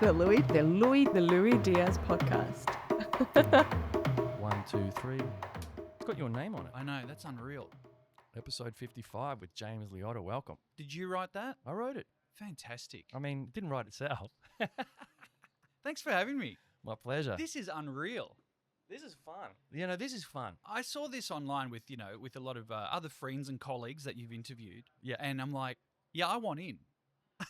The Louis Diaz podcast. 1, 2, 3. It's got your name on it. I know, that's unreal. Episode 55 with James Liotta. Welcome. Did you write that? I wrote it. Fantastic. I mean, it didn't write itself. Thanks for having me. My pleasure. This is unreal. This is fun. You know, this is fun. I saw this online with, with a lot of other friends and colleagues that you've interviewed. Yeah. And I'm like, yeah, I want in.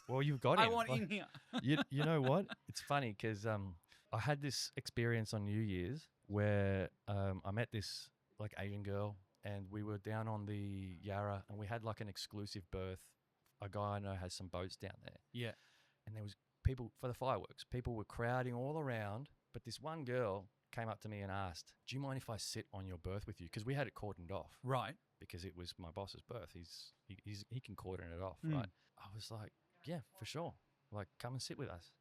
Well, you've got it. I want in here. you know what? It's funny because I had this experience on New Year's where I met this like Asian girl and we were down on the Yarra and we had like an exclusive berth. A guy I know has some boats down there. Yeah. And there was people for the fireworks. People were crowding all around, but this one girl came up to me and asked, "Do you mind if I sit on your berth with you?" Because we had it cordoned off. Right. Because it was my boss's berth. He can cordon it off, right? I was like, "Yeah, for sure. Like, come and sit with us."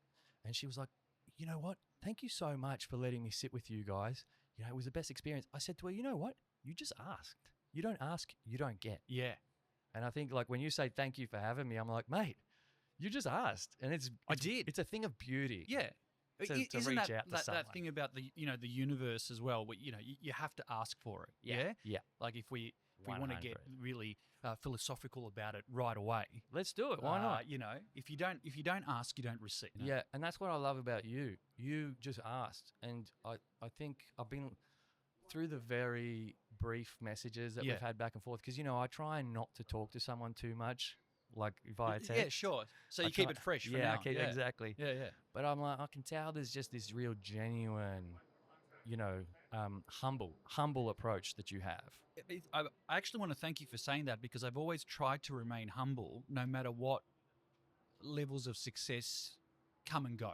And she was like, "You know what? Thank you so much for letting me sit with you guys. You know, it was the best experience." I said to her, "You know what? You just asked. You don't ask, you don't get." Yeah. And I think like when you say thank you for having me, I'm like, mate, you just asked, and I did. It's a thing of beauty. Yeah. To Isn't reach that, out to someone. that thing about the the universe as well? Where, you have to ask for it. Yeah. Yeah. Like if we want to get 100. really philosophical about it right away, Let's do it. Why not? If you don't ask, you don't receive. Yeah, and that's what I love about you. You just asked, and I think I've been through the very brief messages that we've had back and forth because I try not to talk to someone too much, like via text. Yeah, sure. So you keep it fresh. For now. I keep exactly. Yeah. But I'm like, I can tell there's just this real genuine, humble approach that you have. I actually want to thank you for saying that because I've always tried to remain humble no matter what levels of success come and go.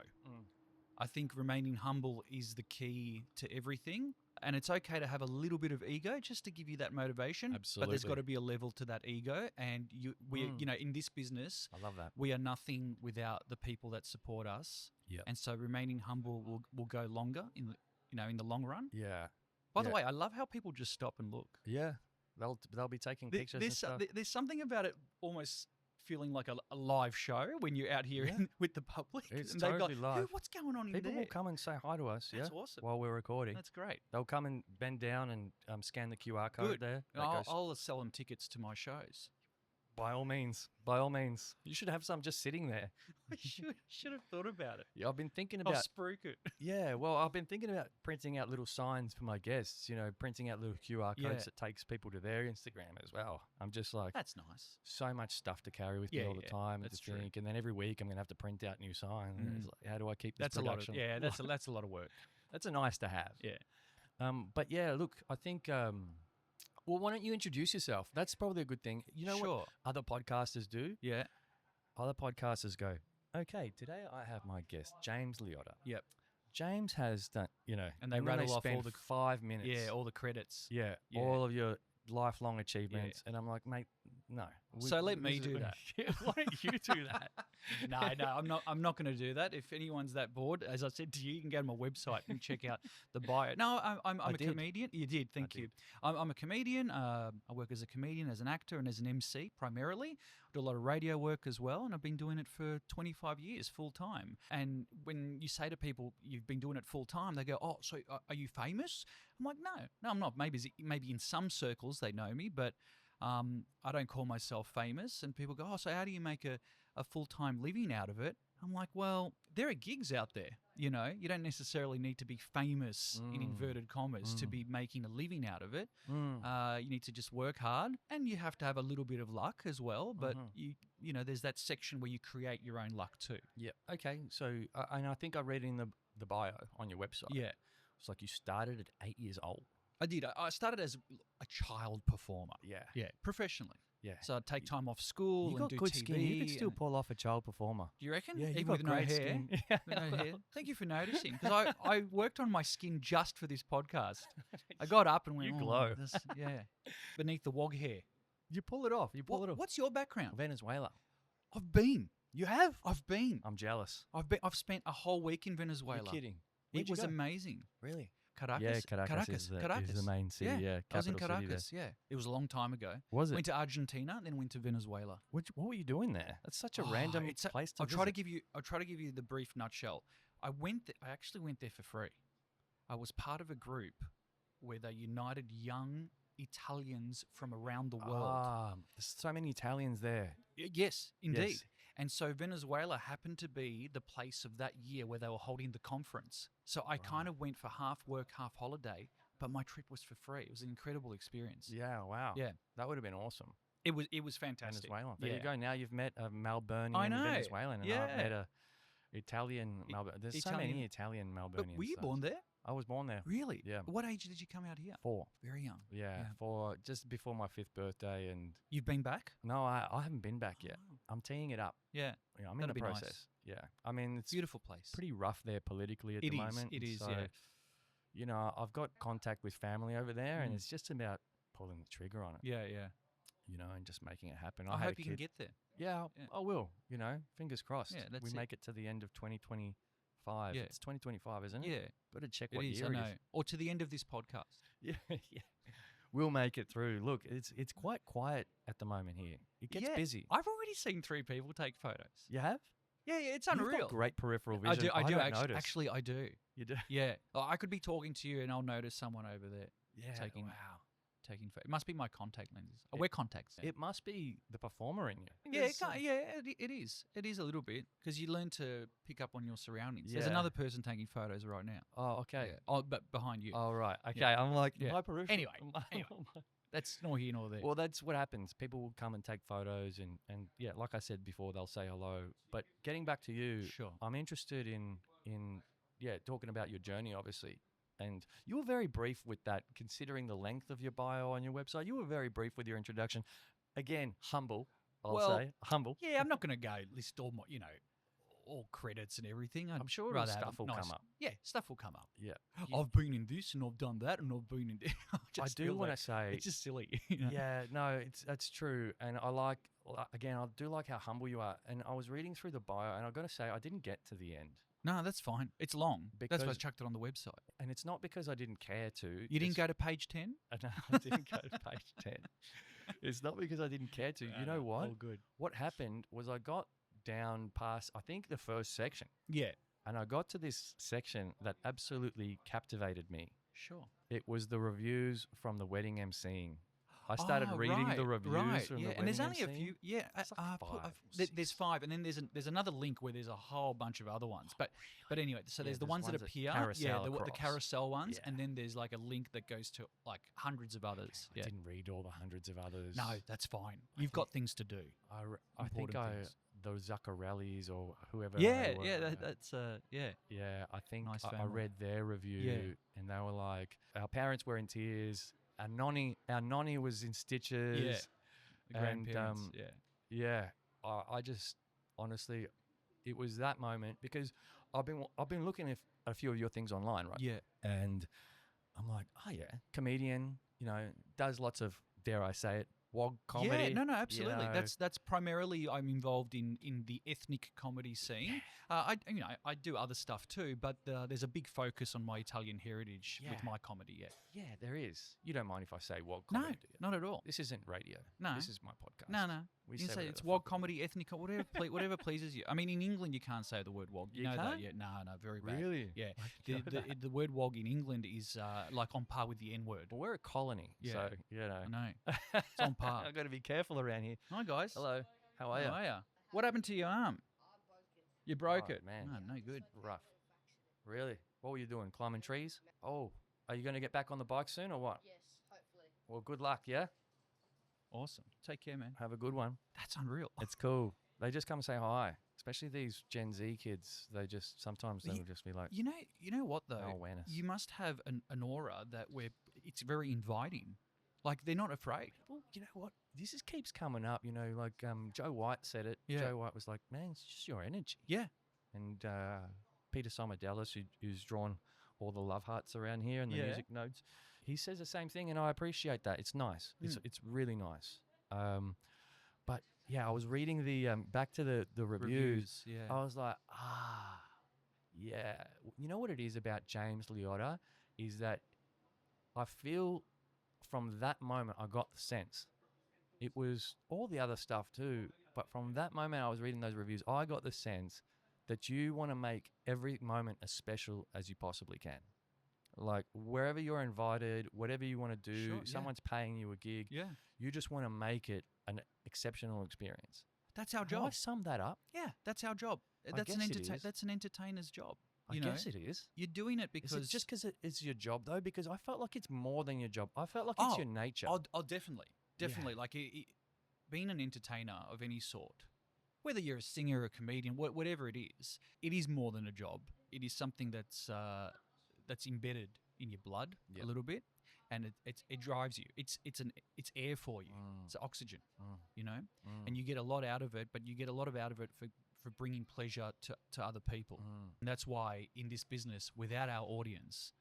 I think remaining humble is the key to everything. And it's okay to have a little bit of ego just to give you that motivation. Absolutely. But there's got to be a level to that ego. And we in this business, I love that. we are nothing without the people that support us. Yeah. And so remaining humble will go longer in the long run. Yeah. By the way, I love how people just stop and look. Yeah. They'll be taking pictures and stuff. There's something about it almost feeling like a live show when you're out here with the public. It's and they've totally got, live. What's going on in People there? will come and say hi to us. That's awesome. While we're recording. That's great. They'll come and bend down and scan the QR code Good. there. I'll sell them tickets to my shows. By all means. By all means. You should have some just sitting there. I should have thought about it. Yeah, I've been thinking I'll about... spruik it. Yeah, well, I've been thinking about printing out little signs for my guests, printing out little QR codes that takes people to their Instagram as well. I'm just like... That's nice. So much stuff to carry with me all the time and that's to think. And then every week I'm going to have to print out new signs. And it's like, how do I keep this That's production? a lot. That's a lot of work. That's a nice to have. Yeah. But yeah, look, I think... well, why don't you introduce yourself? That's probably a good thing. You know what other podcasters do? Yeah. Other podcasters go, okay, today I have my guest, James Liotta. Yep. James has done, and they rattle off all the 5 minutes. Yeah, all the credits. Yeah, all of your lifelong achievements. And I'm like, mate, no. So let me do that. Why don't you do that? No, I'm not going to do that. If anyone's that bored, as I said to you, you can go to my website and check out the bio. No, I'm a comedian. You did, thank you. I'm a comedian. I work as a comedian, as an actor, and as an MC primarily. I do a lot of radio work as well, and I've been doing it for 25 years full time. And when you say to people you've been doing it full time, they go, "Oh, so are you famous?" I'm like, no, I'm not. Maybe in some circles they know me, but I don't call myself famous. And people go, "Oh, so how do you make a full-time living out of it?" I'm like, well, there are gigs out there. You don't necessarily need to be famous in inverted commas to be making a living out of it. You need to just work hard, and you have to have a little bit of luck as well. But there's that section where you create your own luck too. Yeah. Okay. So, and I think I read in the bio on your website. Yeah. It's like you started at 8 years old. I did. I started as a child performer. Yeah. Yeah. Professionally. Yeah. So I'd take time off school You and got do good TV. skin. You could still pull off a child performer. Do you reckon? Yeah, you Even got with no great hair. skin. With no hair. Thank you for noticing. Because I worked on my skin just for this podcast. I got up and went, You glow. beneath the wog hair. You pull it off. You pull it off. What's your background? Venezuela. I've been. You have? I've been. I'm jealous. I've spent a whole week in Venezuela. You're kidding. It was amazing. Really? Caracas. Caracas is the main city. Yeah, I was in capital city there. Caracas. Yeah, it was a long time ago. Was it? Went to Argentina, then went to Venezuela. What were you doing there? That's such a random place to I'll visit. I'll try to give you the brief nutshell. I actually went there for free. I was part of a group where they united young Italians from around the world. There's so many Italians there. Yes, indeed. Yes. And so Venezuela happened to be the place of that year where they were holding the conference. So I kind of went for half work, half holiday, but my trip was for free. It was an incredible experience. Yeah, wow. Yeah. That would have been awesome. It was fantastic. Venezuelan. There you go. Now you've met a Melburnian I know. Venezuelan, and I've met a Italian Melbourne. There's so many Italian Melburnians. But were you born there? I was born there. Really? Yeah. What age did you come out here? 4. Very young. Yeah, for just before my 5th birthday, and You've been back? no, I haven't been back yet. Oh. I'm teeing it up. Yeah. Yeah, I'm in That'd the be nice. process. Yeah, I mean it's Beautiful place. pretty rough there politically at the moment. It is, so, yeah. You know, I've got contact with family over there, and it's just about pulling the trigger on it. Yeah, yeah. You know, and just making it happen. I had hope a you can kid. get there. Yeah, Yeah. I will. You know, fingers crossed. Yeah, that's we it. make it to the end of 2025. Yeah. It's 2025, isn't it? Yeah. Got to check It what is, year I know. it is. Or to the end of this podcast. Yeah, yeah. We'll make it through. Look, it's quite quiet at the moment here. It gets Yeah. busy. I've already seen 3 people take photos. You have? Yeah, it's You've unreal. got great peripheral I vision. do. I do don't notice. actually. I do. You do? Yeah. I could be talking to you and I'll notice someone over there Yeah. taking wow. taking photos. It must be my contact lenses. I wear contacts. It must be the performer in you. Yeah, it is. It is a little bit because you learn to pick up on your surroundings. There's Yeah. another person taking photos right now. Oh, okay. Yeah. Oh, but behind you. Oh, right. Okay. Yeah. I'm like, Yeah. my peripheral. Anyway. That's nor here nor there. Well, that's what happens. People will come and take photos, and yeah, like I said before, they'll say hello. But getting back to you, Sure. I'm interested in talking about your journey, obviously. And you were very brief with that, considering the length of your bio on your website. You were very brief with your introduction. Again, humble, I'll say. Humble. Yeah, I'm not going to go list all my, all credits and everything. I'm sure rather have stuff a will come up. Yeah, stuff will come up. Yeah. I've been in this and I've done that and I've been in. I do want to say, it's just silly. yeah, no, that's true, and I do like how humble you are. And I was reading through the bio, and I've got to say, I didn't get to the end, No, that's fine. It's long. That's why I Because- chucked it on the website. and it's not because I didn't care to. You didn't It's- go to page 10? No, I didn't go to page 10. It's not because I didn't care to. You know what? Oh, good. What happened was I got down past, I think, the first section, Yeah. and I got to this section that absolutely captivated me. Sure. It was the reviews from the wedding emceeing. I started reading the reviews from the wedding and there's only a emceeing. few. Yeah, It's like 5 or there's 5, and then there's another link where there's a whole bunch of other ones. But anyway, so Yeah, there's the there's ones that ones that appear, carousel the across. carousel ones, Yeah. and then there's like a link that goes to like hundreds of others. I didn't read all the hundreds of others. No, that's fine. You've got things to do. I think important things. those Zuccarellis or whoever. Yeah, they were, yeah, that's yeah. Yeah, I think Nice I family. read their review, and they were like, our parents were in tears. Our nonny was in stitches. Yeah. The And, grandparents. Yeah, I just honestly, it was that moment because I've been looking at a few of your things online, right? Yeah. And I'm like, oh yeah, comedian, does lots of, dare I say it, wog comedy. Yeah, no, absolutely. know. That's primarily I'm involved in the ethnic comedy scene. I do other stuff too, but there's a big focus on my Italian heritage with Yeah. my comedy. Yeah. Yeah, there is. You don't mind if I say wog No, comedy, do you? not at all. This isn't radio. No. This is my podcast. No. We You can say whatever it's the wog fuck we comedy, ethnic, whatever pleases you. I mean, in England you can't say the word wog. You You know can't? that? Yeah. No, very bad. Really? Yeah. I The, didn't know that. the word wog in England is like on par with the N word. Well, we're a colony, Yeah. so I know. It's on par. I've got to be careful around here. Hi guys. Hello. How are you? How are ya? What happened to your arm? You broke Oh, it. man. No good. Rough. Really? What were you doing? Climbing trees? Oh, are you going to get back on the bike soon or what? Yes, hopefully. Well, good luck, yeah? Awesome. Take care, man. Have a good one. That's unreal. It's cool. They just come and say hi, especially these Gen Z kids. They just, sometimes Well, they'll just be like, You know what though? no awareness. You must have an aura that it's very inviting. Like they're not afraid. Well, you know what? This keeps coming up, like Joe White said it. Yeah. Joe White was like, man, it's just your energy. Yeah. And Peter Somadelis, who's drawn all the love hearts around here and the Yeah. music notes, he says the same thing, and I appreciate that. It's nice. It's really nice. But yeah, I was reading the back to the reviews. Yeah. I was like, yeah. You know what it is about James Liotta? is that I feel from that moment I got the sense. It was all the other stuff too, but from that moment I was reading those reviews, I got the sense that you want to make every moment as special as you possibly can. Like wherever you're invited, whatever you want to do, Sure, yeah. someone's paying you a gig, Yeah. you just want to make it an exceptional experience. That's our Have I job. summed that up? Yeah, that's our job. That's guess it is. That's an entertainer's job. I You know, guess it is. you're doing it because Is it just because it's your job though? Because I felt like it's more than your job. I felt like it's your nature. Oh, definitely. Like being an entertainer of any sort, whether you're a singer or a comedian, whatever it is more than a job. It is something that's embedded in your blood a little bit, and it drives you. It's air for you. It's oxygen, you know, and you get a lot out of it. But you get a lot out of it for bringing pleasure to other people, and that's why in this business, without our audience,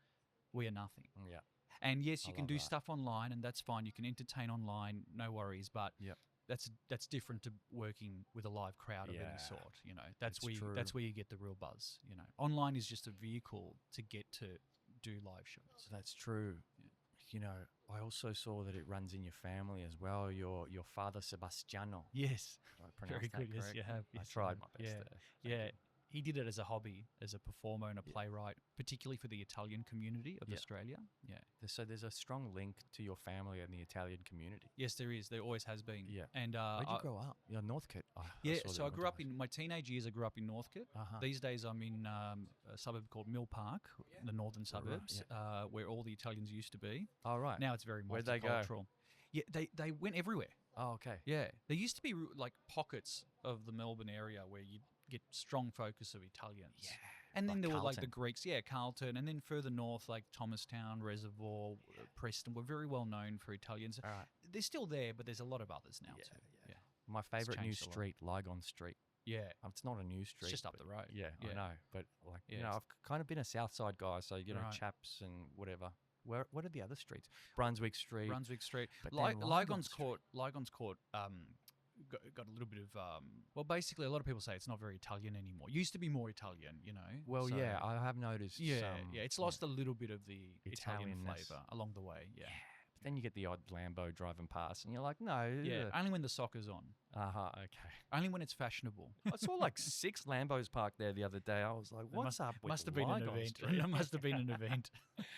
we are nothing. Yeah. And yes, you can love do that. stuff online, and that's fine. You can entertain online, no worries. But Yep. that's different to working with a live crowd of Yeah. any sort. You know, that's It's true. that's where you get the real buzz. You know, online is just a vehicle to get to do live shows. That's true. Yeah. You know, I also saw that it runs in your family as well. Your father Sebastiano. Yes, I pronounced very that good. Yes, you correctly? have. I Yes, you tried have. my best Yeah, there. Thank yeah. you. He did it as a hobby, as a performer and a playwright, particularly for the Italian community of Yeah. Australia. Yeah. So there's a strong link to your family and the Italian community. Yes, there is. There always has been. Yeah. And Where'd you grow up? Yeah, Northcote. yeah, so I grew up in my teenage years. I grew up in Northcote. Uh-huh. These days, I'm in a suburb called Mill Park, the northern suburbs, where all the Italians used to be. Oh, right. Now it's very Where'd they go? multicultural. Yeah, they went everywhere. Oh, okay. Yeah, there used to be like pockets of the Melbourne area where you'd get strong focus of Italians. Yeah. And then Like there were like the Carlton. Greeks, Carlton, and then further north like Thomastown, Reservoir, Preston were very well known for Italians. All right. They're still there, but there's a lot of others now Yeah, too. yeah. My favourite new changed a lot. street, Lygon Street. Yeah. It's not a new street. just up but- the road. Yeah, I Yeah. know. But like, Yeah, you know, it's- I've kind of been a South Side guy, so you know, Right. Chaps and whatever. What are the other streets? Brunswick Street. Brunswick Street. But then Lygon's Street. Court got a little bit of well, basically a lot of people say it's not very Italian anymore. Used to be more Italian, you know. Well, so- yeah, I have noticed. yeah, some, it's lost a little bit of the Italian Italianness. flavour along the way. Yeah, But then you get the odd Lambo driving past, and you're like, no. yeah. Only when the soccer's on. Okay. Only when it's fashionable. I saw like 6 Lambos parked there the other day. I was like, what's up with Must have been an Lygon event. Street? It must have been an event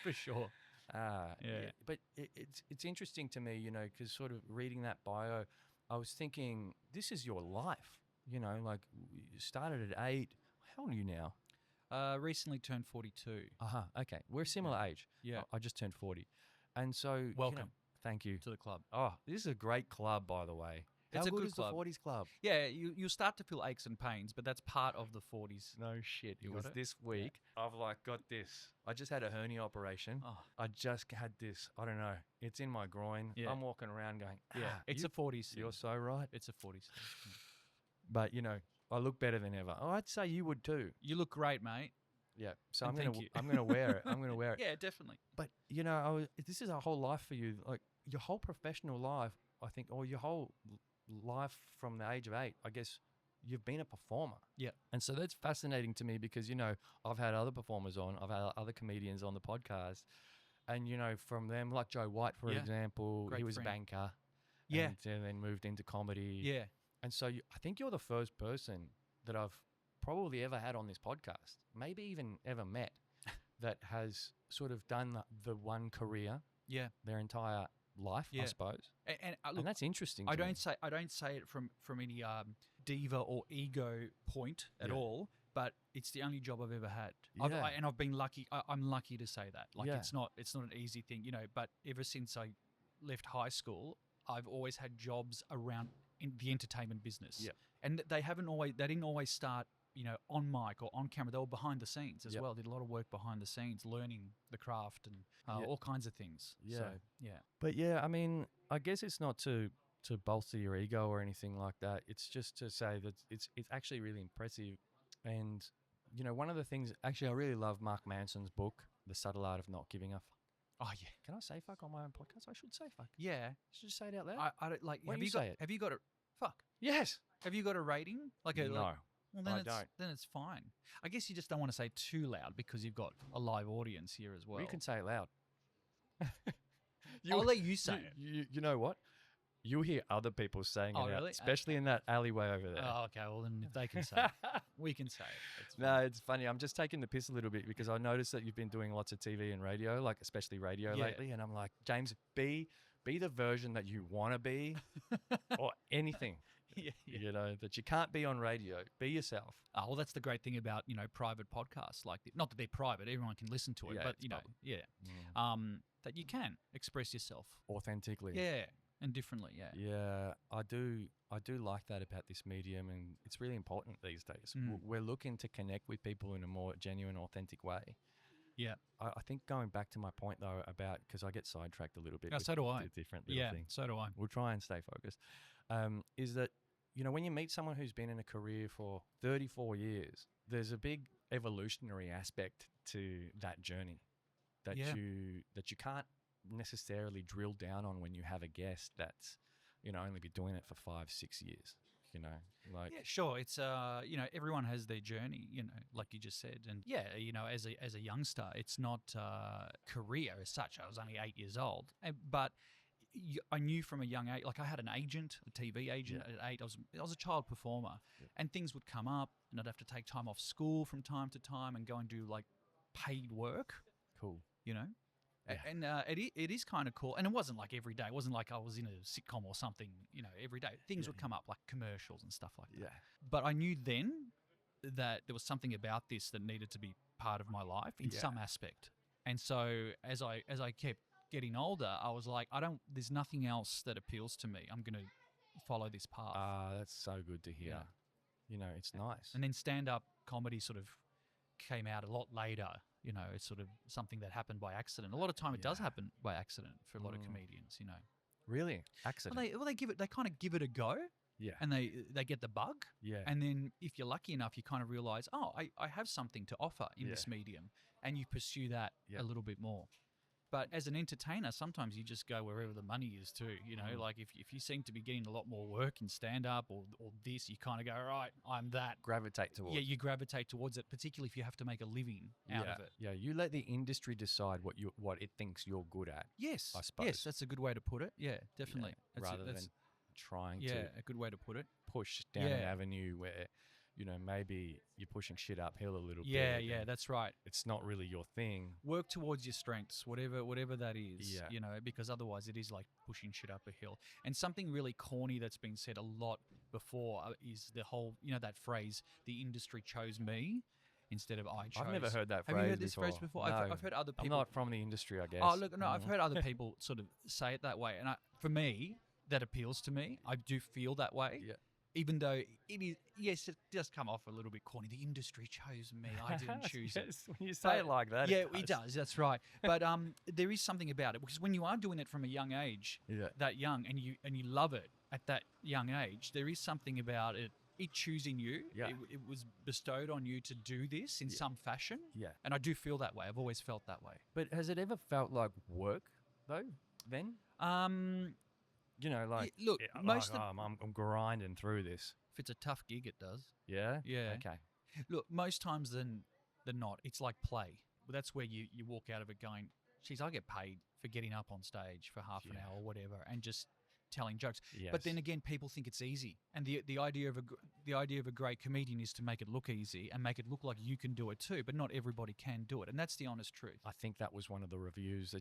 for sure. Yeah. But it's interesting to me, you know, because sort of reading that bio, I was thinking, this is your life. You know, like you started at 8. How old are you now? Recently turned 42. Okay. We're a similar age. Yeah. I just turned 40. And so, you know, Welcome thank you. to the club. Oh, this is a great club, by the way. It's How a good good is club. the 40s club? Yeah, you'll start to feel aches and pains, but that's part of the 40s. No shit. You It got was it? this week. I've like got this. I just had a hernia operation. Oh, I just had this. I don't know. It's in my groin. Yeah. I'm walking around going, yeah. It's you, a 40s thing. you're so right. It's a 40s thing. But, you know, I look better than ever. Oh, I'd say you would too. You look great, mate. Yeah. So And I'm thank gonna you. I'm gonna wear it. I'm gonna wear it. Yeah, definitely. But you know, this is a whole life for you. Like your whole professional life, I think, or your whole life from the age of 8. I guess you've been a performer. Yeah. And so that's fascinating to me because you know I've had other performers on. I've had other comedians on the podcast, and you know from them, like Joe White, for Yeah. example, Great he was friend. a banker. Yeah. And then moved into comedy. Yeah. And so I think you're the first person that I've probably ever had on this podcast, maybe even ever met, that has sort of done the one career Yeah. their entire life, I Yeah. suppose. And look, And that's interesting. I to me. don't say it from any diva or ego point at Yeah. all, but it's the only job I've ever had. Yeah. And I've been lucky. I'm lucky to say that. Like Yeah. it's not an easy thing, you know. But ever since I left high school, I've always had jobs around in the entertainment business. Yeah. And they didn't always start, you know, on mic or on camera. They were behind the scenes as Yep. well. Did a lot of work behind the scenes, learning the craft and Yeah. all kinds of things. Yeah. So, yeah. But yeah, I mean, I guess it's not to bolster your ego or anything like that. It's just to say that it's actually really impressive. And you know, one of the things actually I really love Mark Manson's book, The Subtle Art of Not Giving a Fuck. Oh yeah. Can I say fuck on my own podcast? I should say fuck. Yeah. I should just say it out loud. I don't like. Why Have don't you you got? say it? Have you got a fuck? Yes. Have you got a rating? Like a No. like, Well, then I it's don't. then it's fine. I guess you just don't want to say too loud because you've got a live audience here as well. You can say it loud. I'll let you say it. You know what? You'll hear other people saying Oh, it out, really? especially in that alleyway over there. Oh, okay. Well, then if they can say it, we can say it. It's No, fine. it's funny. I'm just taking the piss a little bit because I noticed that you've been doing lots of TV and radio, like especially radio Yeah. lately. And I'm like, James, be the version that you want to be or anything, yeah. you know, that you can't be on radio. Be yourself. Oh, well, that's the great thing about, private podcasts. Like, not that they're private, everyone can listen to it, Yeah, but, it's public. that you can express yourself. Authentically. Yeah, and differently, yeah. Yeah, I do like that about this medium, and it's really important these days. Mm. We're looking to connect with people in a more genuine, authentic way. Yeah. I think going back to my point though about, because I get sidetracked a little bit. Oh, with so do I. the different little Yeah, things. so do I. We'll try and stay focused. Is that, when you meet someone who's been in a career for 34 years, there's a big evolutionary aspect to that journey that Yeah. you can't necessarily drill down on when you have a guest that's, only been doing it for 5-6 years. Like Yeah, sure. It's everyone has their journey, like you just said, and yeah, as a youngster, it's not career as such. I was only 8 years old, but I knew from a young age. Like I had an agent, a TV agent at 8. I was a child performer, and things would come up, and I'd have to take time off school from time to time and go and do like paid work. cool. Yeah. And it is kind of cool. And it wasn't like every day. It wasn't like I was in a sitcom or something, every day. Things would come up like commercials and stuff like that. Yeah. But I knew then that there was something about this that needed to be part of my life in some aspect. And so as I kept getting older, I was like, there's nothing else that appeals to me. I'm going to follow this path. That's so good to hear. It's nice. And then stand-up comedy sort of came out a lot later. It's sort of something that happened by accident. A lot of time it does happen by accident for a lot of comedians, Really? Accident? They kind of give it a go. Yeah. And they get the bug. Yeah. And then if you're lucky enough, you kind of realize, I have something to offer in this medium. And you pursue that a little bit more. But as an entertainer, sometimes you just go wherever the money is too. Like if you seem to be getting a lot more work in stand-up or this, you kind of go, right, I'm that. Gravitate towards. Yeah, you gravitate towards it, particularly if you have to make a living out of it. Yeah, you let the industry decide what it thinks you're good at. Yes, I suppose. yes, that's a good way to put it. Yeah, definitely. Rather than trying to a good way to put it. push down an avenue where, maybe you're pushing shit uphill a little bit. Yeah, that's right. It's not really your thing. Work towards your strengths, whatever that is. Yeah. Because otherwise it is like pushing shit up a hill. And something really corny that's been said a lot before is the whole, that phrase, the industry chose me instead of I chose. I've never heard that Have phrase you heard this before. phrase before? No. I've heard other I'm people. not from the industry, I guess. Oh, look, no, I've heard other people sort of say it that way. And for me, that appeals to me. I do feel that way. Yeah. Even though it is, yes, it does come off a little bit corny. The industry chose me. I didn't choose it. Yes, when you say it like that. Yeah, it does. That's right. But there is something about it because when you are doing it from a young age, that young, and you love it at that young age, there is something about it choosing you. Yeah. It was bestowed on you to do this in some fashion. Yeah. And I do feel that way. I've always felt that way. But has it ever felt like work, though, then? Look, most of I'm grinding through this. if it's a tough gig, it does. Yeah? Yeah. Okay. Look, most times than not, it's like play. Well, that's where you walk out of it going, geez, I get paid for getting up on stage for half an hour or whatever and just telling jokes. Yes. But then again, people think it's easy. And the idea of a great comedian is to make it look easy and make it look like you can do it too, but not everybody can do it. And that's the honest truth. I think that was one of the reviews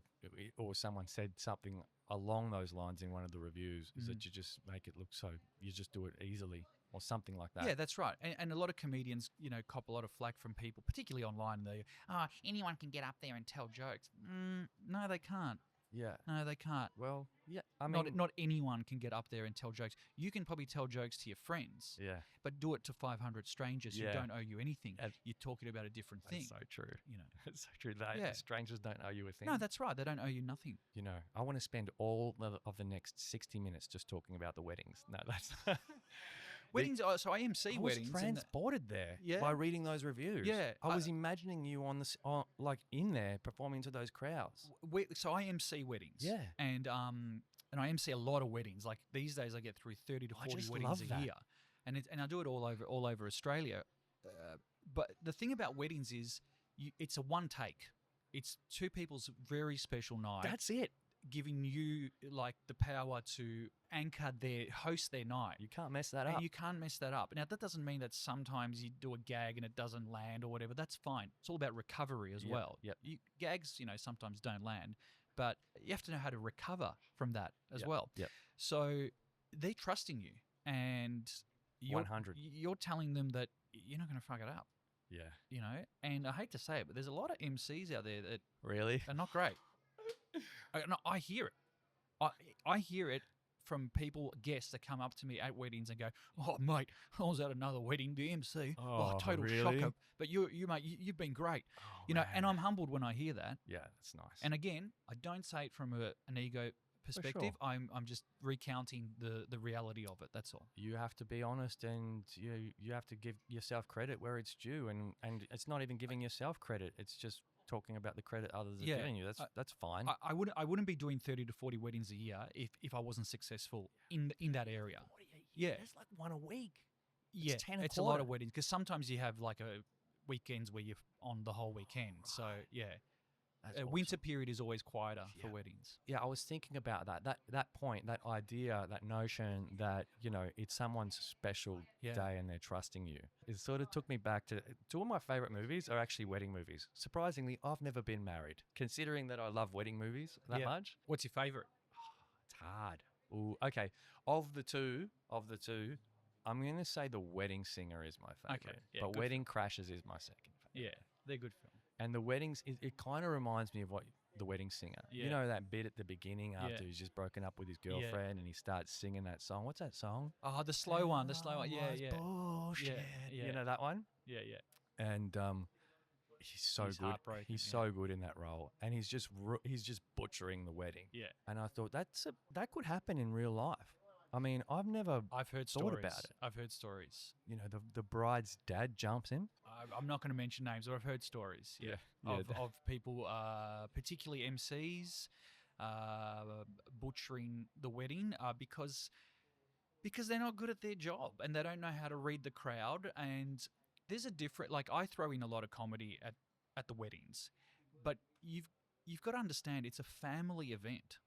or someone said something along those lines in one of the reviews, is that you just make it look so, you just do it easily or something like that. Yeah, that's right. And a lot of comedians, cop a lot of flack from people, particularly online. Anyone can get up there and tell jokes. No, they can't. Yeah. No, they can't. Well, yeah. I mean, Not anyone can get up there and tell jokes. You can probably tell jokes to your friends, yeah. but do it to 500 strangers who don't owe you anything. You're talking about a different thing. That's so true. It's so true. Strangers don't owe you a thing. No, that's right. They don't owe you nothing. I want to spend all of the next 60 minutes just talking about the weddings. No, that's... Weddings. So I MC weddings. I was transported there Yeah. by reading those reviews. Yeah, I was imagining you in there performing to those crowds. So I MC weddings. Yeah. And I MC a lot of weddings. Like these days, I get through 30 to 40 just weddings love a that. year. and I do it all over Australia. But the thing about weddings is, it's a one take. It's two people's very special night. That's it. Giving you like the power to host their night. You can't mess that up. And you can't mess that up. Now, that doesn't mean that sometimes you do a gag and it doesn't land or whatever. That's fine. It's all about recovery as well. Yep. Gags, sometimes don't land, but you have to know how to recover from that as well. Yep. So they're trusting you, and 100. You're telling them that you're not going to fuck it up. Yeah. And I hate to say it, but there's a lot of MCs out there that Really? are not great. I hear it. I hear it from guests that come up to me at weddings and go, "Oh, mate, I was at another wedding, the MC. Oh, total really? shocker. But you mate, you've been great." Oh, And I'm humbled when I hear that. Yeah, that's nice. And again, I don't say it from an ego perspective. sure. I'm just recounting the reality of it. That's all. you have to be honest, and you have to give yourself credit where it's due, and it's not even giving yourself credit. It's just talking about the credit others are giving you. That's fine. I wouldn't be doing 30 to 40 weddings a year if I wasn't successful in that area. Yeah. It's like one a week. Yeah, 10 a it's a lot quarter. of weddings because sometimes you have like weekends where you're on the whole weekend. So yeah, That's winter awesome. period is always quieter for Yeah. weddings. Yeah, I was thinking about that point, that idea, that notion that, it's someone's special Yeah. day and they're trusting you. It sort of took me back to two of my favorite movies are actually wedding movies. Surprisingly, I've never been married, considering that I love wedding movies that Yeah. much. What's your favorite? It's hard. Ooh, okay. Of the two, I'm going to say The Wedding Singer is my favorite. yeah, but good Wedding Crashers is my second favorite. Yeah, they're good films. And The Weddings, it kind of reminds me of what The Wedding Singer. Yeah. You know that bit at the beginning after Yeah. he's just broken up with his girlfriend and he starts singing that song. What's that song? Oh, the slow one. Yeah, Was yeah. Bullshit. Yeah. You know that one? Yeah, yeah. And he's so He's good. heartbroken, He's yeah. so good in that role, and he's just butchering the wedding. Yeah. And I thought that could happen in real life. I mean, I've never I've heard thought stories. about it. I've heard stories. The bride's dad jumps him. I'm not going to mention names, but I've heard stories. Yeah. Of people, particularly MCs, butchering the wedding because they're not good at their job and they don't know how to read the crowd. And there's a different, like I throw in a lot of comedy at the weddings, but you've got to understand it's a family event.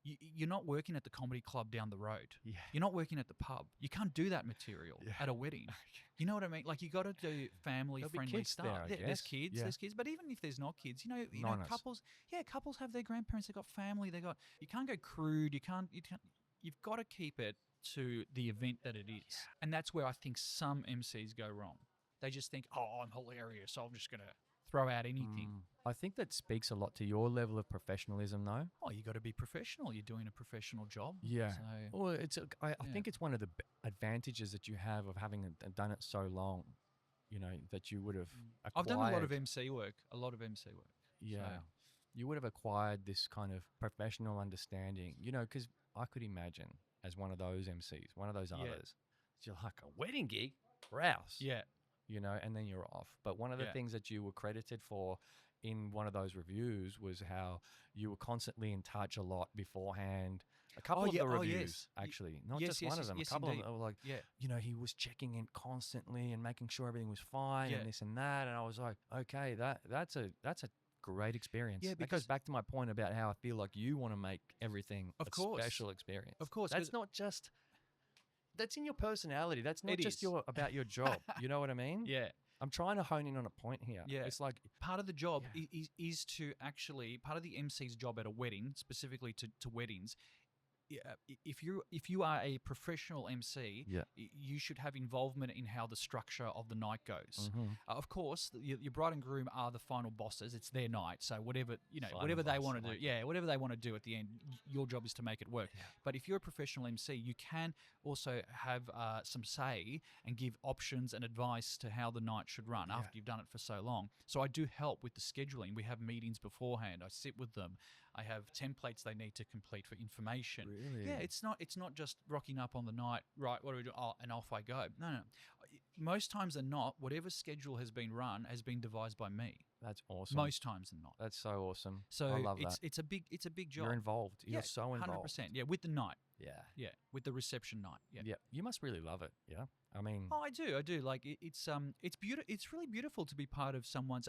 You're not working at the comedy club down the road. Yeah. You're not working at the pub. You can't do that material Yeah. at a wedding. You know what I mean? Like you got to do family-friendly kids stuff. there, I There's guess. kids. Yeah. There's kids. But even if there's not kids, Noners. couples. Yeah, couples have their grandparents. They got family. You can't go crude. You've got to keep it to the event that it is. And that's where I think some MCs go wrong. They just think, oh, I'm hilarious, so I'm just going to throw out anything. I think that speaks a lot to your level of professionalism, though. Oh, you got to be professional. You're doing a professional job. Yeah. So, Well, I think it's one of the advantages that you have of having done it so long, that you would have acquired. I've done a lot of MC work. Yeah. So- You would have acquired this kind of professional understanding, because I could imagine as one of those MCs, one of those others, you're like a wedding gig, rouse. Yeah. And then you're off. But one of the Yeah. things that you were credited for in one of those reviews was how you were constantly in touch a lot beforehand. A couple of the reviews, actually, not Yes, just one of them. yes, a couple indeed. of them were like, Yeah. he was checking in constantly and making sure everything was fine Yeah. and this and that. And I was like, okay, that's a great experience. Yeah, that because- goes back to my point about how I feel like you want to make everything Of a course. special experience. Of course, 'cause- That's not just. That's in your personality. That's not It just is. about your job. You know what I mean? Yeah. I'm trying to hone in on a point here. Yeah. It's like, Part of the job is to actually, part of the MC's job at a wedding, specifically to weddings, if you are a professional MC, Yeah. you should have involvement in how the structure of the night goes. Mm-hmm. Of course, your bride and groom are the final bosses. It's their night, so whatever Final whatever they boss, want I to do, like that. whatever they want to do at the end, your job is to make it work. Yeah. But if you're a professional MC, you can also have some say and give options and advice to how the night should run after you've done it for so long. So I do help with the scheduling. We have meetings beforehand. I sit with them. I have templates they need to complete for information. Really? Yeah, it's not just rocking up on the night, right, what do we do? Oh, and off I go. No. Most times than not, whatever schedule has been run has been devised by me. That's awesome. Most times than not. That's so awesome. So I love it's that. it's a big job. You're involved. You're so involved. 100%. Yeah, with the night. Yeah, with the reception night. Yeah. Yeah. You must really love it. Yeah. I mean, Oh, I do. Like it's beautiful. It's really beautiful to be part of someone's.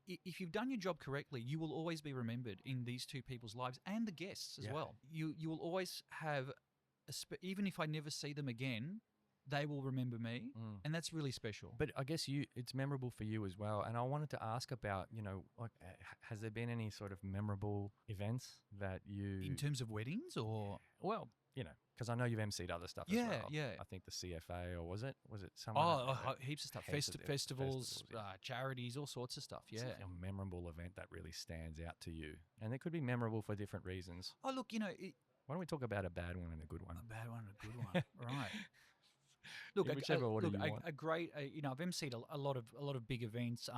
If you've done your job correctly, you will always be remembered in these two people's lives and the guests as well. You will always have, even if I never see them again, they will remember me, and that's really special. But I guess it's memorable for you as well. And I wanted to ask about, like, has there been any sort of memorable events that you... In terms of weddings or... Well, because I know you've emceed other stuff as well. Yeah. I think the CFA, or was it someone? Heaps of stuff. Festivals, Festivals, charities, all sorts of stuff. Yeah. It's like a memorable event that really stands out to you. And it could be memorable for different reasons. Oh, look, Why don't we talk about a bad one and a good one? A bad one and a good one. Right. Look, whichever order you want. A great, I've emceed a lot of big events.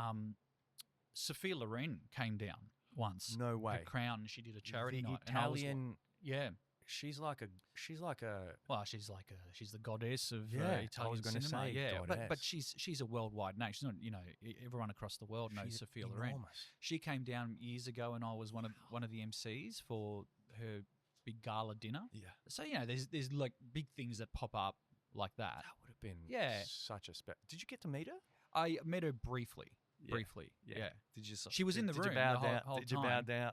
Sophia Loren came down once. No way. Her Crown. She did a charity night. Italian. Yeah. She's like a. Well, she's the goddess of Italian I was going to cinema. say, Yeah, goddess. but she's a worldwide name. She's not, everyone across the world knows She's Sophia enormous. Loren. She came down years ago, and I was one of the MCs for her big gala dinner. Yeah. So there's like big things that pop up like that. That would have been such a Did you get to meet her? I met her briefly. Yeah. Briefly, yeah. Did you? She was in the room you bow the down? whole Did you bow time. down?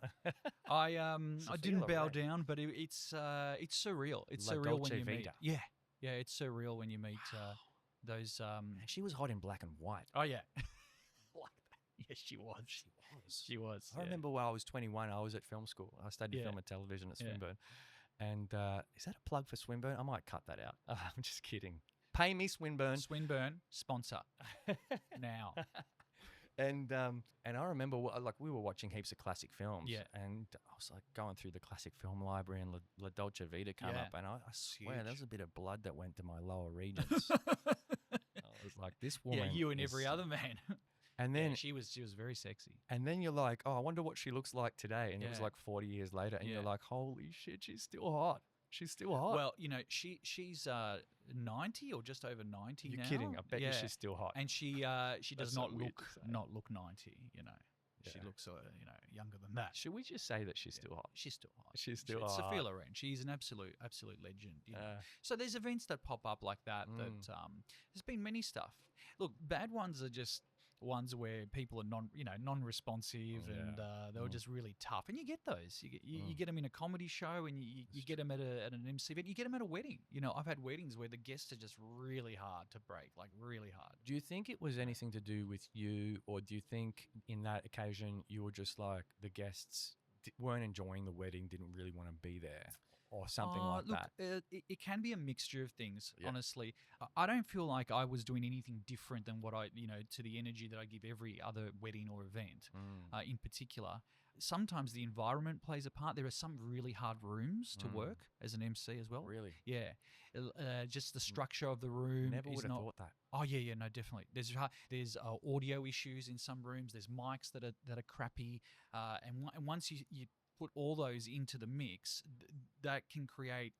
I didn't bow Loren. down, but it's surreal. It's La surreal Dolce when you meet. Vita. Yeah, it's surreal when you meet those. And she was hot in black and white. Oh yeah, like that. Yes, she was. She was. I remember when I was 21, I was at film school. I studied film and television at Swinburne. And is that a plug for Swinburne? I might cut that out. I'm just kidding. Pay me, Swinburne. Swinburne sponsor now. And I remember we were watching heaps of classic films. Yeah. And I was like going through the classic film library, and La Dolce Vita came up, and I swear there was a bit of blood that went to my lower regions. I was like, this woman. Yeah, you and every other man. And then she was very sexy. And then you're like, oh, I wonder what she looks like today. And it was Yeah. like 40 years later, and Yeah. you're like, holy shit, she's still hot. She's still hot. Well, she's 90 or just over 90 You're now. kidding. I bet you she's still hot. And she does That's so not weird look to say. 90. She Yeah. looks younger than that. Should we just say that she's still hot? She's still hot. She's still It's hot. Sophia Loren. She's an absolute legend. Uh, So there's events that pop up like that. There's been many stuff. Look, bad ones are just ones where people are non-responsive and they were just really tough. And you get those. You get them in a comedy show, and you get them at an MC event. You get them at a wedding. I've had weddings where the guests are just really hard to break, like really hard. Do you think it was anything to do with you, or do you think in that occasion you were just like the guests weren't enjoying the wedding, didn't really want to be there, or something like look, that? it can be a mixture of things, Yeah. honestly. I don't feel like I was doing anything different than what to the energy that I give every other wedding or event in particular. Sometimes the environment plays a part. There are some really hard rooms to work as an MC as well. Really? Yeah. Just the structure of the room. Never is would have not, thought that. Oh yeah, no, definitely. There's audio issues in some rooms. There's mics that are crappy, and once you put all those into the mix, that can create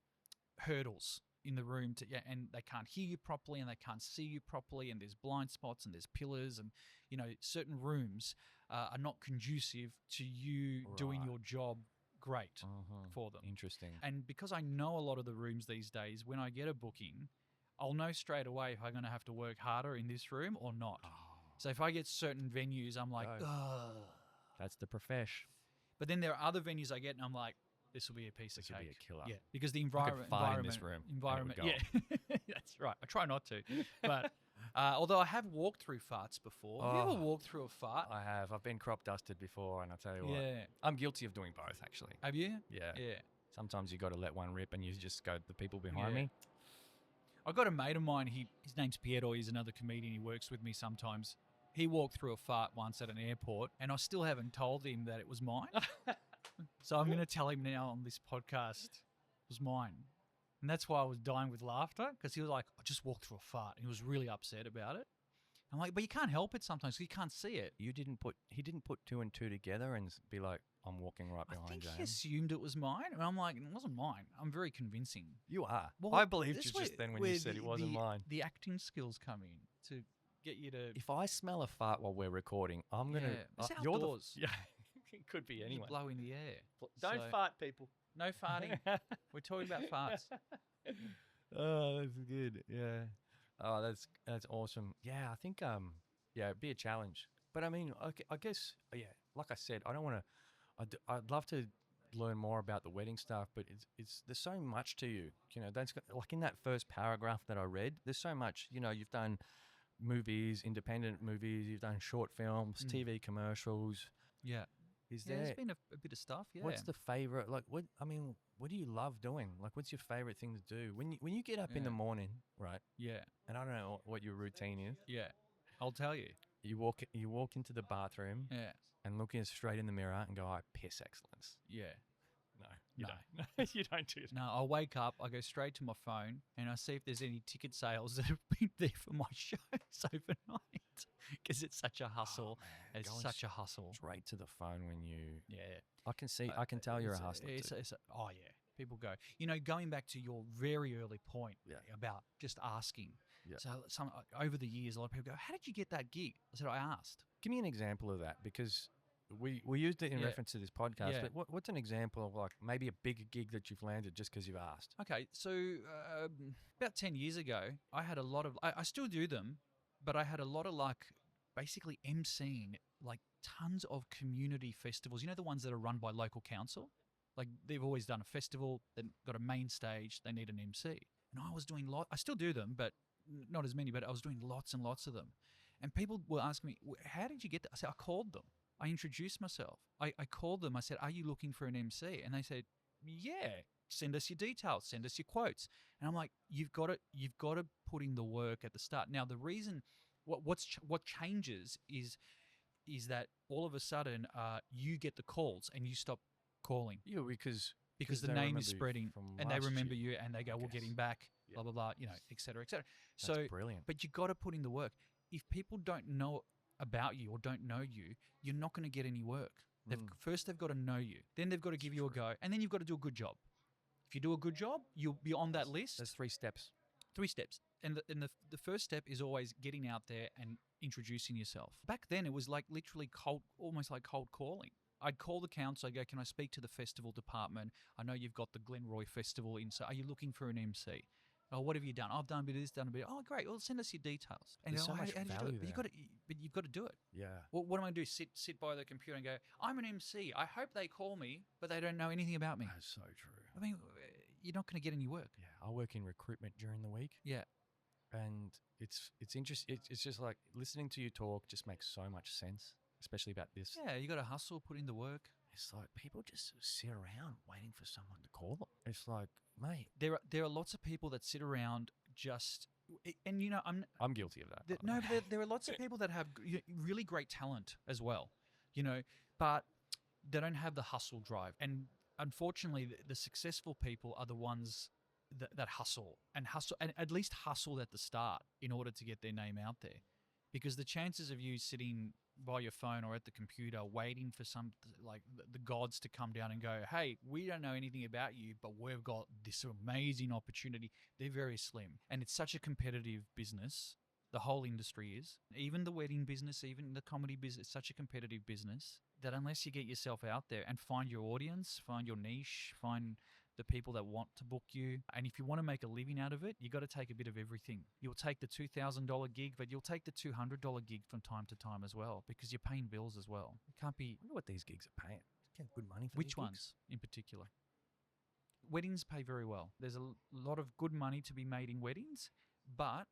hurdles in the room and they can't hear you properly, and they can't see you properly, and there's blind spots, and there's pillars, and certain rooms are not conducive to you doing Right. your job great for them. Interesting. And because I know a lot of the rooms these days, when I get a booking, I'll know straight away if I'm going to have to work harder in this room or not. So if I get certain venues, I'm like, ugh. That's the profesh. But then there are other venues I get, and I'm like, this will be a piece of This will cake. be a killer. Yeah, because the I environment. could fart in this room and it would Yeah, that's right. I try not to, but although I have walked through farts before. Have you ever walked through a fart? I have. I've been crop dusted before, and I tell you what, Yeah. I'm guilty of doing both, actually. Have you? Yeah. Yeah. Sometimes you got to let one rip, and you just go, the people behind Yeah. me. I got a mate of mine. His name's Piero. He's another comedian. He works with me sometimes. He walked through a fart once at an airport, and I still haven't told him that it was mine. So I'm going to tell him now on this podcast it was mine. And that's why I was dying with laughter, because he was like, I just walked through a fart. And he was really upset about it. I'm like, but you can't help it sometimes, 'cause you can't see it. He didn't put two and two together and be like, I'm walking right I behind think he James. assumed it was mine. And I'm like, it wasn't mine. I'm very convincing. You are. Well, I believed this you way- just then when where you said it wasn't mine. The acting skills come in to get you to... If I smell a fart while we're recording, I'm gonna. Yeah, it's you're outdoors. yeah, it could be you anyone. blow in the air. Don't So- fart, people. No farting. We're talking about farts. Oh, that's good. Yeah. Oh, that's awesome. Yeah, I think yeah, it'd be a challenge. But I mean, I guess yeah, like I said, I don't want to. I'd love to learn more about the wedding stuff, but it's there's so much to you. You know, like in that first paragraph that I read, there's so much. You know, you've done movies, independent movies, you've done short films, TV commercials. Yeah. Is Yeah, there's there been a bit of stuff, yeah. what's the favorite? Like, what I mean, what do you love doing? Like, what's your favorite thing to do when you get up in the Yeah. morning, right? Yeah. And I don't know what your routine is. Yeah. I'll tell you. You walk into the bathroom Yeah. and look straight in the mirror and go, I piss excellence. Yeah. No, you No. don't. You don't do that. No, I wake up, I go straight to my phone, and I see if there's any ticket sales that have been there for my shows overnight. Because it's such a hustle. Man, It's going such a hustle. straight to the phone when you. Yeah. I can tell you're a It's- hustler. it's- oh, yeah. People go, going back to your very early point Yeah. about just asking. Yeah. So over the years, a lot of people go, how did you get that gig? I said, I asked. Give me an example of that, because we used it in Yeah. reference to this podcast. Yeah. But what's an example of like maybe a big gig that you've landed just because you've asked? Okay, so about 10 years ago, I had a lot of, I still do them, but I had a lot of like basically emceeing like tons of community festivals. You know, the ones that are run by local council? Like they've always done a festival, they've got a main stage, they need an MC. And I was doing I still do them, but not as many, but I was doing lots and lots of them. And people will ask me, how did you get that? I said, I called them. I introduced myself. I called them. I said, are you looking for an MC? And they said, yeah, send us your details, send us your quotes. And I'm like, you've got to put in the work at the start. Now, the reason, what changes is that all of a sudden you get the calls and you stop calling. Yeah, Because the they name remember is you spreading from and they last remember year. you and they go, we'll get guess. him back, Yeah. blah, blah, blah, et cetera, et cetera. That's So, brilliant. but you got to put in the work. If people don't know about you or don't know you, you're not going to get any work. First, they've got to know you. Then they've got to give you a go. And then you've got to do a good job. If you do a good job, you'll be on that list. There's 3 steps. 3 steps. And the first step is always getting out there and introducing yourself. Back then, it was like literally almost like cold calling. I'd call the council. I go, can I speak to the festival department? I know you've got the Glenroy Festival in. So are you looking for an MC? Oh, what have you done? I've done a bit of this, done a bit. Oh, great. Well, send us your details. And There's you so go, much how do you do value it? But you've got to do it. Yeah. Well, what am I going to do? Sit by the computer and go, I'm an MC. I hope they call me, but they don't know anything about me. That's so true. I mean, you're not going to get any work. Yeah, I work in recruitment during the week. Yeah. And it's interesting. It's just like listening to you talk just makes so much sense, especially about this. Yeah, you got to hustle, put in the work. It's like people just sit around waiting for someone to call them. It's like, mate, There are lots of people that sit around just, and I'm guilty of that. no, but there are lots of people that have really great talent as well, but they don't have the hustle drive. And unfortunately, the successful people are the ones that hustle and at least hustle at the start in order to get their name out there. Because the chances of you sitting by your phone or at the computer waiting for the gods to come down and go, hey, we don't know anything about you, but we've got this amazing opportunity, they're very slim. And it's such a competitive business. The whole industry is. Even the wedding business, even the comedy business, such a competitive business that unless you get yourself out there and find your audience, find your niche, find the people that want to book you. And if you want to make a living out of it, you got to take a bit of everything. You'll take the $2,000 gig, but you'll take the $200 gig from time to time as well, because you're paying bills as well. It can't be. I wonder what these gigs are paying. Get good money for Which these ones gigs? in particular? Weddings pay very well. There's a lot of good money to be made in weddings, but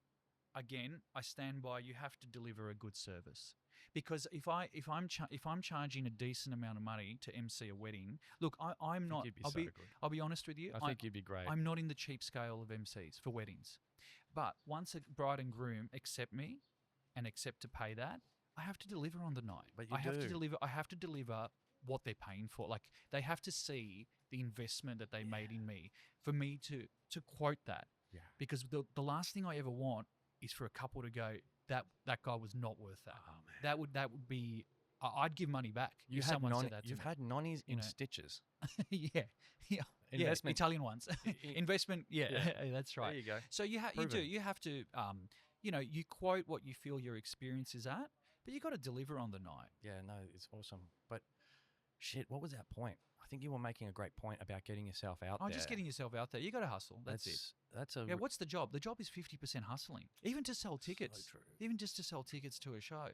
again, I stand by. You have to deliver a good service. Because if I'm charging a decent amount of money to MC a wedding, look, I'm not. You'd be I'll good. I'll be honest with you. I think you'd be great. I'm not in the cheap scale of MCs for weddings. But once a bride and groom accept me and accept to pay that, I have to deliver on the night. But you I have to do. deliver. I have to deliver what they're paying for. Like they have to see the investment that they made in me for me to quote that. Yeah. Because the last thing I ever want is for a couple to go, that guy was not worth that. Oh, man. That would be. I'd give money back. You if had someone said that to you've me. had nonnies in know. stitches. yeah. Investment. Italian ones. Investment. Yeah, that's right. There you go. So you Proven. have to you quote what you feel your experience is at, but you got to deliver on the night. Yeah, no, it's awesome. But shit, what was that point? I think you were making a great point about getting yourself out there. Just getting yourself out there. You got to hustle. That's it. That's a Yeah, what's the job? The job is 50% hustling. Even to sell tickets. true. Even just to sell tickets to a show.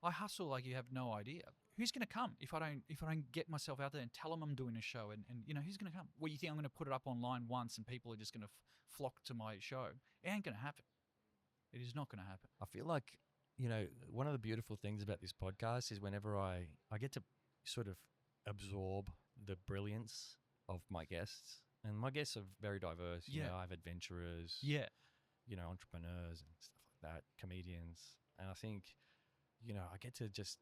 I hustle like you have no idea. Who's going to come if I don't get myself out there and tell them I'm doing a show and who's going to come? Well, you think I'm going to put it up online once and people are just going to flock to my show? It ain't going to happen. It is not going to happen. I feel like, one of the beautiful things about this podcast is whenever I get to sort of absorb the brilliance of my guests. And my guests are very diverse. You know, I have adventurers, entrepreneurs and stuff like that, comedians. And I think, I get to just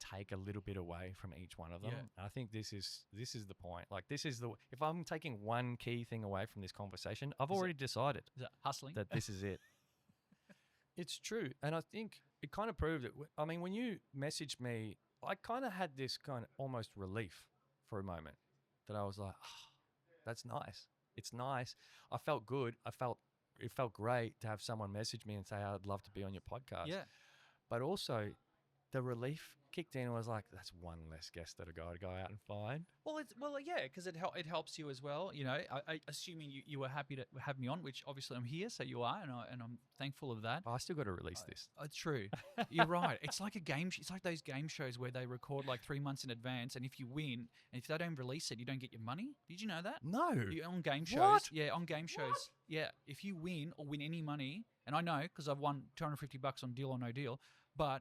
take a little bit away from each one of them. Yeah. And I think this is the point. Like if I'm taking one key thing away from this conversation, I've already decided Is that hustling? that this is it. It's true. And I think it kind of proved it. I mean, when you messaged me, I kind of had this kind of almost relief for a moment that I was like, that's nice. It's nice. I felt good. It felt great to have someone message me and say, I'd love to be on your podcast. Yeah. But also the relief kicked in and was like, that's one less guest that I got to go out and find. Well, because it helps you as well. I assuming you were happy to have me on, which obviously I'm here, so you are, and I'm thankful of that. Oh, I still got to release this. It's true. You're right. It's like a game. It's like those game shows where they record like 3 months in advance, and if you win, and if they don't release it, you don't get your money. Did you know that? No. On game shows. What? Yeah, on game shows. What? Yeah, if you win or win any money, and I know because I've won $250 on Deal or No Deal, but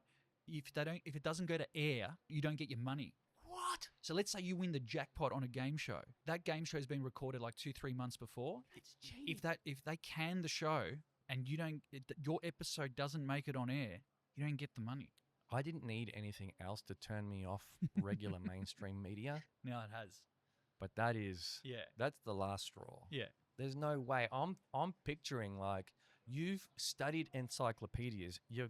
if it doesn't go to air, you don't get your money. What? So let's say you win the jackpot on a game show. That game show has been recorded like 2-3 months before. It's cheating. If they can the show and your episode doesn't make it on air, you don't get the money. I didn't need anything else to turn me off regular mainstream media, Now it has. but that's the last straw. Yeah. There's no way. I'm picturing like you've studied encyclopedias. You're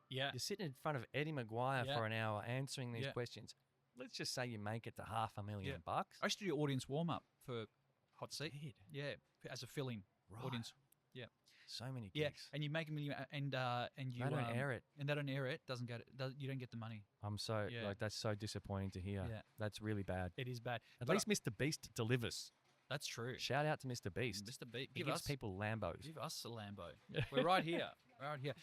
Yeah. You're sitting in front of Eddie Maguire Yeah. for an hour answering these Yeah. questions. Let's just say you make it to $500,000 bucks. I used to do audience warm up for Hot Seat. Did? Yeah, as a fill-in audience. Yeah. So many Yeah, gigs. and you make a million, and you They don't air it. and they don't air it. You don't get the money. I'm so that's so disappointing to hear. Yeah. That's really bad. It is bad. At But least Mr. Beast delivers. that's true. Shout out to Mr. Beast. Mr. B, He gives people Lambos. Give us a Lambo. We're right here. Right here.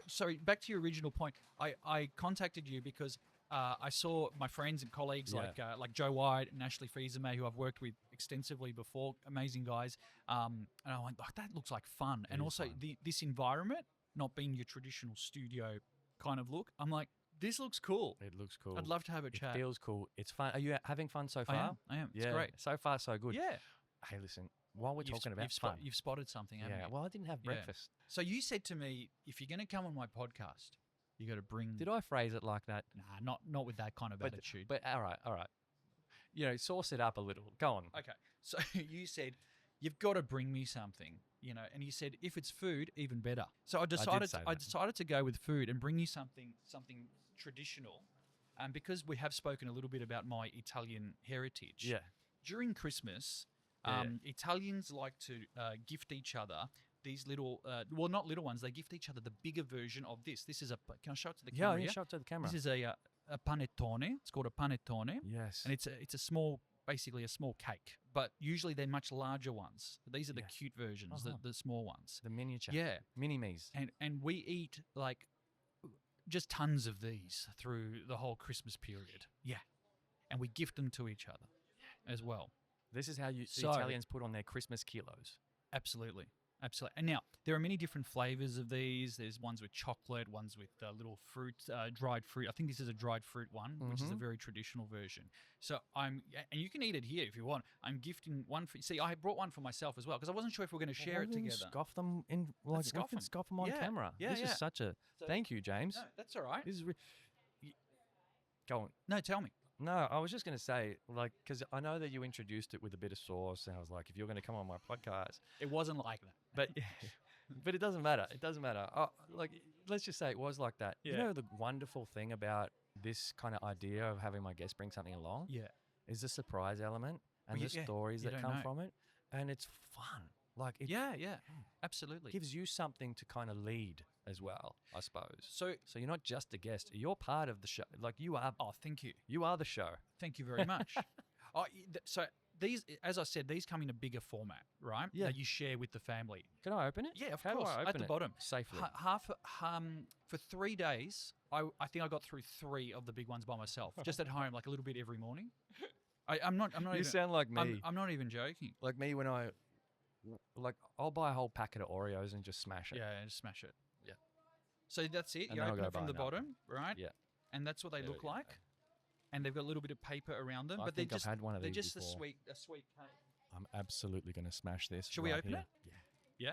Sorry, back to your original point. I contacted you because I saw my friends and colleagues like Joe White and Ashley Fieserme, who I've worked with extensively before, amazing guys. And I went, that looks like fun. And also this environment, not being your traditional studio kind of look, I'm like, this looks cool. It looks cool. I'd love to have a chat. It feels cool. It's fun. Are you having fun so far? I am. It's Yeah, great. so far so good. Yeah. Hey, listen. While we're talking about fun, you've spotted something, haven't yeah. you? Well, I didn't have Yeah. breakfast. So you said to me, if you're going to come on my podcast, you got to bring. Did I phrase it like that? Nah, not with that kind of attitude. But all right. Sauce it up a little. Go on. Okay. So you said you've got to bring me something, and you said if it's food, even better. So I decided say I that. decided to go with food and bring you something traditional, because we have spoken a little bit about my Italian heritage. Yeah. During Christmas, Yeah. Italians like to gift each other these little, not little ones. They gift each other the bigger version of this. This is can I show it to the camera? Yeah, show it to the camera. This is a panettone. It's called a panettone. Yes. And it's a small, basically a small cake. But usually they're much larger ones. These are the cute versions, the small ones. The miniature. Yeah. Mini-me's. And we eat like just tons of these through the whole Christmas period. Yeah. And we gift them to each other as well. This is how the Italians put on their Christmas kilos. Absolutely. Absolutely. And now, there are many different flavors of these. There's ones with chocolate, ones with little fruit, dried fruit. I think this is a dried fruit one, which is a very traditional version. So and you can eat it here if you want. I'm gifting one for, see, I brought one for myself as well, because I wasn't sure if we were going to share it together. Scoff them in, like, scoff them on camera. Yeah, this is such a, thank you, James. No, that's all right. This is, go on. No, tell me. No, I was just going to say, like, because I know that you introduced it with a bit of sauce, and I was like, if you're going to come on my podcast. It wasn't like that. But it doesn't matter. It doesn't matter. Like, let's just say it was like that. Yeah. You know, the wonderful thing about this kind of idea of having my guest bring something along is the surprise element and the stories that come from it. And it's fun. Like, it yeah, absolutely. gives you something to kind of lead as well, I suppose. So, So you're not just a guest. You're part of the show. Like you are. oh, thank you. You are the show. Thank you very much. So these, as I said, these come in a bigger format, right? Yeah. That you share with the family. Can I open it? Yeah, of How course. do I At open the it bottom. safely? For 3 days, I think I got through 3 of the big ones by myself, just at home, like a little bit every morning. I'm not You even. sound like me. I'm not even joking. Like me when I'll buy a whole packet of Oreos and just smash it. Yeah, and just smash it. Yeah. So that's it. And You then I'll open go it from buy the another. bottom, right? Yeah. And that's what they There we look go. like. And they've got a little bit of paper around them, I but think they're I've just had one of they're these just before. a sweet cake. I'm absolutely going to smash this. Shall we right open here. it? Yeah. Yeah.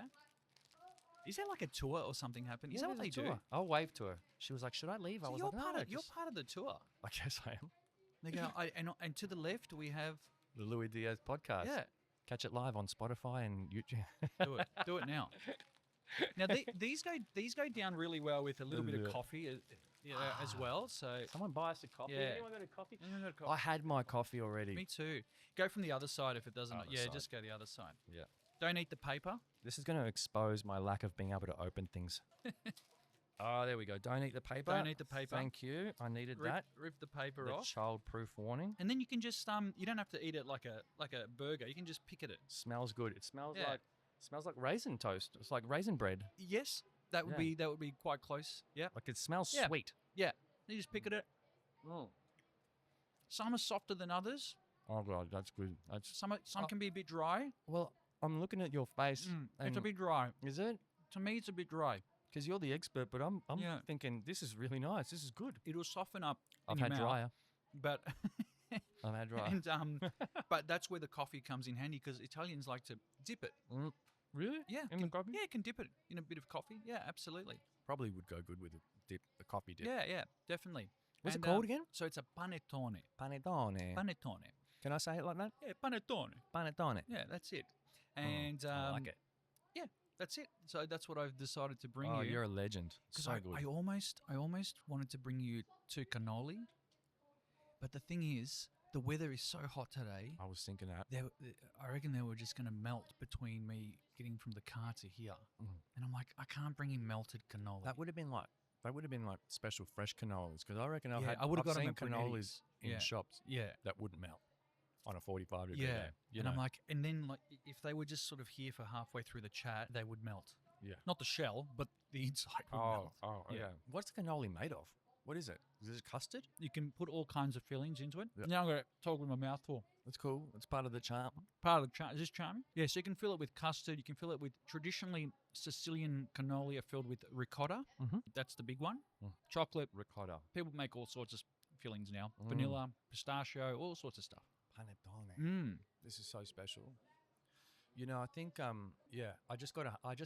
Is there like a tour or something happening? Is that what there's they a do? tour. I'll wave to her. She was like, "Should I leave?" I So was you're like, part "No, of you're just-" part of the tour. I guess I am. They go, and to the left we have The Louis Diaz podcast. yeah. Catch it live on Spotify and YouTube. Do it now. Now these go down really well with a little bit of coffee as well. So Someone buy us a coffee. Yeah. Anyone got a coffee? I'm gonna go- I had my coffee already. me too. Go from the other side if it doesn't. Other Yeah, side. just go the other side. Yeah. Don't eat the paper. This is going to expose my lack of being able to open things. Oh, there we go. Don't eat the paper. Don't eat the paper. Thank you. I needed that. Rip the paper The off. child-proof warning. And then you can just you don't have to eat it like a burger. You can just pick at it. Smells good. It smells Yeah. like raisin toast. It's like raisin bread. Yes, that would be quite close. Yeah. Like it smells Yeah. sweet. Yeah. You just pick at it. Some are softer than others. Oh god, that's good. That's Some can be a bit dry. well. I'm looking at your face. It's a and bit dry. Is it? To me, it's a bit dry. Because you're the expert, but I'm Yeah. thinking this is really nice. This is good. It'll soften up. I've in your had mouth, drier. but I've had drier. and but that's where the coffee comes in handy because Italians like to dip it. Really? Yeah, In the coffee? Yeah, can dip it in a bit of coffee. Yeah, absolutely. Probably would go good with a coffee dip. Yeah, definitely. What's And, it called again? So it's a panettone. Panettone. Panettone. Can I say it like that? Yeah, panettone. Panettone. Yeah, that's it. And I like it. Yeah, that's it. So that's what I've decided to bring Oh, you. you're a legend. Because So I good. almost wanted to bring you to cannoli, but the thing is, the weather is so hot today. I was thinking that. I reckon they were just going to melt between me getting from the car to here, and I'm like, I can't bring in melted cannoli. That would have been like special fresh cannolis because I reckon Yeah, I would've I've got 'em seen at cannolis Brunetti's. in Yeah. shops Yeah, that wouldn't melt on a 45-degree yeah. day. You And know? I'm like, and then like if they were just sort of here for halfway through the chat, they would melt. Yeah. Not the shell, but the inside would melt. yeah. Yeah. What's the cannoli made of? What is it? Is it custard? You can put all kinds of fillings into it. Yeah. Now I'm going to talk with my mouth full. That's cool. It's part of the charm. Part of the is this charming? Yeah, so you can fill it with custard. You can fill it with traditionally Sicilian cannoli are filled with ricotta. Mhm. That's the big one. Mm. Chocolate. Ricotta. People make all sorts of fillings now. Mm. Vanilla, pistachio, all sorts of stuff. Panettone. This is so special. You know, I think I just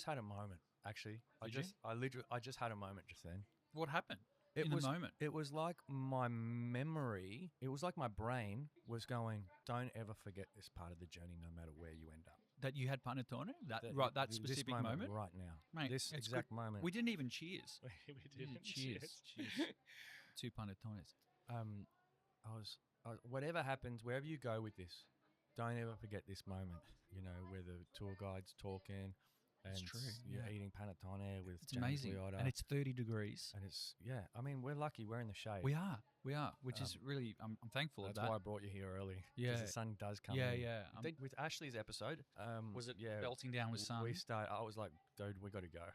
had a moment actually. I just had a moment just then. What happened It in was the moment? It was like my memory, it was like my brain was going, don't ever forget this part of the journey no matter where you end up. That you had panettone? That This specific moment right now. Mate, this it's exact good. moment. We didn't even cheers. we didn't. Cheers. Two panettones. Whatever happens, wherever you go with this, don't ever forget this moment. You know, where the tour guide's talking, and It's true, you're yeah. eating panettone with It's James amazing. Liotta, And it's 30 degrees. and it's I mean, we're lucky. We're in the shade. We are, which is really, I'm thankful That's of that. why I brought you here early. 'Cause Yeah. the sun does come. Yeah, in. yeah. With Ashley's episode, Was it yeah, belting down with sun? I was like, dude, we got to go.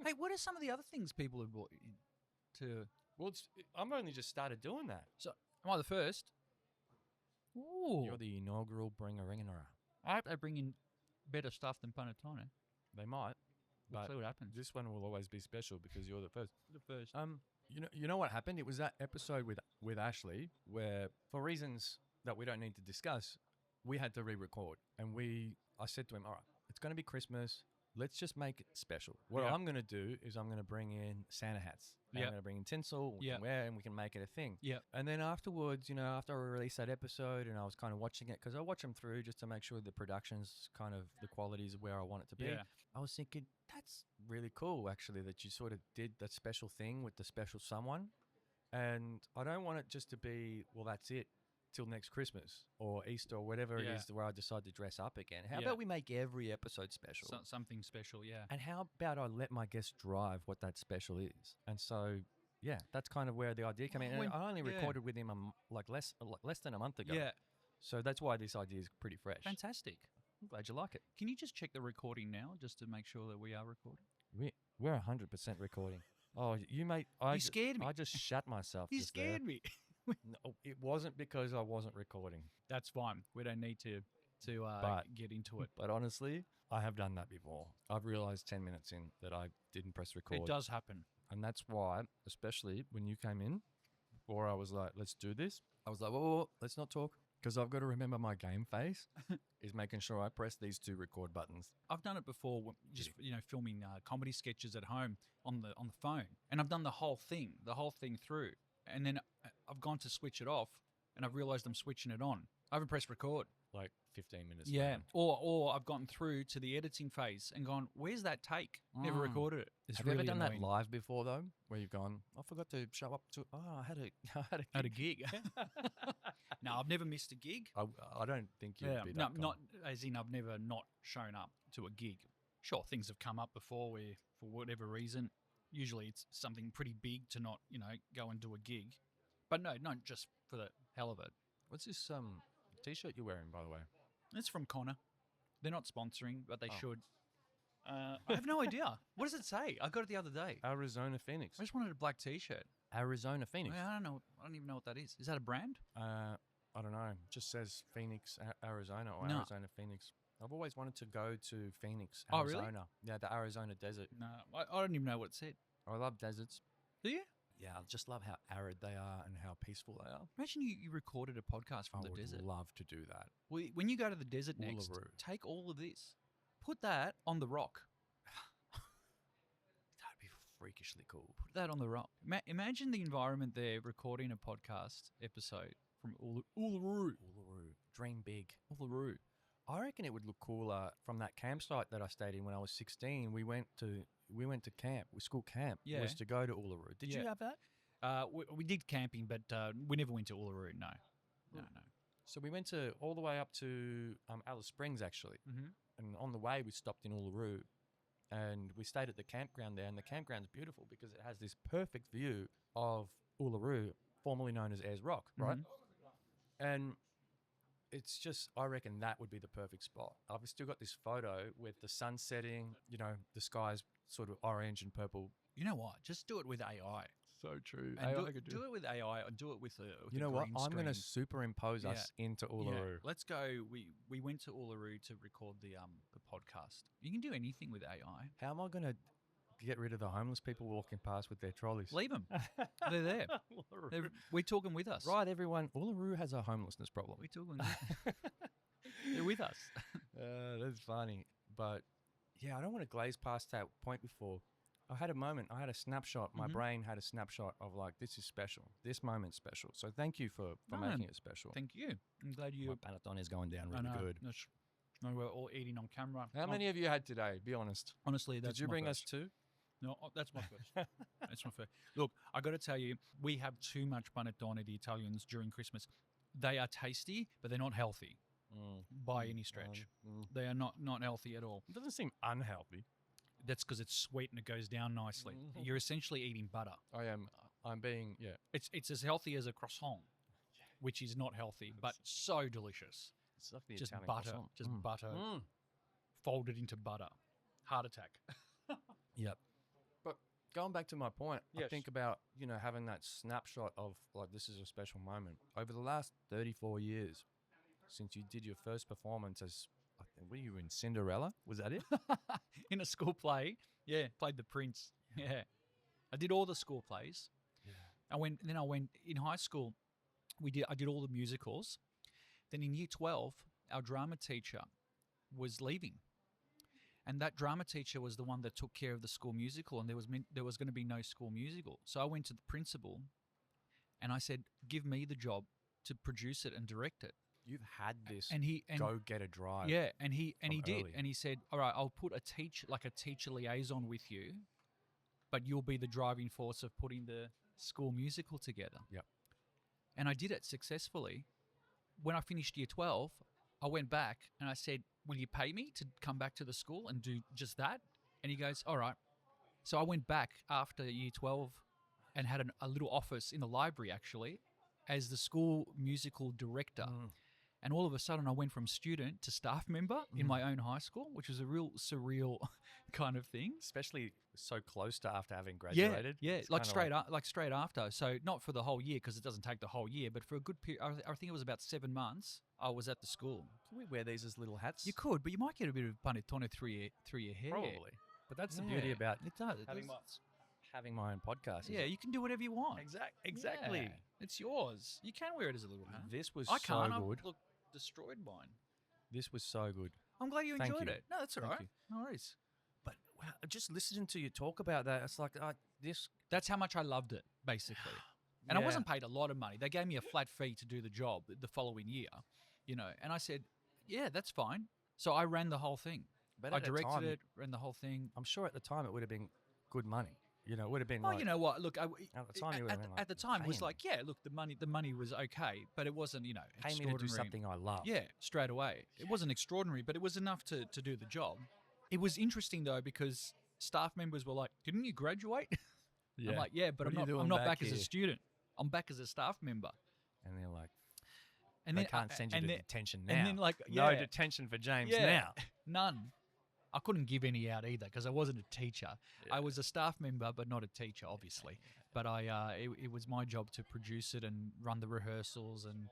Hey, what are some of the other things people have brought you to? Well, I'm only just started doing that. So, am I the first? Ooh. You're the inaugural bringer-ringerer. I hope they bring in better stuff than panettone. They might, We'll but see what happens. this one will always be special because you're the first. The first. You know what happened? It was that episode with Ashley where, for reasons that we don't need to discuss, we had to re-record, and I said to him, all right, it's going to be Christmas. Let's just make it special. What Yeah. I'm going to do is I'm going to bring in Santa hats. And Yep. I'm going to bring in tinsel, we Yep. can wear, and we can make it a thing. Yep. And then afterwards, after I released that episode and I was kind of watching it, because I watch them through just to make sure the production's kind of the qualities of where I want it to be. Yeah. I was thinking, that's really cool, actually, that you sort of did that special thing with the special someone. And I don't want it just to be, well, that's it. till next Christmas or Easter or whatever it Yeah. is where I decide to dress up again. How Yeah. about we make every episode special? Something special, yeah. And how about I let my guests drive what that special is? And so, yeah, that's kind of where the idea came in. And I only recorded with him less than a month ago. Yeah, So that's why this idea is pretty fresh. fantastic. I'm glad you like it. Can you just check the recording now, just to make sure that we are recording? We're 100% recording. Oh, you mate, You scared me. I just shat myself. You just there. scared me. No, it wasn't because I wasn't recording. That's fine. We don't need to But- get into it. But honestly, I have done that before. I've realized 10 minutes in that I didn't press record. It does happen. And that's why, especially when you came in, or I was like, let's do this. I was like, whoa, let's not talk. Because I've got to remember my game face is making sure I press these 2 record buttons. I've done it before, just filming comedy sketches at home on the phone, and I've done the whole thing through, and then I've gone to switch it off, and I've realised I'm switching it on. I haven't pressed record. Like 15 minutes. Yeah, later. or I've gotten through to the editing phase and gone, "Where's that take?" Never recorded it. It's Have really you ever done annoying. that live before though, where you've gone, I forgot to show up to. Oh, I had a At a gig. No, I've never missed a gig. I don't think you'd be that not as in I've never not shown up to a gig. Sure, things have come up before where for whatever reason, usually it's something pretty big to not go and do a gig, but no, not just for the hell of it. What's this t-shirt you're wearing, by the way? It's from Connor. They're not sponsoring, but they Oh. should. I have no idea. What does it say? I got it the other day. Arizona Phoenix. I just wanted a black T-shirt. Arizona Phoenix. I don't know. I don't even know what that is. Is that a brand? I don't know. It just says Phoenix, Arizona, or No. Arizona Phoenix. I've always wanted to go to Phoenix, Oh, Arizona. really? Yeah, the Arizona desert. No, I don't even know what it said. I love deserts. Do you? Yeah, I just love how arid they are and how peaceful they are. Imagine you recorded a podcast from I the would desert. love to do that. When you go to the desert next, Uluru. take all of this, put that on the rock. That'd be freakishly cool. Put that on the rock. Imagine the environment there recording a podcast episode from Uluru. Uluru. Dream big. Uluru. I reckon it would look cooler from that campsite that I stayed in when I was 16. We went to camp. School camp Yeah. was to go to Uluru. Did you Yeah. have that? We did camping, but we never went to Uluru. No. So we went all the way up to Alice Springs actually. Mm-hmm. And on the way we stopped in Uluru and we stayed at the campground there, and the campground's beautiful because it has this perfect view of Uluru, formerly known as Ayers Rock, right? And it's just, I reckon that would be the perfect spot. I've still got this photo with the sun setting, the sky's sort of orange and purple. You know what? Just do it with AI. So true. And do it with AI or do it with a You know what? green I'm going to screen. superimpose Yeah. us into Uluru. Yeah. Let's go. We went to Uluru to record the podcast. You can do anything with AI. How am I going to get rid of the homeless people walking past with their trolleys? Leave them. They're there. We took them with us. Right, everyone. Uluru has a homelessness problem. We took them. They're with us. That's funny. But yeah, I don't want to glaze past that point before. I had a moment. I had a snapshot. My brain had a snapshot of like, this is special. This moment's special. So thank you for making it special. Thank you. I'm glad you. My panettone is going down really good. No, we're all eating on camera. How many have you had today? Be honest. Honestly, that's Did you my bring first. us two? No, that's my first. That's my first. Look, I got to tell you, we have too much panettone, the Italians, during Christmas. They are tasty, but they're not healthy by any stretch. They are not healthy at all. It doesn't seem unhealthy. That's because it's sweet and it goes down nicely. You're essentially eating butter. I'm being, yeah. It's as healthy as a croissant, which is not healthy, but so delicious. It's like the Just Italian butter, croissant. just butter, folded into butter. Heart attack. Yep. But going back to my point, I Yes. think about, having that snapshot of like, this is a special moment. Over the last 34 years, since you did your first performance as, were you in Cinderella? Was that it? In a school play, yeah, played the prince. Yeah, I did all the school plays. Yeah. I went in high school. I did all the musicals. Then in year 12, our drama teacher was leaving, and that drama teacher was the one that took care of the school musical. And there was going to be no school musical, so I went to the principal, and I said, "Give me the job to produce it and direct it." You've had this And he go get a drive. Yeah, and he did, early. and he said, "All right, I'll put a teacher liaison with you, but you'll be the driving force of putting the school musical together." Yep. And I did it successfully, when I finished year 12, I went back and I said, will you pay me to come back to the school and do just that? And he goes, all right. So I went back after year 12 and had a little office in the library, actually, as the school musical director. And all of a sudden, I went from student to staff member in my own high school, which was a real surreal kind of thing. Especially so close to after having graduated. Yeah, It's like kinda straight after. So not for the whole year because it doesn't take the whole year, but for a good period. I think it was about 7 months. I was at the school. Can we wear these as little hats? You could, but you might get a bit of panettone through your hair. Probably. But that's the beauty about it. Does having my own podcast. Yeah, you can do whatever you want. Exactly. Yeah, it's yours. You can wear it as a little hat. This was I so can't. good. I look destroyed mine. This was so good. I'm glad you Thank enjoyed you. it. No, that's all Thank right. you. No worries. But wow, just listening to you talk about that, it's like this. That's how much I loved it, basically. And I Yeah. wasn't paid a lot of money. They gave me a flat fee to do the job the following year, and I said, yeah, that's fine. So I ran the whole thing. But I at the directed time, it, ran the whole thing. I'm sure at the time it would have been good money. It would have been. Oh, like, you know what? Look, at the time, you would have been like, at the time, it was "Damn, like, yeah, look, the money was okay, but it wasn't, pay me extraordinary. to do something I love. Yeah, straight away. It wasn't extraordinary, but it was enough to do the job. It was interesting though because staff members were like, "Didn't you graduate?" I'm like, "Yeah, but What are you I'm doing not back back as a here?" student. I'm back as a staff member." And they're like, And they then can't send you and to then- detention now. And then like, no yeah, detention for James yeah, now. none. I couldn't give any out either because I wasn't a teacher. I was a staff member, but not a teacher, obviously. But it was my job to produce it and run the rehearsals and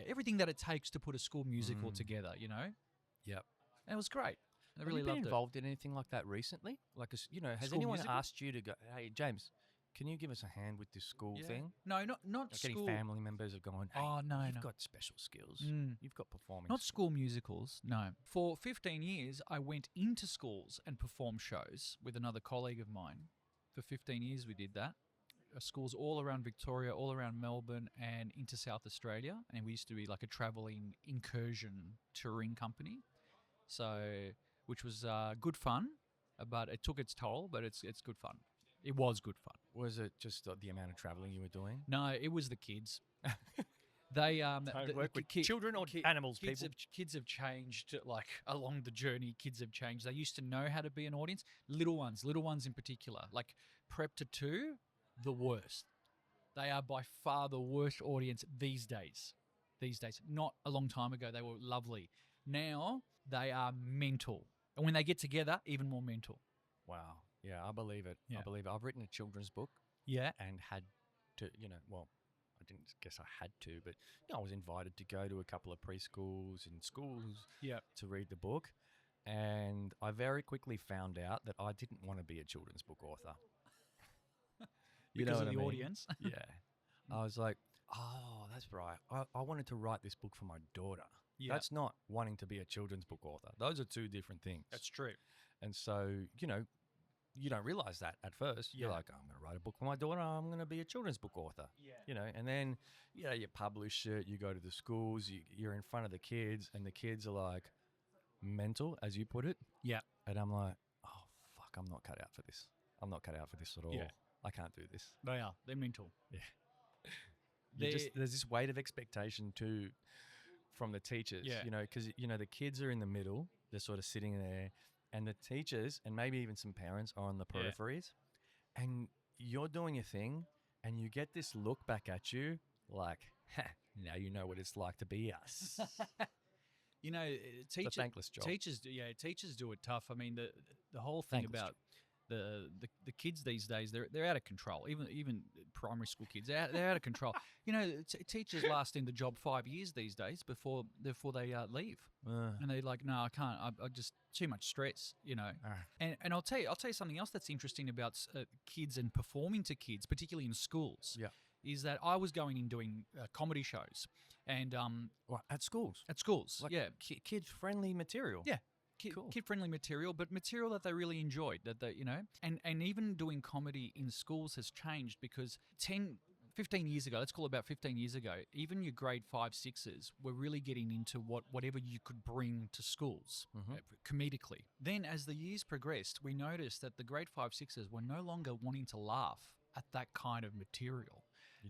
everything that it takes to put a school musical together. Yep. And it was great. I Have really you been loved it. involved in anything like that recently? Like, has School anyone musical? asked you to go, hey, James, can you give us a hand with this school thing? No, not Like school. any family members have gone, hey, Oh, no, you've no. got special skills. Mm. You've got performing Not skills." school musicals, no. For 15 years, I went into schools and performed shows with another colleague of mine. For 15 years, we did that. Schools all around Victoria, all around Melbourne, and into South Australia. And we used to be like a travelling incursion touring company. So, which was good fun, but it took its toll, but it's good fun. It was good fun. Was it just the amount of travelling you were doing? No, it was the kids. They Don't work with children or animals, people. Kids have changed, like along the journey. Kids have changed. They used to know how to be an audience. Little ones in particular, like prep to 2, the worst. They are by far the worst audience these days. Not a long time ago, they were lovely. Now they are mental, and when they get together, even more mental. Wow. Yeah, I believe it. Yeah. I believe it. I've written a children's book Yeah, and had to, well, I didn't guess I had to, but I was invited to go to a couple of preschools and schools yeah. to read the book. And I very quickly found out that I didn't want to be a children's book author. Because of what the I mean? audience. Yeah. I was like, oh, that's right. I wanted to write this book for my daughter. Yeah. That's not wanting to be a children's book author. Those are two different things. That's true. And so, you don't realize that at first. You're Yeah. like, I'm going to write a book for my daughter. I'm going to be a children's book author. Yeah. And then, you publish it. You go to the schools. You're in front of the kids, and the kids are like mental, as you put it. Yeah. And I'm like, oh, fuck, I'm not cut out for this. I'm not cut out for this at all. Yeah. I can't do this. They are. They're mental. There's this weight of expectation too from the teachers, Yeah. because, the kids are in the middle. They're sort of sitting there, and the teachers and maybe even some parents are on the Yeah. peripheries, and you're doing your thing, and you get this look back at you like, now you know what it's like to be us. Teachers, thankless job. Teachers do it tough. I mean, the whole thing Thankless about the kids these days, they're out of control. Even primary school kids, they're out of control. Teachers last in the job 5 years these days before they leave, and they're like, no, I can't. I just too much stress. And I'll tell you something else that's interesting about kids and performing to kids, particularly in schools. Yeah. Is that I was going in doing comedy shows, and Right, at schools. like Kid-friendly material. Yeah. Cool. Kid-friendly material, but material that they really enjoyed. And even doing comedy in schools has changed because 15 years ago, let's call it about 15 years ago, even your grade 5, 6s were really getting into whatever you could bring to schools comedically. Then as the years progressed, we noticed that the grade 5, 6s were no longer wanting to laugh at that kind of material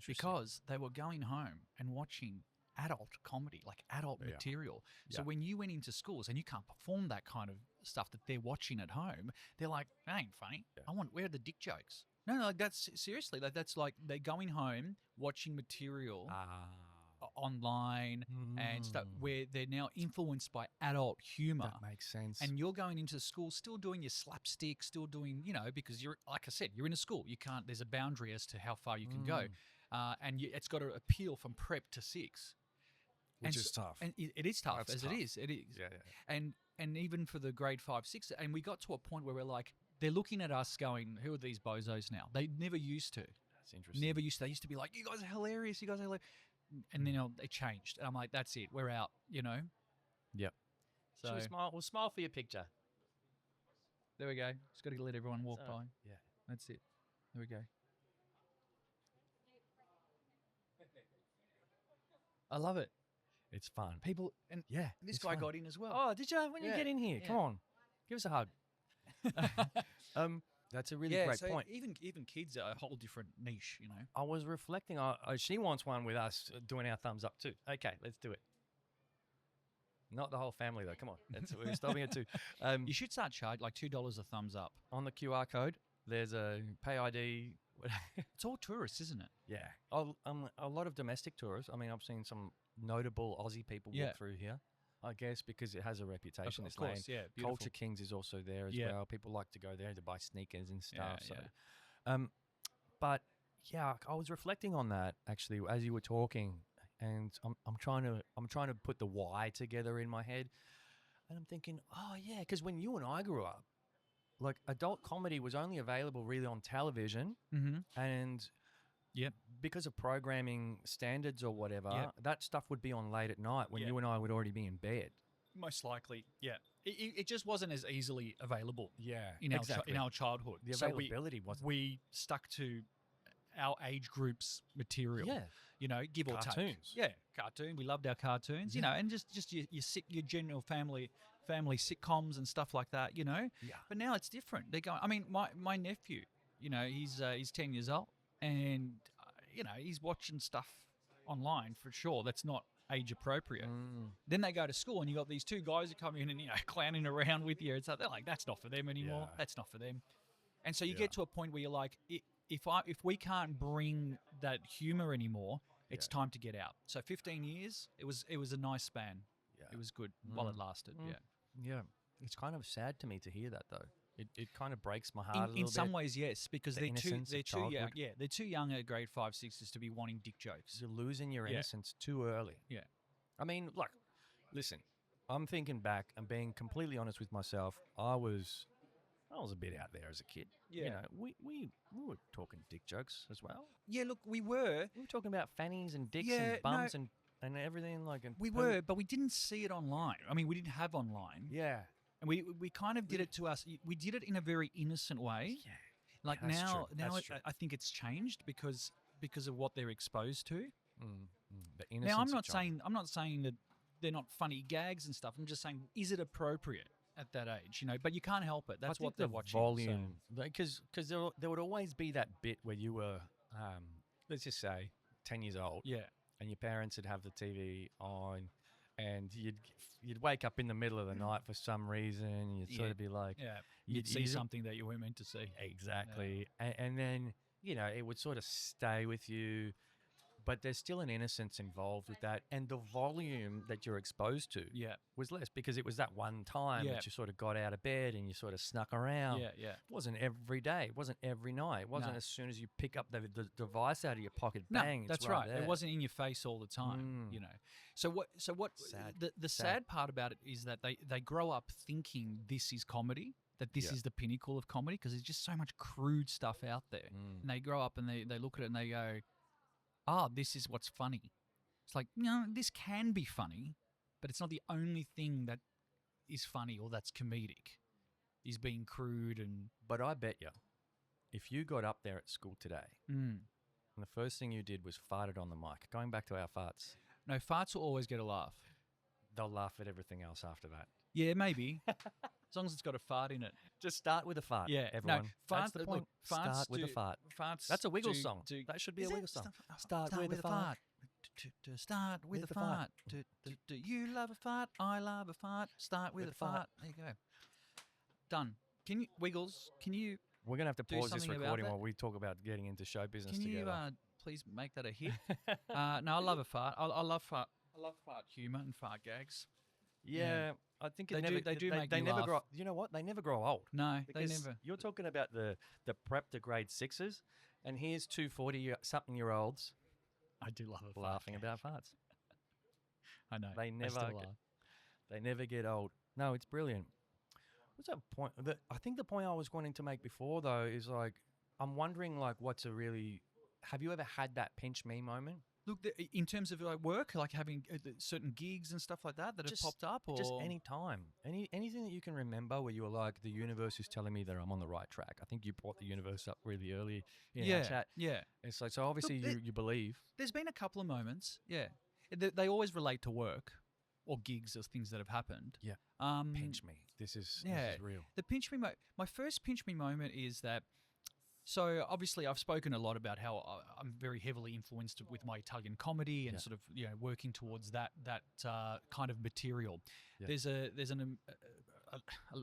because they were going home and watching adult comedy, like adult material. So when you went into schools and you can't perform that kind of stuff that they're watching at home, they're like, that ain't funny. Where are the dick jokes? No, like that's seriously, like that's like they're going home watching material online and stuff where they're now influenced by adult humor. That makes sense. And you're going into school still doing your slapstick, still doing, because you're, like I said, you're in a school. You can't, there's a boundary as to how far you can go. And it's got to appeal from prep to 6. Which is tough. And it is tough, That's as tough. it is. It is. Yeah. And even for the grade 5, 6, and we got to a point where we're like, they're looking at us going, who are these bozos now? They never used to. That's interesting. Never used to. They used to be like, you guys are hilarious. You guys are hilarious. And then they changed. And I'm like, that's it. We're out, Yep. So Should we smile? We'll smile for your picture. there we go. Just got to let everyone walk by. Yeah. That's it. There we go. I love it. It's fun. People, and Yeah. this it's guy fun. got in as well. Oh, did you? When you Yeah, get in here, yeah. come on. Give us a hug. That's a really great so point. even kids are a whole different niche, I was reflecting. She wants one with us doing our thumbs up too. Okay, let's do it. Not the whole family though. Come on, we're stopping at 2. You should start charge like $2 a thumbs up. On the QR code, there's a pay ID. It's all tourists, isn't it? Yeah, a lot of domestic tourists. I mean, I've seen some notable Aussie people Yeah. walk through here. I guess because it has a reputation. Of This land. course, yeah. Beautiful. Culture Kings is also there as Yeah. well. People like to go there to buy sneakers and stuff. Yeah, So, but yeah, I was reflecting on that actually as you were talking, and I'm trying to put the why together in my head, and I'm thinking, oh yeah, because when you and I grew up, like adult comedy was only available really on television, Mm-hmm. and Yep. because of programming standards or whatever, Yep. that stuff would be on late at night when Yeah. you and I would already be in bed. Most likely, yeah. It just wasn't as easily available Yeah, in our childhood. The So availability wasn't. we stuck to our age group's material. Yeah, Give or take. Cartoons. Yeah, cartoon. We loved our cartoons. And just your general family sitcoms and stuff like that. Yeah. But now it's different. They're going. I mean, my nephew. He's 10 years old, and he's watching stuff online for sure. That's not age appropriate. Then they go to school, and you got these 2 guys who come in and clowning around with you. It's like they're like, that's not for them anymore. Yeah. That's not for them. And so you Yeah. get to a point where you're like, if we can't bring that humor anymore, it's time to get out. So 15 years, it was a nice span. Yeah. It was good while it lasted. Yeah. Yeah. It's kind of sad to me to hear that though. It kind of breaks my heart a little In some bit. ways, yes, because The they're too innocence of young. childhood. Yeah, they're too young at grade 5, 6s to be wanting dick jokes. You're losing your Yeah. innocence too early. Yeah. I mean, look, listen, I'm thinking back and being completely honest with myself. I was a bit out there as a kid. Yeah. We were talking dick jokes as well. Yeah, look, we were. We were talking about fannies and dicks Yeah, and bums and everything like. And We were, but we didn't see it online. I mean, we didn't have online. Yeah. And we kind of did it to us. We did it in a very innocent way. Yeah. Like That's now true. That's true. I think it's changed because of what they're exposed to. The innocence. Now I'm of not childhood. saying that they're not funny gags and stuff. I'm just saying, is it appropriate at that age? But you can't help it. That's I think what they're the watching. volume, because there would always be that bit where you were, let's just say, 10 years old, Yeah. and your parents would have the TV on, and you'd wake up in the middle of the night for some reason, and you'd sort Yeah. of be like, Yeah. You'd see something that you weren't meant to see. exactly, and then it would sort of stay with you. But there's still an innocence involved with that, and the volume that you're exposed to Yeah. was less because it was that one time Yeah. that you sort of got out of bed and you sort of snuck around. Yeah. Yeah. It wasn't every day. It wasn't every night. It wasn't No. as soon as you pick up the device out of your pocket, No, bang, it's that's right. right. there. It wasn't in your face all the time, So what Sad. the Sad. sad part about it is that they grow up thinking this is comedy, that this Yeah. is the pinnacle of comedy, because there's just so much crude stuff out there. And they grow up and they look at it and they go, this is what's funny. It's like, this can be funny, but it's not the only thing that is funny or that's comedic, is being crude and But I bet you, if you got up there at school today and the first thing you did was farted on the mic, going back to our farts, no, farts will always get a laugh. they'll laugh at everything else after that. Yeah, maybe. As long as it's got a fart in it. Just start with a fart. Yeah, everyone. No, That's farts, the point. Look, farts Start with a do- fart. Farts. That's a Wiggles do- song. do- That should be Is a it? Wiggles song. Start with a fart. To start with a fart. Do you love a fart? I love a fart. Start with a fart. There you go. Done. Can you, Wiggles, can you We're going to have to do pause this something about recording that? while we talk about getting into show business Can you together. please make that a hit? No, I love a fart. I love fart. I love fart humour and fart gags. Yeah, I think They do make they me never laugh. grow. You know what? They never grow old. No, Because they never. You're talking about the prep to grade 6s, and here's 240-something-year-olds I do love a fart laughing gag. about farts. I know. They I never, still get, laugh. they never get old. No, it's brilliant. What's that point? I think the point I was wanting to make before though is like, I'm wondering like, have you ever had that pinch me moment? Look, in terms of like work, like having certain gigs and stuff like that have popped up, or Just any time, anything that you can remember where you were like, the universe is telling me that I'm on the right track. I think you brought the universe up really early in our chat. Yeah. It's like, so obviously Look, you believe. There's been a couple of moments, yeah. They always relate to work or gigs or things that have happened. Yeah. Pinch me. This is real. The pinch me my first pinch me moment is that, so obviously I've spoken a lot about how I'm very heavily influenced with my Italian comedy and sort of, you know, working towards that kind of material. Yeah. There's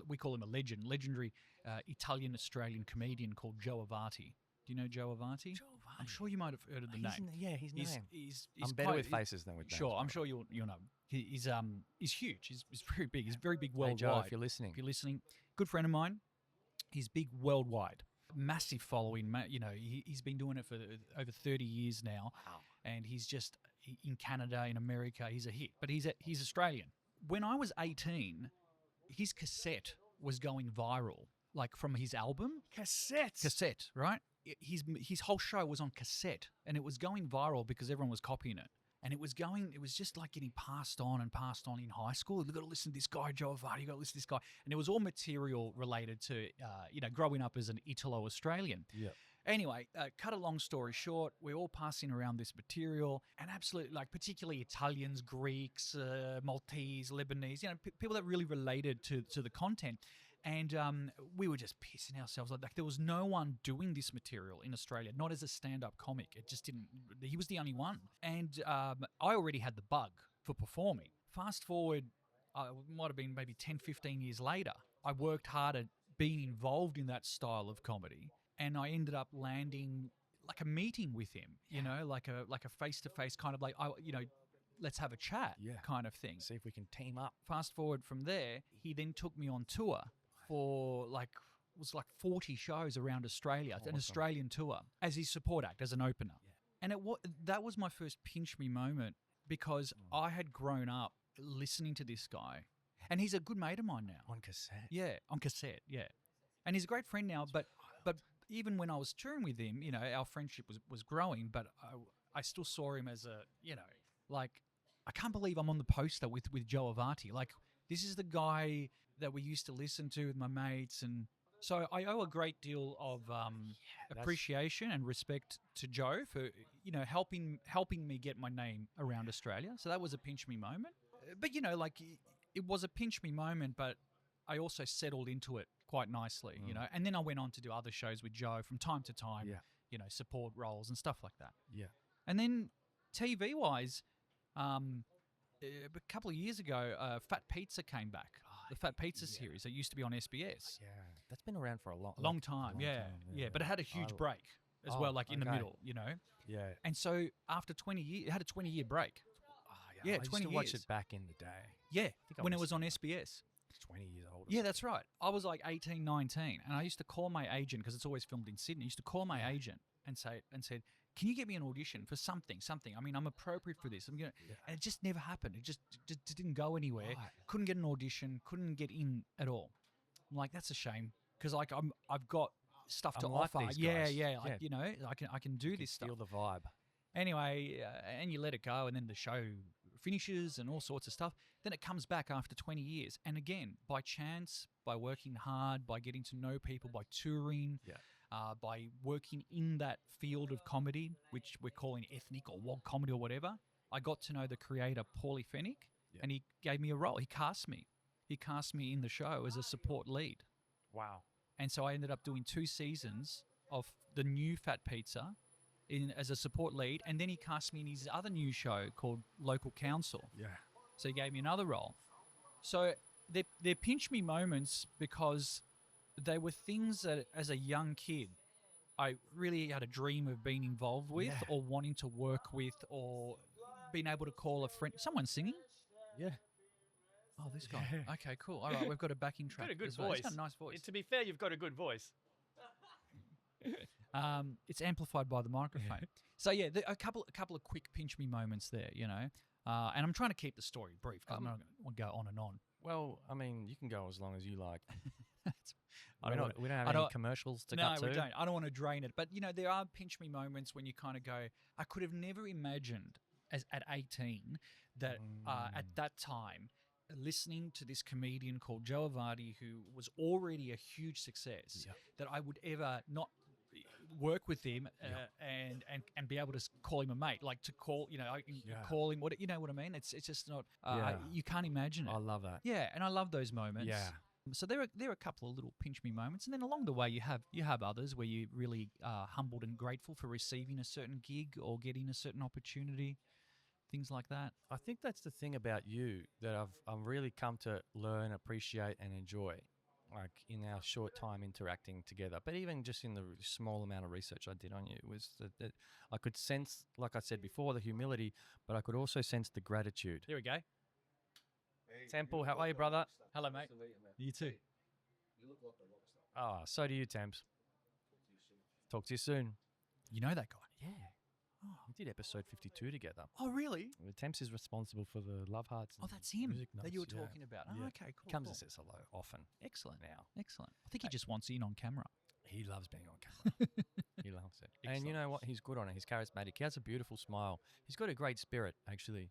we call him a legendary Italian-Australian comedian called Joe Avati. Do you know Joe Avati? I'm sure you might have heard of the name. His name. He's I'm better with faces than with names. Sure, I'm sure you'll know. He's huge. He's very big. He's very big worldwide. Hey Joe, if you're listening, good friend of mine. He's big worldwide. Massive following. You know, he's been doing it for over 30 years now. Wow. And he's just in Canada, in America. He's a hit. But he's Australian. When I was 18, his cassette was going viral, like from his album. Cassette, right? His whole show was on cassette, and it was going viral because everyone was copying it. And it was just like getting passed on in high school. You've got to listen to this guy, Joe Avati, you've got to listen to this guy. And it was all material related to, growing up as an Italo-Australian. Yeah. Anyway, cut a long story short, we're all passing around this material, and absolutely, like particularly Italians, Greeks, Maltese, Lebanese, you know, people that really related to the content. And we were just pissing ourselves. Like there was no one doing this material in Australia, not as a stand-up comic. It just didn't. He was the only one. And I already had the bug for performing. Fast forward, might have been maybe 10, 15 years later, I worked hard at being involved in that style of comedy. And I ended up landing like a meeting with him, you know, like a face-to-face kind of like, let's have a chat kind of thing. See if we can team up. Fast forward from there, he then took me on tour for like 40 shows around Australia, an Australian tour, as his support act, as an opener. Yeah. And that was my first pinch me moment, because I had grown up listening to this guy, and he's a good mate of mine now. On cassette? Yeah, on cassette, yeah. And he's a great friend now, but even when I was touring with him, you know, our friendship was growing, but I still saw him as a, you know, like, I can't believe I'm on the poster with Joe Avati. Like, this is the guy that we used to listen to with my mates. And so I owe a great deal of appreciation and respect to Joe for, you know, helping me get my name around Australia. So that was a pinch me moment. But, you know, like, it was a pinch me moment, but I also settled into it quite nicely, you know. And then I went on to do other shows with Joe from time to time, you know, support roles and stuff like that. Yeah. And then TV-wise, a couple of years ago, Fat Pizza came back. The Fat Pizza series that used to be on SBS. Yeah, that's been around for a long time. Yeah, but it had a huge break as well, like in the middle, you know. Yeah. And so after 20 years, it had a 20-year break. I used to watch it back in the day. Yeah, when it was on SBS. 20 years old. Yeah, that's right. I was like 18, 19, and I used to call my agent, because it's always filmed in Sydney. I used to call my agent and said, can you get me an audition for something? I mean, I'm appropriate for this. And it just never happened. It just didn't go anywhere. Right. Couldn't get an audition. Couldn't get in at all. I'm like, that's a shame, because like I've got stuff to offer. Like these guys. Like, you know, I can do this stuff. Feel the vibe. Anyway, and you let it go, and then the show finishes and all sorts of stuff. Then it comes back after 20 years. And again, by chance, by working hard, by getting to know people, by touring, by working in that field of comedy, which we're calling ethnic or WOG comedy or whatever, I got to know the creator, Paulie Fennick, and he gave me a role. He cast me. He cast me in the show as a support lead. Wow. And so I ended up doing 2 seasons of the new Fat Pizza. as a support lead, and then he cast me in his other new show called Local Council. Yeah. So he gave me another role. So they're pinch me moments because they were things that as a young kid I really had a dream of being involved with or wanting to work with or being able to call a friend. Someone singing? Yeah. Oh, this guy. Okay, cool. All right, we've got a backing track. Got a good as well. voice. He's got a nice voice. To be fair, you've got a good voice. It's amplified by the microphone. So yeah, a couple of quick pinch me moments there, you know. And I'm trying to keep the story brief because I'm not going to go on and on. Well, I mean, you can go as long as you like. We don't have I any don't- commercials to No, cut to. we don't. I don't want to drain it. But, you know, there are pinch me moments when you kind of go, I could have never imagined at 18 that at that time, listening to this comedian called Joe Avati, who was already a huge success, that I would ever not work with him and be able to call him a mate, like to call, you know, I can call him, what, you know what I mean? It's just not, you can't imagine it. I love that. Yeah, and I love those moments. Yeah. So there are a couple of little pinch me moments, and then along the way you have others where you're really humbled and grateful for receiving a certain gig or getting a certain opportunity, things like that. I think that's the thing about you that I've really come to learn, appreciate, and enjoy, like in our short time interacting together. But even just in the small amount of research I did on you, was that I could sense, like I said before, the humility, but I could also sense the gratitude. Here we go. Temple, how are you, brother? Hello, mate. You too. Ah, so do you, Temps. Talk to you soon. You know that guy? Yeah. We did episode 52 together. Oh, really? Temps is responsible for the Love Hearts. Oh, that's him music that you were notes, talking about. Oh, Yeah. okay, cool. He comes cool. and says hello often. Excellent. Now. Excellent. I think he just wants in on camera. He loves being on camera. He loves it. And you know what? He's good on it. He's charismatic. He has a beautiful smile. He's got a great spirit, actually.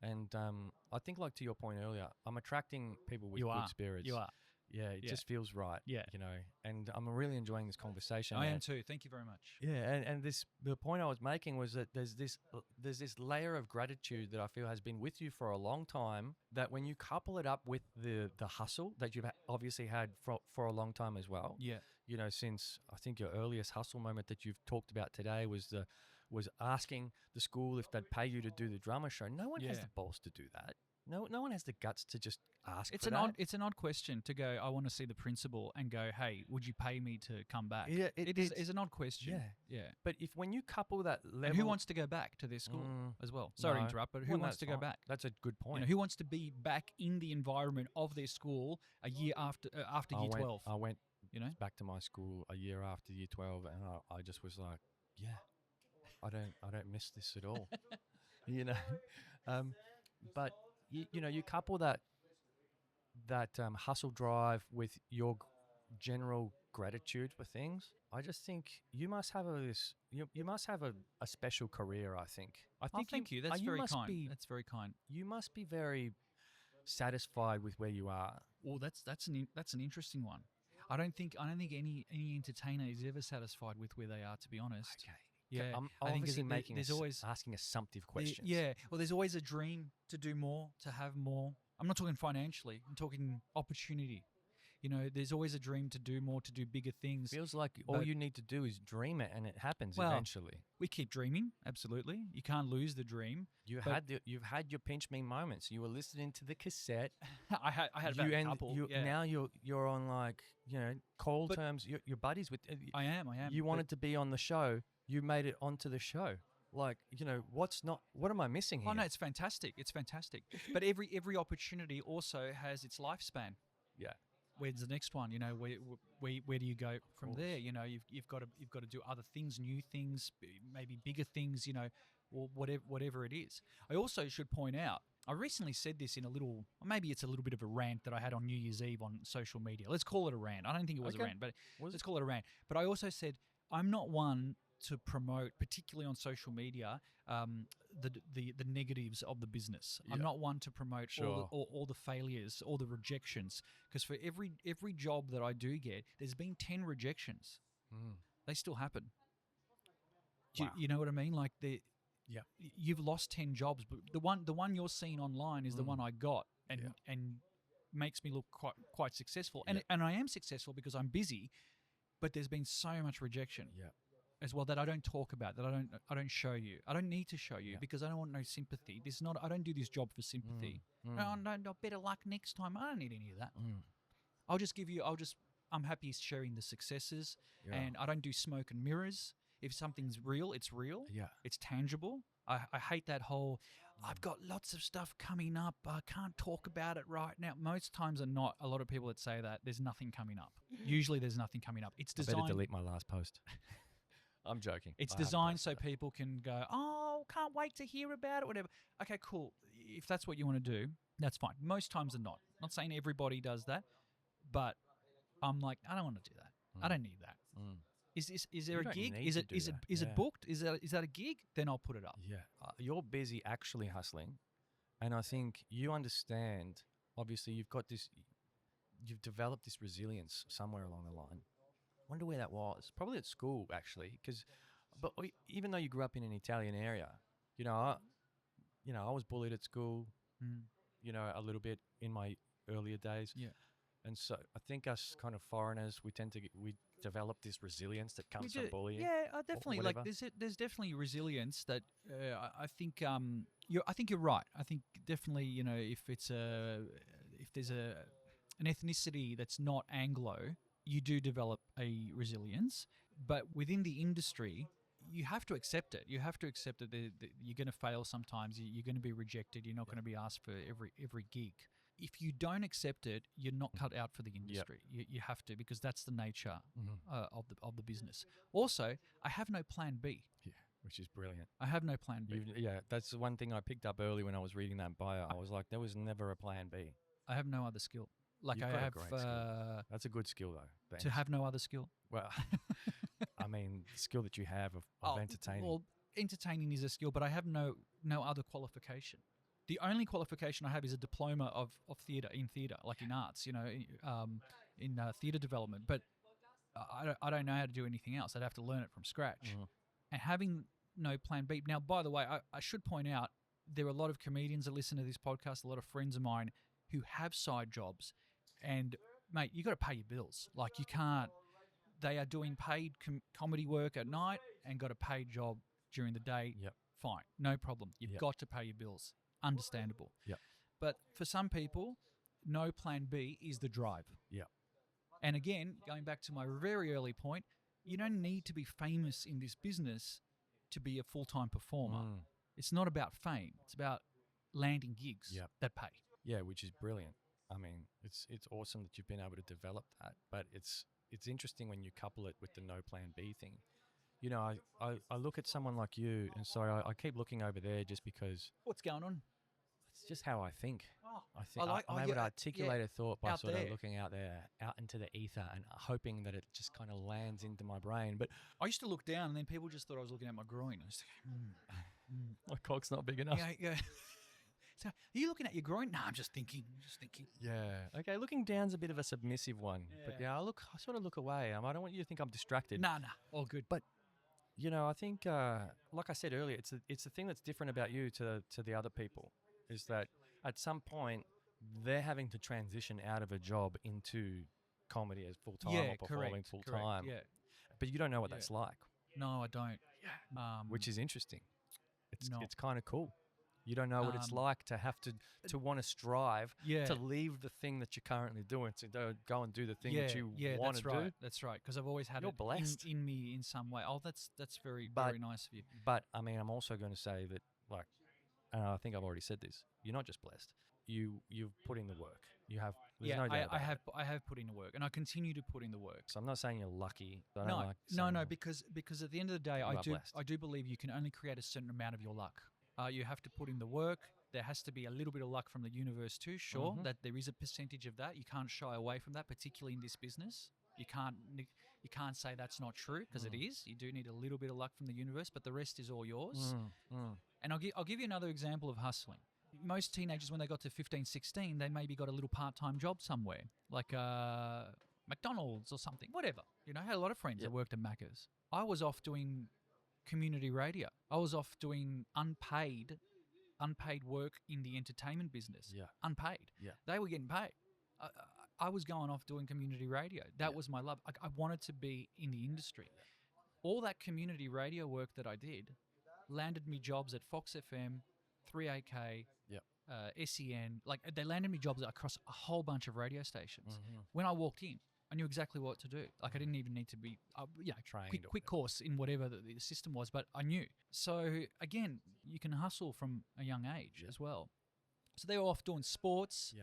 And I think, like to your point earlier, I'm attracting people with good spirits. You are. Yeah, it just feels right. Yeah. You know, and I'm really enjoying this conversation. I am too. Thank you very much. Yeah, and the point I was making was that there's this layer of gratitude that I feel has been with you for a long time, that when you couple it up with the hustle that you've obviously had for a long time as well. Yeah. You know, since I think your earliest hustle moment that you've talked about today was asking the school if they'd pay you to do the drama show. No one has the balls to do that. No one has the guts to just ask It's for an that. it's an odd question to go, I want to see the principal, and go, hey, would you pay me to come back? Yeah, it's an odd question. Yeah. Yeah. But when you couple that level, And who wants to go back to their school as well? Sorry to No. interrupt, but who Well, wants that's to go fine. back? That's a good You point. know, who wants to be back in the environment of their school a year after year 12? I went You know, back to my school a year after year 12, and I just was like, yeah, I don't miss this at all. You know, but you know, you couple that hustle drive with your general gratitude for things. I just think you must have you must have a special career. I think. thank you. That's very kind. That's very kind. You must be very satisfied with where you are. Well, that's an interesting one. I don't think any entertainer is ever satisfied with where they are, to be honest. Okay. Yeah, I'm I think obviously there's always asking assumptive questions. Yeah, well, there's always a dream to do more, to have more. I'm not talking financially. I'm talking opportunity. You know, there's always a dream to do more, to do bigger things. Feels like all you need to do is dream it, and it happens eventually. We keep dreaming, absolutely. You can't lose the dream. You've had your pinch me moments. You were listening to the cassette. I had about a couple. Now you're on, like, you know, call terms. You're buddies with. I am. You wanted to be on the show. You made it onto the show. Like, you know, what am I missing here? Oh no, it's fantastic. It's fantastic. But every opportunity also has its lifespan. Yeah. Where's the next one? You know, where do you go from there? You know, you've got to do other things, new things, maybe bigger things. You know, or whatever it is. I also should point out, I recently said this in maybe it's a little bit of a rant that I had on New Year's Eve on social media. Let's call it a rant. I don't think it was a rant, but let's call it a rant. But I also said I'm not one to promote, particularly on social media, the negatives of the business. I'm not one to promote all the failures, all the rejections, because for every job that I do get, there's been 10 rejections. They still happen. Wow. You know what I mean? Like you've lost 10 jobs, but the one you're seeing online is the one I got, and makes me look quite successful. And I am successful because I'm busy, but there's been so much rejection. Yeah. as well that I don't talk about, that I don't show you. I don't need to show you because I don't want no sympathy. This is not. I don't do this job for sympathy. No, better luck next time. I don't need any of that. I'll just give you. I'm happy sharing the successes, and I don't do smoke and mirrors. If something's real, it's real. Yeah. It's tangible. I hate that whole, I've got lots of stuff coming up. I can't talk about it right now. Most times are not. A lot of people that say that, there's nothing coming up. Usually there's nothing coming up. It's I designed. better delete my last post. I'm joking. It's I haven't designed so posted that. people can go, oh, can't wait to hear about it, whatever. Okay, cool. If that's what you want to do, that's fine. Most times are not. Not saying everybody does that, but I'm like, I don't want to do that. I don't need that. Is there You a don't gig? need Is to it do is it that. is Yeah. it booked? Is that a gig? Then I'll put it up. Yeah. You're busy actually hustling. And I think you understand, obviously, you've developed this resilience somewhere along the line. Wonder where that was. Probably at school, actually. Even though you grew up in an Italian area, I was bullied at school, a little bit in my earlier days. Yeah. And so I think us kind of foreigners, we develop this resilience that comes from bullying. Yeah, definitely. Like whatever. there's definitely resilience that I think you're right. I think definitely if there's an ethnicity that's not Anglo, you do develop a resilience. But within the industry, you have to accept it. You have to accept that you're going to fail sometimes. You're going to be rejected. You're not going to be asked for every gig. If you don't accept it, you're not cut out for the industry. You have to, because that's the nature of the business. Also, I have no plan B. Yeah, which is brilliant. I have no plan B. That's the one thing I picked up early when I was reading that bio. I was like, there was never a plan B. I have no other skill. Like You've I got a have great skill. That's a good skill, though. to have no other skill. Well, I mean, the skill that you have of entertaining. Well, entertaining is a skill, but I have no other qualification. The only qualification I have is a diploma of theatre, like in arts, in theatre development. But I don't know how to do anything else. I'd have to learn it from scratch. And having no plan B. Now, by the way, I should point out, there are a lot of comedians that listen to this podcast, a lot of friends of mine who have side jobs. And, mate, you got to pay your bills. Like, you can't. They are doing paid comedy work at night and got a paid job during the day. Yep. Fine, no problem. You've got to pay your bills. Understandable. Yep. But for some people, no plan B is the drive. Yep. And again, going back to my very early point, you don't need to be famous in this business to be a full-time performer. It's not about fame. It's about landing gigs that pay. Yeah, which is brilliant. I mean, it's awesome that you've been able to develop that. But it's interesting when you couple it with the no plan B thing. I look at someone like you, and so I keep looking over there just because What's going on? it's just how I think. Oh, I think I'm able to articulate a thought by out sort there. of looking out there, out into the ether, and hoping that it just kind of lands into my brain. But I used to look down, and then people just thought I was looking at my groin. I was thinking, my cock's not big enough. yeah. So, are you looking at your groin? No, I'm just thinking. Yeah. Okay. Looking down's a bit of a submissive one, but I sort of look away. I don't want you to think I'm distracted. Nah, all good. But I think, like I said earlier, it's the thing that's different about you to the other people is that at some point they're having to transition out of a job into comedy as full time or performing full time. Yeah. But you don't know what that's like. No, I don't. Which is interesting. No. It's kind of cool. You don't know what it's like to have to want to strive to leave the thing that you're currently doing to go and do the thing that you want to do. That's right. Because I've always had You're it blessed. in me in some way. Oh, that's very nice of you. But I mean, I'm also going to say that, like, and I think I've already said this. You're not just blessed. You've put in the work. You have. There's no doubt about it. I have put in the work, and I continue to put in the work. So I'm not saying you're lucky. No, because at the end of the day, blessed. I do believe you can only create a certain amount of your luck. You have to put in the work. There has to be a little bit of luck from the universe too. Sure, that there is a percentage of that. You can't shy away from that, particularly in this business. You can't say that's not true, because it is. You do need a little bit of luck from the universe, but the rest is all yours. And I'll give you another example of hustling. Most teenagers, when they got to 15, 16, they maybe got a little part-time job somewhere, like McDonald's or something, whatever. I had a lot of friends that worked at Macca's. I was off doing community radio. I was off doing unpaid work in the entertainment business. Yeah. Unpaid. Yeah. They were getting paid. I was going off doing community radio. That was my love. I wanted to be in the industry. all that community radio work that I did landed me jobs at Fox FM, 3AK, Yep. SEN. Like, they landed me jobs across a whole bunch of radio stations. Mm-hmm. When I walked in, I knew exactly what to do. Like, I didn't even need to be, Trained or quick course in whatever the system was, but I knew. So, again, you can hustle from a young age as well. So they were off doing sports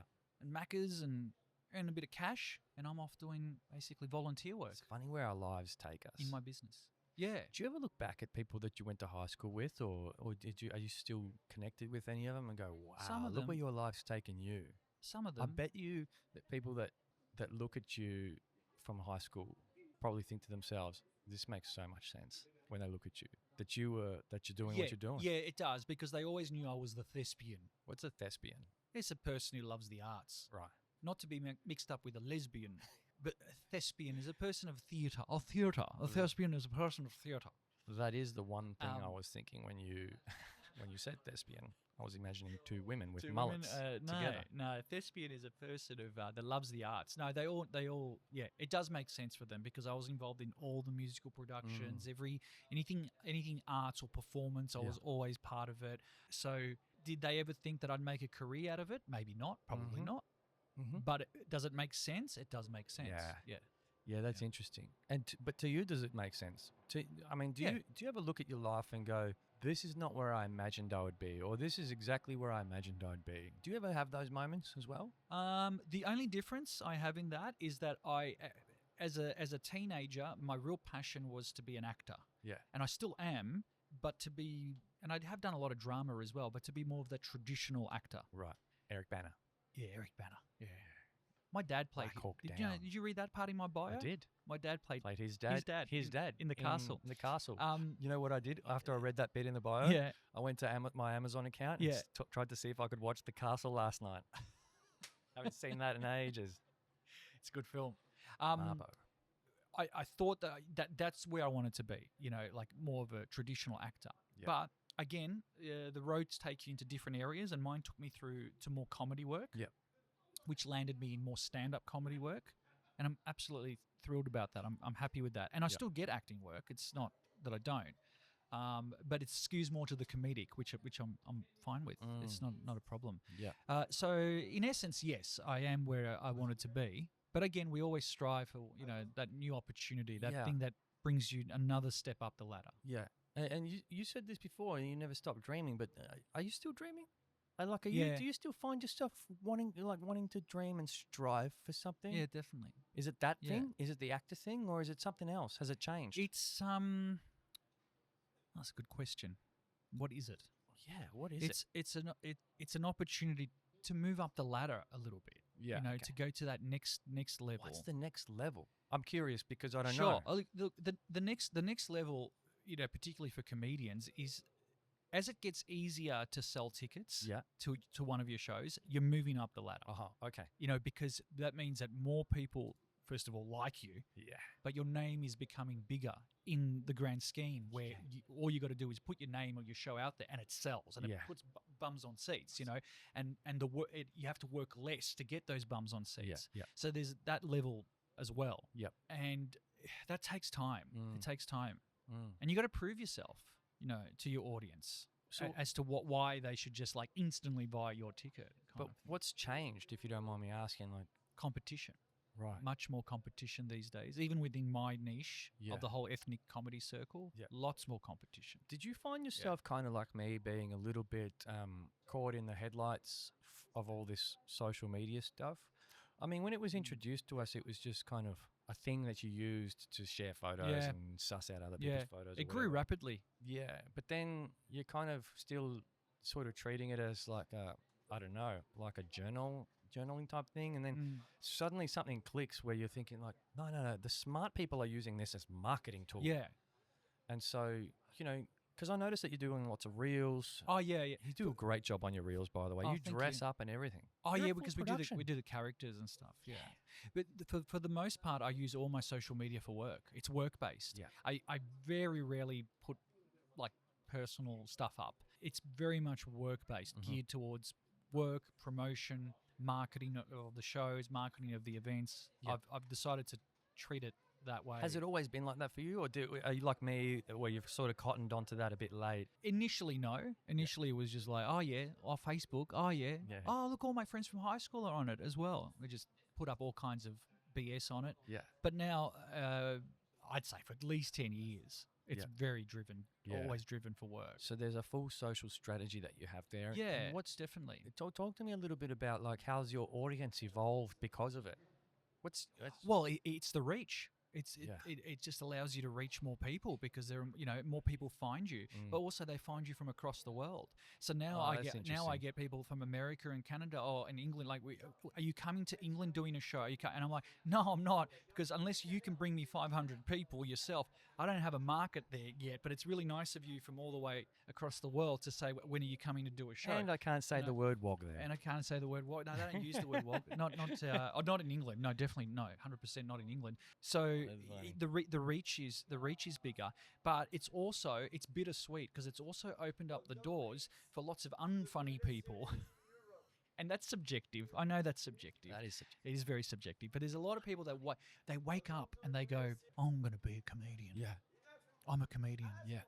and Maccas and earn a bit of cash, and I'm off doing basically volunteer work. It's funny where our lives take us. In my business. Yeah. Do you ever look back at people that you went to high school with, or are you still connected with any of them and go, wow, Some of look them. where your life's taken you? Some of I them. bet you that people that look at you from high school probably think to themselves, this makes so much sense when they look at you, that you're doing what you're doing. Yeah, it does, because they always knew I was the thespian. What's a thespian? It's a person who loves the arts. Right. Not to be mixed up with a lesbian, but a thespian is a person of theatre. Of theatre. A thespian is a person of theatre. That is the one thing I Um, was thinking when you said thespian. I was imagining two women with Two mullets women, together. No, thespian is a person of that loves the arts. No, they all, yeah, it does make sense for them, because I was involved in all the musical productions, anything arts or performance. I was always part of it. So, did they ever think that I'd make a career out of it? Maybe not. Probably not. Mm-hmm. But does it make sense? It does make sense. Yeah. Yeah, that's interesting. And but to you, does it make sense? Do you ever look at your life and go, this is not where I imagined I would be, or this is exactly where I imagined I'd be? Do you ever have those moments as well? The only difference I have in that is that I, as a teenager, my real passion was to be an actor. Yeah. And I still am, but to be, and I have done a lot of drama as well, but to be more of the traditional actor. Right. Eric Banner. Yeah, Eric Banner. Yeah. My dad played. Black Hawk Did you read that part in my bio? I did. My dad played His dad. His dad in the castle. In the castle. Um, You know what I did after I read that bit in the bio? Yeah. I went to my Amazon account and tried to see if I could watch The Castle last night. Haven't seen that in ages. It's a good film. Marbo. I thought that's where I wanted to be, like more of a traditional actor. Yep. But again, the roads take you into different areas, and mine took me through to more comedy work, which landed me in more stand-up comedy work. And I'm absolutely thrilled about that. I'm happy with that. And I still get acting work. It's not that I don't. But it skews more to the comedic, which I'm fine with. It's not a problem. Yeah. So in essence, yes, I am where I wanted to be. But again, we always strive for that new opportunity, that thing that brings you another step up the ladder. Yeah. And you said this before, and you never stop dreaming. But are you still dreaming? Do you still find yourself wanting to dream and strive for something? Yeah, definitely. Is it that thing? Is it the actor thing, or is it something else? Has it changed? It's that's a good question. What is it? Yeah, what is it? It's an opportunity to move up the ladder a little bit. Yeah, to go to that next level. What's the next level? I'm curious because I don't know. know. Look, the next level, particularly for comedians, is as it gets easier to sell tickets to one of your shows, you're moving up the ladder. Okay. Because that means that more people, first of all, like you. Yeah. But your name is becoming bigger in the grand scheme, where all you got to do is put your name or your show out there, and it sells, and it puts bums on seats. And you have to work less to get those bums on seats. Yeah. So there's that level as well. Yep. And that takes time. It takes time, and you got to prove yourself, to your audience, as to why they should just like instantly buy your ticket. But what's changed, if you don't mind me asking? Like competition. Right. Much more competition these days, even within my niche of the whole ethnic comedy circle. Yeah. Lots more competition. Did you find yourself kind of like me, being a little bit caught in the headlights of all this social media stuff? I mean, when it was introduced to us, it was just kind of a thing that you used to share photos and suss out other people's photos. It grew rapidly. Yeah, but then you're kind of still sort of treating it as like like a journaling type thing, and then suddenly something clicks where you're thinking like, no, the smart people are using this as marketing tools. Yeah. And so, because I noticed that you're doing lots of reels. Oh, yeah. You do a great job on your reels, by the way. Oh, you dress up and everything. Oh, You're yeah, a full because production. we do the characters and stuff. Yeah. But for the most part, I use all my social media for work. It's work-based. Yeah. I very rarely put like personal stuff up. It's very much work-based, geared towards work, promotion, marketing of the shows, marketing of the events. Yeah. I've decided to treat it that way. Has it always been like that for you, or are you like me, where you've sort of cottoned onto that a bit late? Initially, no. Initially, it was just like, oh yeah, on Facebook, oh yeah, Yeah. oh look, all my friends from high school are on it as well. We just put up all kinds of BS on it. Yeah. But now, I'd say for at least 10 years, it's Yeah. very driven, Yeah. always driven for work. So there's a full social strategy that you have there. Yeah, And what's definitely. talk to me a little bit about like how's your audience evolved because of it? Well, it's the reach. Yeah. It just allows you to reach more people because there are, more people find you, but also they find you from across the world. So now Oh, I that's get interesting. people from America and Canada or in England. Like, are you coming to England doing a show? And I'm like, no, I'm not, because unless you can bring me 500 people yourself, I don't have a market there yet. But it's really nice of you from all the way across the world to say, when are you coming to do a show? And I can't say the word wog there. And I can't say the word wog. No, they don't use the word wog. Not in England. No, definitely no. 100% not in England. So the reach is bigger, but it's bittersweet because it's also opened up the doors for lots of unfunny people. And that's subjective. I know that's subjective. That is subjective. It is very subjective. But there's a lot of people that they wake up and they go, I'm going to be a comedian. Yeah. I'm a comedian. Yeah.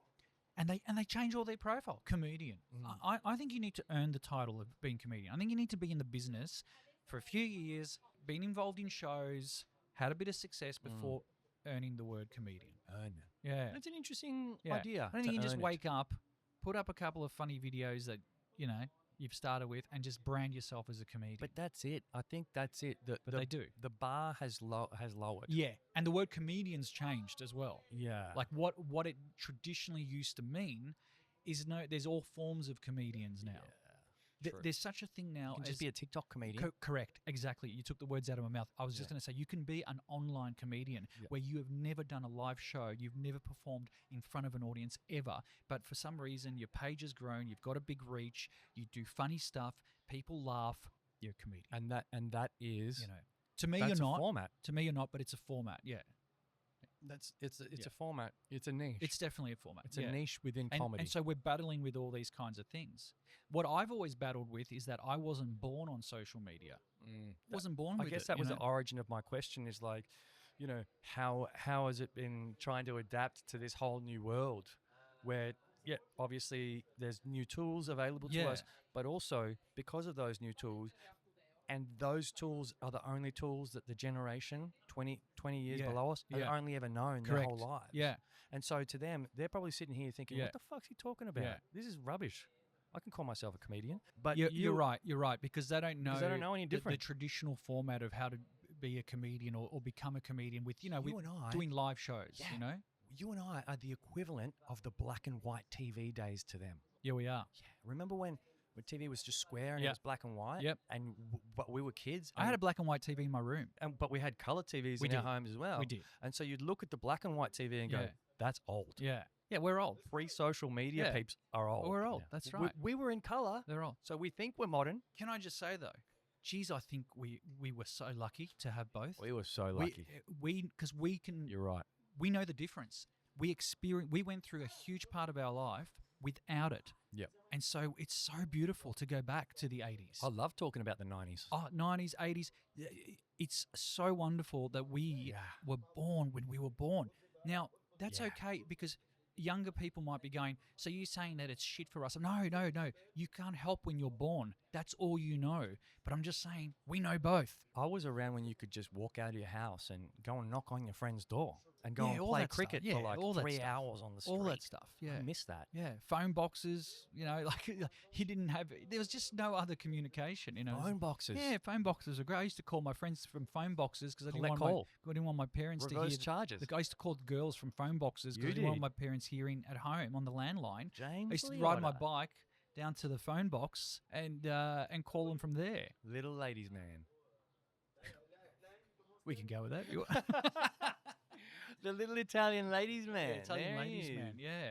And they change all their profile. Comedian. I think you need to earn the title of being comedian. I think you need to be in the business for a few years, been involved in shows, had a bit of success before earning the word comedian. Earn. Yeah. That's an interesting Yeah. idea. I don't think you to just earn it. wake up, put up a couple of funny videos that, you've started with and just brand yourself as a comedian. But that's it. I think that's it. But they do. The bar has lowered. Yeah. And the word comedian's changed as well. Yeah. Like what it traditionally used to mean is there's all forms of comedians now. True. There's such a thing now You can as just be a TikTok comedian. correct, exactly. You took the words out of my mouth. I was just going to say you can be an online comedian where you have never done a live show, you've never performed in front of an audience ever, but for some reason your page has grown, you've got a big reach, you do funny stuff, people laugh, you're a comedian. And that is to me that's you're a not. format. To me you're not, but it's a format. Yeah, It's a format. It's a niche. it's definitely a format. It's a niche within comedy. And so we're battling with all these kinds of things. What I've always battled with is that I wasn't born on social media. Wasn't born with it. I guess that was the origin of my question is like, how has it been trying to adapt to this whole new world where, obviously there's new tools available to us, but also because of those new tools, and those tools are the only tools that the generation 20 years below us have only ever known their whole lives. Yeah. And so to them, they're probably sitting here thinking, what the fuck's he talking about? Yeah. This is rubbish. I can call myself a comedian. But You're right, because they don't know, any the different. traditional format of how to be a comedian or become a comedian with, with and I- doing live shows, You and I are the equivalent of the black and white TV days to them. Yeah, we are. Yeah. Remember when TV was just square and it Yeah. was black and white? Yep. And but we were kids. I had a black and white TV in my room. but we had color TVs We in our did. homes as well. We did. And so you'd look at the black and white TV and go, Yeah. that's old. Yeah. Yeah, we're old. Pre-social media Yeah. peeps are old. We're old. That's right. We were in color, They're old. so we think we're modern. Can I just say, though, geez, I think we were so lucky to have both. We were so lucky. Because we can... You're right. We know the difference. We went through a huge part of our life without it. Yep. And so it's so beautiful to go back to the 80s. I love talking about the 90s. Oh, 90s, 80s. It's so wonderful that we were born when we were born. Now, that's okay because younger people might be going, so you're saying that it's shit for us. No. You can't help when you're born. That's all you know. But I'm just saying, we know both. I was around when you could just walk out of your house and go and knock on your friend's door and go and all play that stuff. cricket Yeah, for like all that 3 stuff. hours on the street. All that stuff, yeah. I miss that. Yeah, phone boxes, like he didn't have, there was just no other communication, Phone boxes. Yeah, phone boxes are great. I used to call my friends from phone boxes because I Collect didn't want my parents to Reverse hear. charges. I used to call the girls from phone boxes because I You didn't want did. my parents hearing at home on the landline. James I used to ride my Liotta. bike down to the phone box and call them from there. Little ladies man. We can go with that. The little Italian ladies man. Yeah, Italian There ladies, he is. man. Yeah.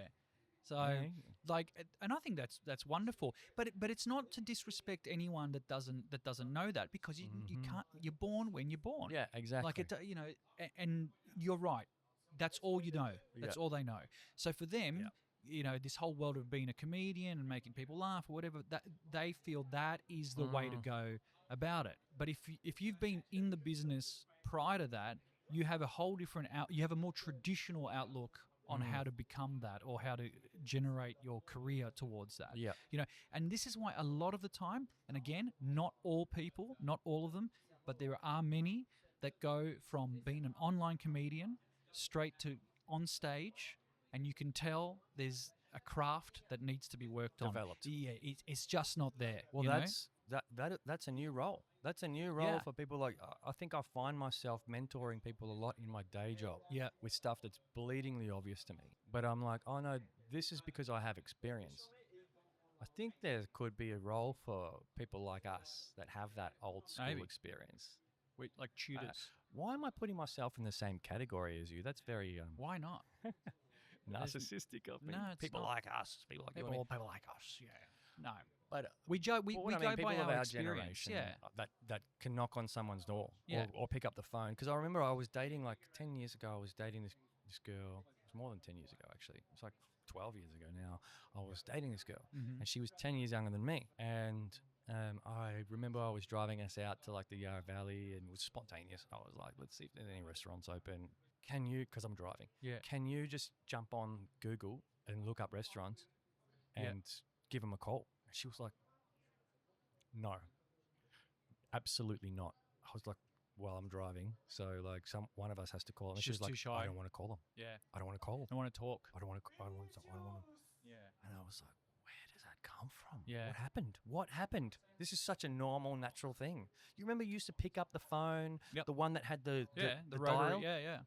So, Yeah. and I think that's wonderful. But it's not to disrespect anyone that doesn't know that because you can't. You're born when you're born. Yeah, exactly. Like and you're right. That's all you know. That's all they know. So for them, this whole world of being a comedian and making people laugh or whatever, that they feel that is the way to go about it. But if you've been in the business prior to that, you have a whole different you have a more traditional outlook on how to become that or how to generate your career towards that. Yeah. You know, and this is why a lot of the time, and again, not all people, not all of them, but there are many that go from being an online comedian straight to on stage, and you can tell there's a craft that needs to be worked Developed. on. Yeah, it's just not there. Well, you know? that's a new role. That's a new role Yeah. for people. Like I think I find myself mentoring people a lot in my day job. Yeah. With stuff that's bleedingly obvious to me, but I'm like, oh no, this is because I have experience. I think there could be a role for people like us that have that old school Maybe. experience. Like tutors. Why am I putting myself in the same category as you? That's very Why not? narcissistic of me. No, it's people not. like us. People like you. People like us. Yeah. No. But We go But what I go mean, people by of our our experience. generation Yeah. that can knock on someone's door Yeah. or pick up the phone. Because I remember I was dating like 10 years ago. I was dating this girl. It was more than 10 years ago, actually. It's like 12 years ago now. I was dating this girl, and she was 10 years younger than me. And I remember I was driving us out to like the Yarra Valley, and it was spontaneous. I was like, let's see if there's any restaurants open. Can you, because I'm driving, Yeah. can you just jump on Google and look up restaurants and give them a call? And she was like, no, absolutely not. I was like, well, I'm driving, so like one of us has to call them. And She's she was like, too shy. I don't want to call them. Yeah. I don't want to call them. I want to talk. I don't want to. I don't want to. Yeah. And I was like, where does that come from? Yeah. What happened? What happened? This is such a normal, natural thing. You remember you used to pick up the phone, Yep. the one that had the rotary. dial? Yeah. Yeah.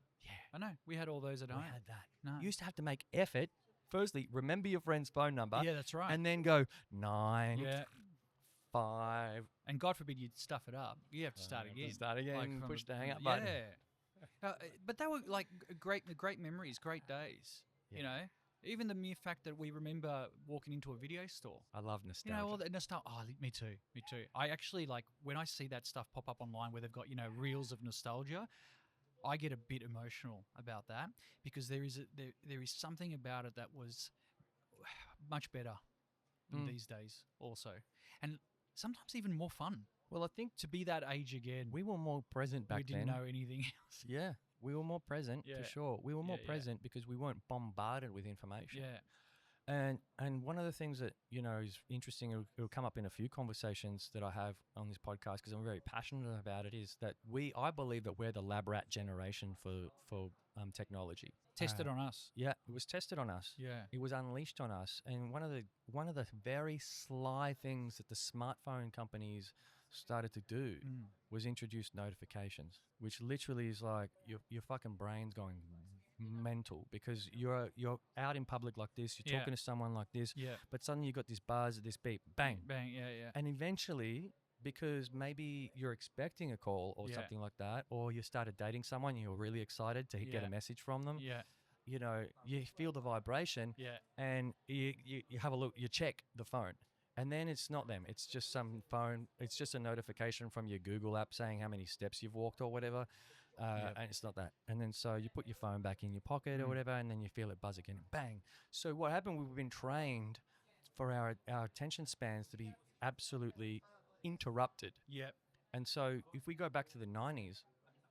I know. We had all those at We home. had that. No. You used to have to make effort. Firstly, remember your friend's phone number. Yeah, that's right. And then go 9, yeah. 5. And God forbid you'd stuff it up. You have to start again. Start again. Like from Push the hang up yeah. button. But they were like great memories, great days. Yeah. You know, even the mere fact that we remember walking into a video store. I love nostalgia. You know, all the nostalgia. Oh, me too. Me too. I actually like when I see that stuff pop up online where they've got, you know, reels of nostalgia. I get a bit emotional about that because there is something about it that was much better than these days also. And sometimes even more fun. Well, I think To be that age again. we were more present back we didn't then. know anything else. Yeah, we were more present Yeah. for sure. We were more Yeah. present because we weren't bombarded with information. Yeah. And one of the things that, you know, is interesting, it'll come up in a few conversations that I have on this podcast because I'm very passionate about it, is that I believe that we're the lab rat generation for technology. Tested on us. Yeah, it was tested on us. Yeah. It was unleashed on us. And one of the very sly things that the smartphone companies started to do was introduce notifications, which literally is like your fucking brain's going mental because you're out in public like this, you're Yeah. talking to someone like this, Yeah. but suddenly you got this buzz, this beep, bang. Bang. Yeah. And eventually, because maybe you're expecting a call or Yeah. something like that, or you started dating someone, you're really excited to get Yeah. a message from them, Yeah. you know, you feel the vibration Yeah. and you have a look, you check the phone. And then it's not them. It's just some phone. It's just a notification from your Google app saying how many steps you've walked or whatever. And it's not that. And then so you put your phone back in your pocket or whatever, and then you feel it buzz again. Bang. So what happened, we've been trained for our attention spans to be absolutely interrupted. Yeah. And so if we go back to the 90s,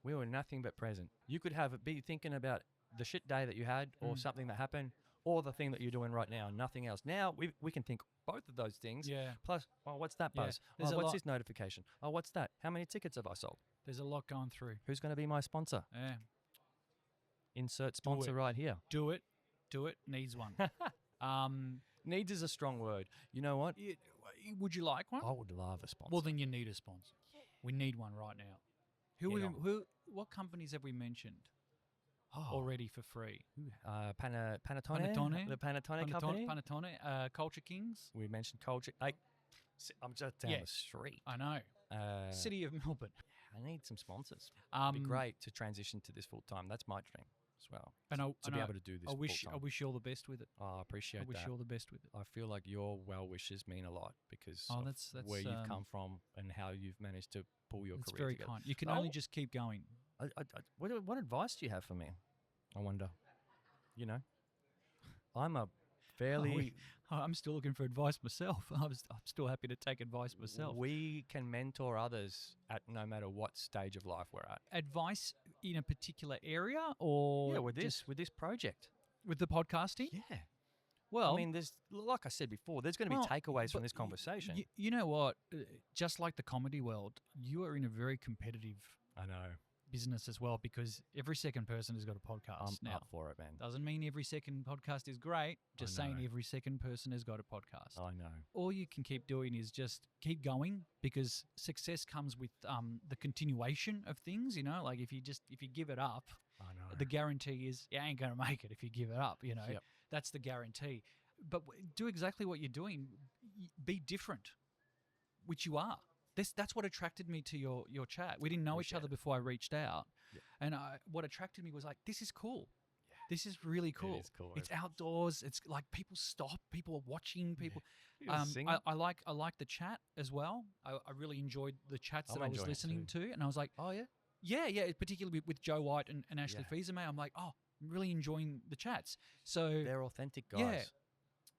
we were nothing but present. You could be thinking about the shit day that you had or something that happened or the thing that you're doing right now, nothing else. Now we can think both of those things. Yeah. Plus, oh, what's that Yeah. buzz? There's Oh, a what's lot- this notification? Oh, what's that? How many tickets have I sold? There's a lot going through. Who's going to be my sponsor? Yeah. Insert sponsor it. right here. Do it. Needs one. Needs is a strong word. You know what? Would you like one? I would love a sponsor. Well, then you need a sponsor. We need one right now. Get on. What companies have we mentioned Oh, already for free? Panettone, Panettone. the Panettone company. Panettone, Culture Kings. We mentioned culture. I'm just down Yeah. the street. I know. City of Melbourne. I need some sponsors. It'd be Um, great to transition to this full time. That's my dream as well. And to be able to do this I wish full-time. you all the best with it. Oh, I appreciate I wish that. you all the best with it. I feel like your well wishes mean a lot because Oh, of that's where you've come from and how you've managed to pull your It's career very together. kind. You can Oh. only just keep going. What advice do you have for me? I wonder. You know, I'm a fairly. I'm still looking for advice myself. I'm still happy to take advice myself. We can mentor others at no matter what stage of life we're at. Advice in a particular area, or with just this project. with the podcasting? Yeah. Well, I mean, there's, like I said before, there's going to be takeaways from but this conversation. You know what? Just like the comedy world, you are in a very competitive I know. business as well, because every second person has got a podcast I'm now. up for it, man. Doesn't mean every second podcast is great. Just saying know. every second person has got a podcast. I know. All you can keep doing is just keep going, because success comes with the continuation of things. You know, like if you give it up, I know. the guarantee is you ain't gonna make it if you give it up. You know, Yep. that's the guarantee. But do exactly what you're doing. Be different, which you are. That's what attracted me to your chat. We didn't know each other before I reached out, and what attracted me was like, this is cool. Yeah. This is really cool. It is cool. It's outdoors. It's like people stop. People are watching. People. Singing. I like the chat as well. I really enjoyed the chats I'm that I was enjoying it listening to, and I was like, Oh, yeah? yeah, particularly with Joe White and Ashley Fiesermay. I'm like, oh, I'm really enjoying the chats. So They're authentic guys.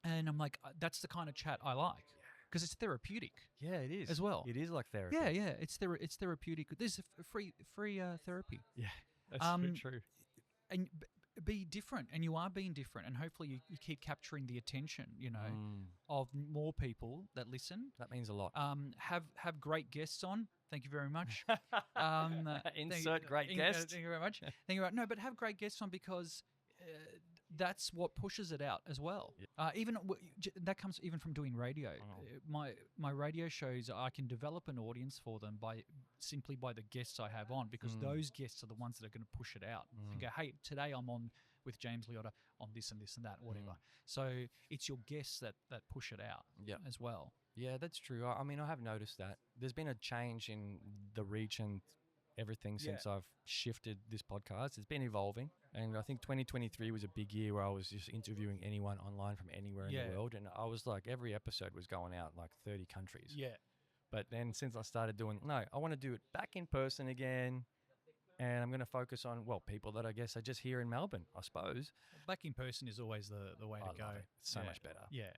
yeah, and I'm like, that's the kind of chat I like, because it's therapeutic. Yeah, it is. As well. It is like therapy. Yeah, it's therapeutic. There's free therapy. Yeah, that's true. And be different, and you are being different, and hopefully you keep capturing the attention, you know, of more people that listen. That means a lot. Have great guests on. Thank you very much. Insert great guest. Thank you very much. Thank you very much. No, but have great guests on, because that's what pushes it out as well. Even that comes even from doing radio. My radio shows, I can develop an audience for them simply by the guests I have on, because those guests are the ones that are going to push it out and go, hey, today I'm on with James Liotta on this and this and that, whatever. So it's your guests that push it out as well. Yeah, that's true. I mean, I have noticed that. There's been a change in the reach and everything since I've shifted this podcast. It's been evolving. And I think 2023 was a big year where I was just interviewing anyone online from anywhere in the world. And I was like, every episode was going out in like 30 countries. Yeah. But then since I started doing, I want to do it back in person again. And I'm going to focus on, people that I guess are just here in Melbourne, I suppose. Back in person is always the way to go. It's so much better. Yeah.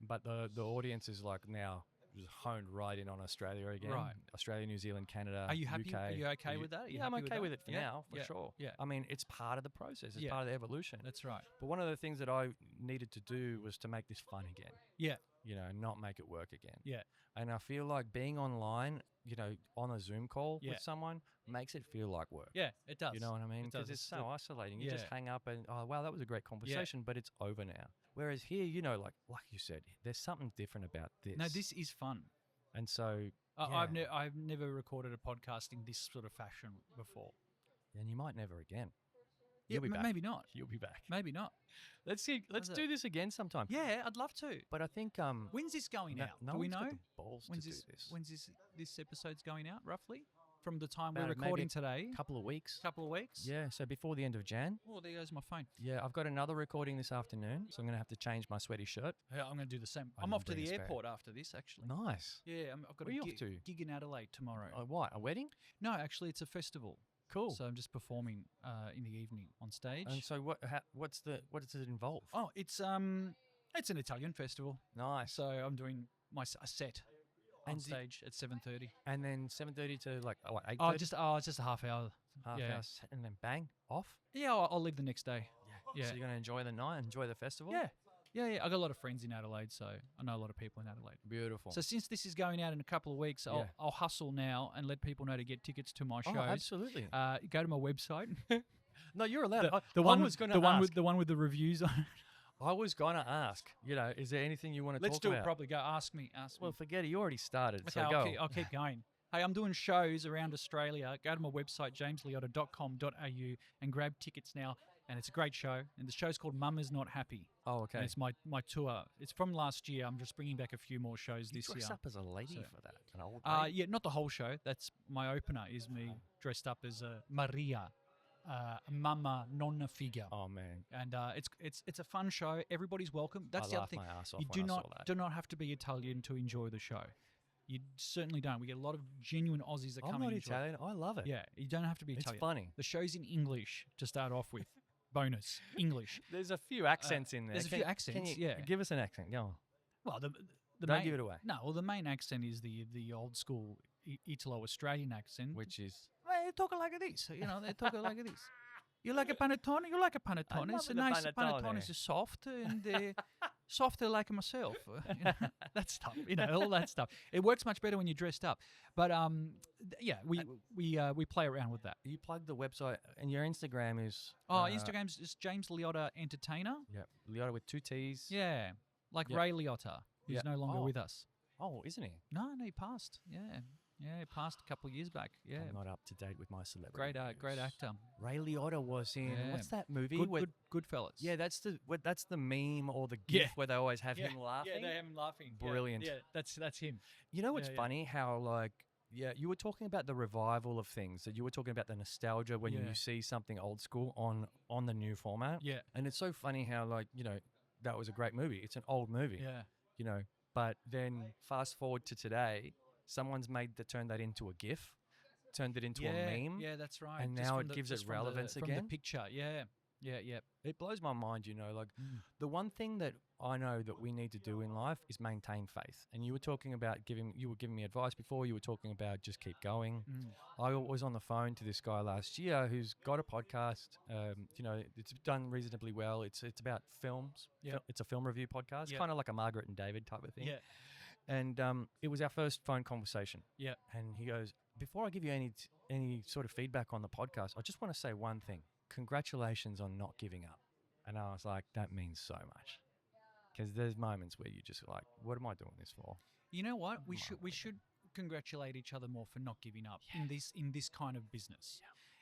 But the audience is like now just honed right in on Australia again. Right. Australia, New Zealand, Canada, Are you happy? UK. Are you okay with that? I'm okay with it for now, for yeah. sure. Yeah. I mean, it's part of the process. It's part of the evolution. That's right. But one of the things that I needed to do was to make this fun again. Yeah. You know, not make it work again. Yeah. And I feel like being online, you know, on a Zoom call with someone makes it feel like work. Yeah, it does. You know what I mean? It does. Because it's so isolating. You just Yeah. hang up and, oh, wow, that was a great conversation, but it's over now. Whereas here, you know, like you said, there's something different about this. No, this is fun. And so I've never recorded a podcast in this sort of fashion before. And you might never again. Yeah, You'll be back. maybe not. You'll be back. Maybe not. Let's do this again sometime. Yeah, I'd love to. But I think When's this going out? no Do we one's know? got the balls When's to this? do this. When's this episode's going out roughly? From the time About we're maybe recording today. Couple of weeks. Couple of weeks. Yeah, so before the end of Jan. Oh, there goes my phone. Yeah, I've got another recording this afternoon, so I'm going to have to change my sweaty shirt. Yeah, I'm going to do the same. I I'm didn't off to bring the a spare. airport after this, actually. Nice. Yeah, I've got Where are you a off to? gig in Adelaide tomorrow. What, a wedding? No, actually, it's a festival. Cool. So I'm just performing in the evening on stage. And so what does it involve? Oh, it's an Italian festival. Nice. So I'm doing a set on And stage at 7:30. And then 7:30 to like, what, 8:30? It's just a half hour. Half yeah. hour set and then bang, off? Yeah, I'll leave the next day. Yeah. So you're going to enjoy the night, enjoy the festival? Yeah. I got a lot of friends in Adelaide, so I know a lot of people in Adelaide. Beautiful. So since this is going out in a couple of weeks, I'll hustle now and let people know to get tickets to my shows. Oh, absolutely. Go to my website. No, you're allowed. The I was going to ask. The one with the reviews on it. I was going to ask, you know, is there anything you want to Let's talk do about? it properly. Go ask me. Well, forget it. You already started, Okay, so go. I'll keep going. Hey, I'm doing shows around Australia. Go to my website, jamesliotta.com.au, and grab tickets now. And it's a great show. And the show's called Mum Is Not Happy. Oh, okay. And it's my tour. It's from last year. I'm just bringing back a few more shows You this year. dress up as a lady So- for that? An old lady? Yeah, not the whole show. That's my opener. Is me dressed up as Maria, Mama Nonna figure. Oh, man. And it's a fun show. Everybody's welcome. That's I the other laughed thing. my ass off You when I saw that. do not have to be Italian to enjoy the show. You certainly don't. We get a lot of genuine Aussies that I'm come not and enjoy. Italian. I love it. Yeah, you don't have to be It's Italian. funny. The show's in English to start off with. Bonus English. There's a few accents in there. There's a few accents, Can you yeah. give us an accent? Go on. Well, the Don't main, give it away. No, well, the main accent is the old school Italo-Australian accent. Which is... talking like this. You know, they talk like this. You like a panettone? You like a panettone? love It's a the nice panettone. panettone. It's soft and softer like myself. You know, that stuff. You know, all that stuff. It works much better when you're dressed up. But yeah, we play around with that. You plug the website, and your Instagram is Instagram's just James Liotta Entertainer. yeah, Liotta with 2 T's. Yeah, like Yep. Ray Liotta, who's Yeah. no longer Oh. with us. Oh, isn't he? No, he passed. Yeah, he passed a couple of years back. Yeah, I'm not up to date with my celebrity. great news. actor. Ray Liotta was in Yeah. what's that movie? Good fellas. Yeah, that's the meme or the Yeah. gif where they always have him laughing. Yeah, they have him laughing. Brilliant. Yeah, that's him. You know what's Yeah. funny? How you were talking about the revival of things. That you were talking about the nostalgia when Yeah. you see something old school on the new format. Yeah, And it's so funny how that was a great movie. It's an old movie. yeah. But then fast forward to today, someone's turned that into a GIF, turned it into a meme. Yeah, that's right. and Just now from it gives it just from relevance from again. the picture. Yeah. It blows my mind, Mm. the one thing that I know that we need to do in life is maintain faith. And you were talking about you were giving me advice before, you were talking about just keep going. Mm. I was on the phone to this guy last year who's got a podcast. It's done reasonably well. It's about films. Yep. It's a film review podcast, Yep. kind of like a Margaret and David type of thing. Yeah. And it was our first phone conversation. Yeah. And he goes, before I give you any sort of feedback on the podcast, I just want to say one thing. Congratulations on not giving up. And I was like, that means so much. Because there's moments where you just like, what am I doing this for? You know what? We should congratulate each other more for not giving up in this kind of business.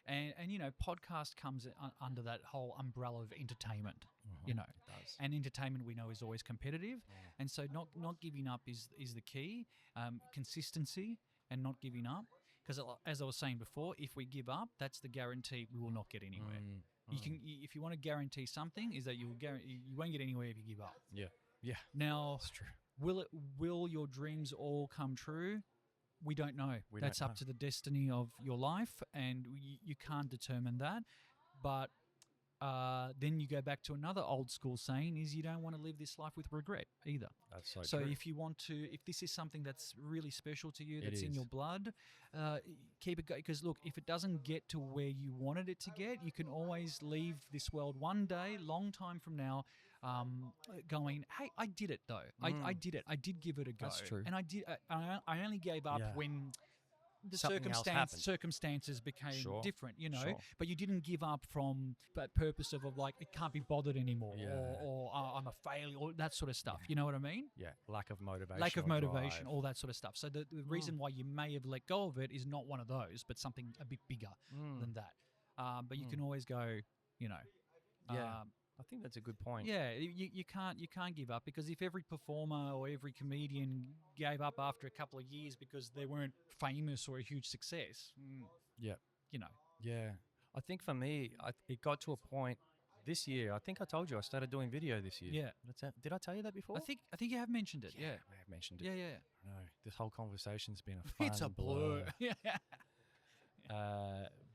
And podcast comes under that whole umbrella of entertainment. It does. And entertainment we know is always competitive, and so not giving up is the key. Consistency and not giving up, because as I was saying before, if we give up, that's the guarantee we will not get anywhere. If you want to guarantee something, is that you won't get anywhere if you give up. Yeah. Now, That's true. will your dreams all come true? We don't know. We That's don't up to the destiny of your life, and you can't determine that. But then you go back to another old school saying is you don't want to live this life with regret either. That's So true. if this is something that's really special to you, It that's in is. your blood, keep it going. Because look, if it doesn't get to where you wanted it to get, you can always leave this world one day, long time from now, going, hey, I did it though. I did it. I did give it a go. That's true. And I did. I only gave up Yeah. when the Something else happened. circumstances became Sure. different, Sure. But you didn't give up from that purpose of like it can't be bothered anymore, Yeah. or I'm a failure, or that sort of stuff. You know what I mean? Yeah. Lack of motivation. Lack of or motivation, drive. all that sort of stuff. So the reason why you may have let go of it is not one of those, but something a bit bigger than that. But you can always go, Yeah. I think that's a good point. yeah, you can't give up, because if every performer or every comedian gave up after a couple of years because they weren't famous or a huge success, Yeah. you know. Yeah. I think for me, it got to a point this year. I think I told you I started doing video this year. Yeah. Did I tell you that before? I think you have mentioned it. Yeah. I have mentioned it. Yeah. No, this whole conversation's been a fun It's a blur. Yeah.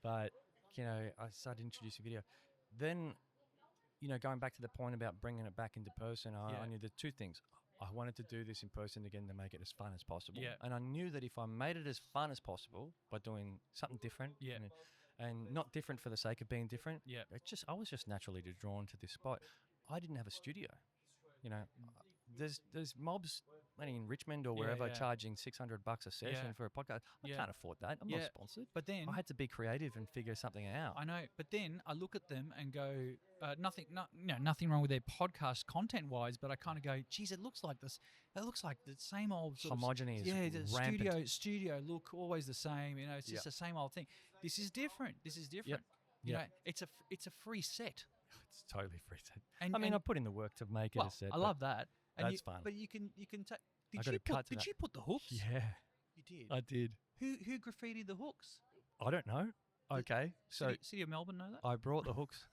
But, I started introducing video. Then, going back to the point about bringing it back into person, I knew the two things. I wanted to do this in person again to make it as fun as possible. Yeah. And I knew that if I made it as fun as possible by doing something different, Yeah. and not different for the sake of being different, Yeah. I was just naturally drawn to this spot. I didn't have a studio. There's mobs in Richmond or wherever yeah. charging $600 a session Yeah. for a podcast. I Yeah. can't afford that. I'm not Yeah. sponsored. But then I had to be creative and figure something out. I know, but then I look at them and go, nothing wrong with their podcast content wise, but I kind of go, geez, it looks like this. It looks like the same old sort Homogeneous, of, yeah, the rampant. studio look always the same. It's just Yep. the same old thing. This is different. Yep. It's a free set. It's totally free set. And I put in the work to make it well, a set. I love that. And that's fun. But you can take. I Did gotta you cut put? to Did that. you put the hooks? Yeah, You did. I did. Who graffitied the hooks? I don't know. Okay, so City of Melbourne know that? I brought the hooks.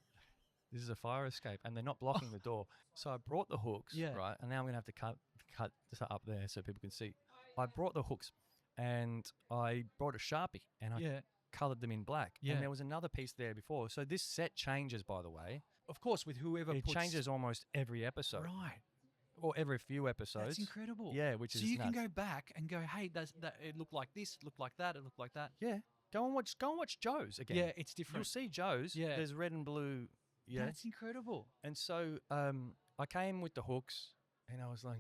This is a fire escape, and they're not blocking the door. So I brought the hooks, Yeah. right? And now I'm going to have to cut this up there so people can see. I brought the hooks, and I brought a Sharpie, and I Yeah. coloured them in black. Yeah. And there was another piece there before. So this set changes, by the way. Of course, with whoever It puts, changes almost every episode, Right. or every few episodes. That's incredible. Yeah, which so is you can nuts. go back and go, hey, that it looked like this, it looked like that, it looked like that. Yeah, Go and watch Joe's again. Yeah, it's You'll different. see Joe's. Yeah. There's red and blue. Yeah. That's incredible. And so I came with the hooks, and I was like,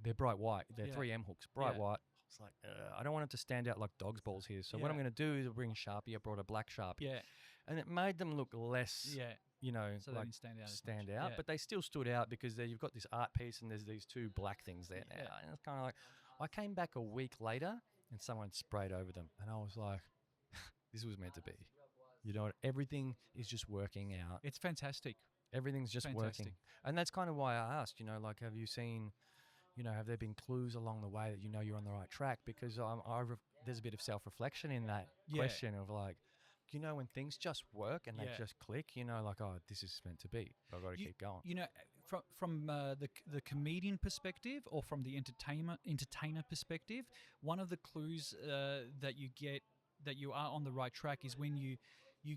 they're bright white. They're Yeah. 3M hooks, bright Yeah. white. I was like, I don't want it to stand out like dog's balls here. So what I'm Yeah. going to do is bring a Sharpie. I brought a black Sharpie. Yeah. And it made them look less, Yeah. you know, So they like didn't stand out. stand as much. out. Yeah. But they still stood out because there you've got this art piece and there's these two black things there now. Yeah. And it's kind of like, I came back a week later and someone sprayed over them. And I was like, this was meant to be. You know what? Everything is just working out. It's fantastic. Everything's just working. Fantastic. And that's kind of why I asked, you know, like, have you seen, you know, have there been clues along the way that you know you're on the right track? Because there's a bit of self-reflection in that Yeah. question of like, you know, when things just work and they Yeah. just click, you know, like, oh, this is meant to be. I've got to keep going. You know, from the comedian perspective or from the entertainer perspective, one of the clues that you get that you are on the right track is when you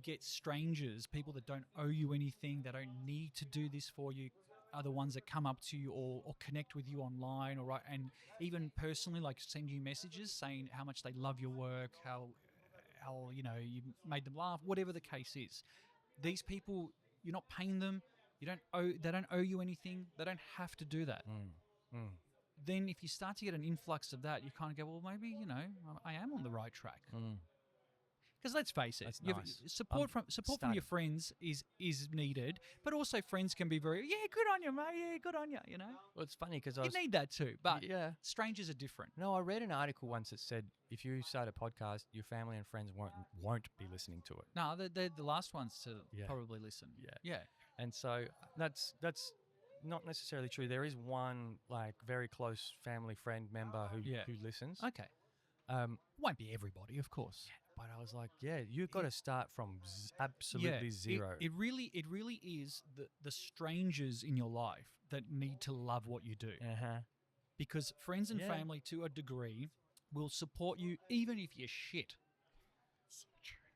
get strangers, people that don't owe you anything, that don't need to do this for you, are the ones that come up to you or connect with you online, or and even personally, like send you messages saying how much they love your work, how you know you made them laugh, whatever the case is. These people, you're not paying them. They don't owe you anything. They don't have to do that. Then if you start to get an influx of that, you kind of go, well, maybe, you know, I am on the right track. Because let's face it, That's you've- nice. support from your friends is needed, but also friends can be very, yeah, good on you, mate, yeah, good on you, you know. Well, it's funny because I You was, need that too, but yeah. strangers are different. No, I read an article once that said if you start a podcast, your family and friends won't be listening to it. No, they're the last ones to Yeah. probably listen. Yeah. Yeah. And so that's not necessarily true. There is one like very close family friend member who Yeah. who listens. Okay. Won't be everybody, of course. But I was like, yeah, you've got to start from absolutely zero. It really is the strangers in your life that need to love what you do. Because friends and Yeah. family, to a degree, will support you even if you're shit.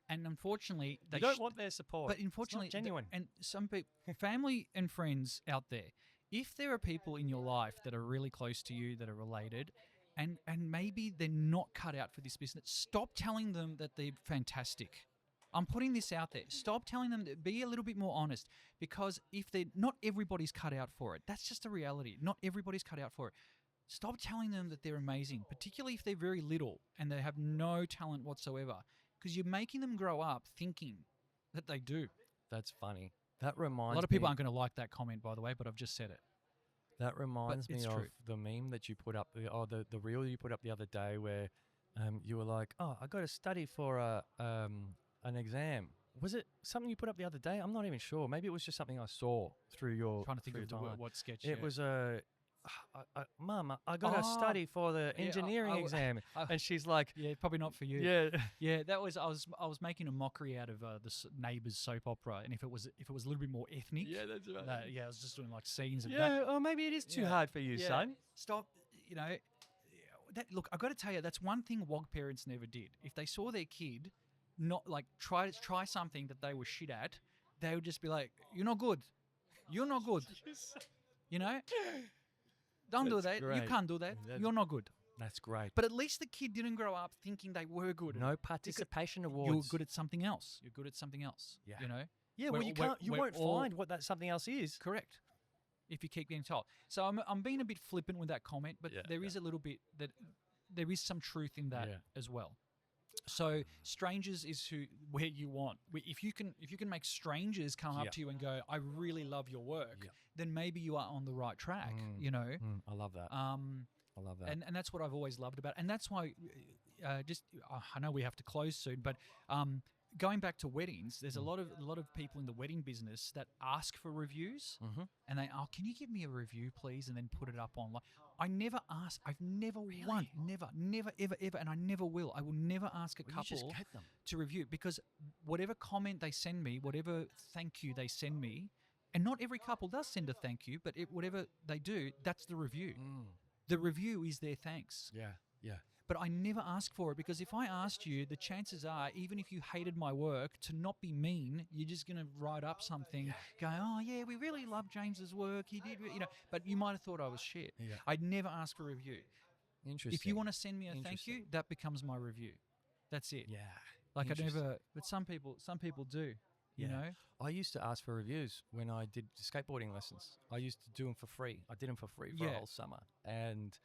And unfortunately, they You don't want their support. But unfortunately, it's not genuine. and some people, family and friends out there, if there are people in your life that are really close to you, that are related, and maybe they're not cut out for this business, stop telling them that they're fantastic. I'm putting this out there. Stop telling them, be a little bit more honest, because if they're not everybody's cut out for it. That's just a reality. Not everybody's cut out for it. Stop telling them that they're amazing, particularly if they're very little and they have no talent whatsoever, because you're making them grow up thinking that they do. That's funny. That reminds me. A lot of people aren't going to like that comment, by the way, but I've just said it. That reminds me it's of true. the meme that you put up, the reel you put up the other day where you were like, oh, I got to study for an exam. Was it something you put up the other day? I'm not even sure. Maybe it was just something I saw through your. I'm trying to think through of your timeline. what sketch. It yeah. was Mum, I got to study for the yeah, engineering exam, and she's like, Yeah, probably not for you. yeah, Yeah, that was I was making a mockery out of the Neighbours soap opera, and if it was a little bit more ethnic, that's right. yeah, I was just doing like scenes of that. Yeah, or maybe it is too Yeah. hard for you, Yeah. son. Stop, you know. Look, I've got to tell you, that's one thing WOG parents never did. If they saw their kid not like try something that they were shit at, they would just be like, "You're not good. You're not good." You know. Don't do That's that. You great. can't do that. That's- You're not good. That's great. But at least the kid didn't grow up thinking they were good. No participation awards. You're good at something else. You're good at something else. Yeah. You know? Yeah, well, We're- you we're won't all- find what that something else is. Correct. If you keep getting told. So I'm being a bit flippant with that comment, but Yeah, there is a little bit that there is some truth in that Yeah. as well. So strangers is where you want. If you can make strangers come Yeah. up to you and go, "I really love your work," Yeah. then maybe you are on the right track. You know. I love that. I love that. And that's what I've always loved about it. And that's why I know we have to close soon, but going back to weddings, there's a lot of people in the wedding business that ask for reviews, and they, "Oh, can you give me a review, please?" and then put it up online. I never ask. I've never never, ever, and I never will. I will never ask a Well, you just couple get them. to review, because whatever comment they send me, whatever thank you they send me, and not every couple does send a thank you, but whatever they do, that's the review. The review is their thanks. Yeah, yeah. But I never ask for it, because if I asked you, the chances are, even if you hated my work, to not be mean, you're just going to write up something, go, "Oh yeah, we really love James's work. He did, you know." But you might have thought I was shit. Yeah. I'd never ask for a review. Interesting. If you want to send me a thank Interesting. you, that becomes my review. That's it. Yeah. Like I Interesting. never, but some people do. You Yeah. know. I used to ask for reviews when I did skateboarding lessons. I used to do them for free. I did them for free for a Yeah. whole summer. And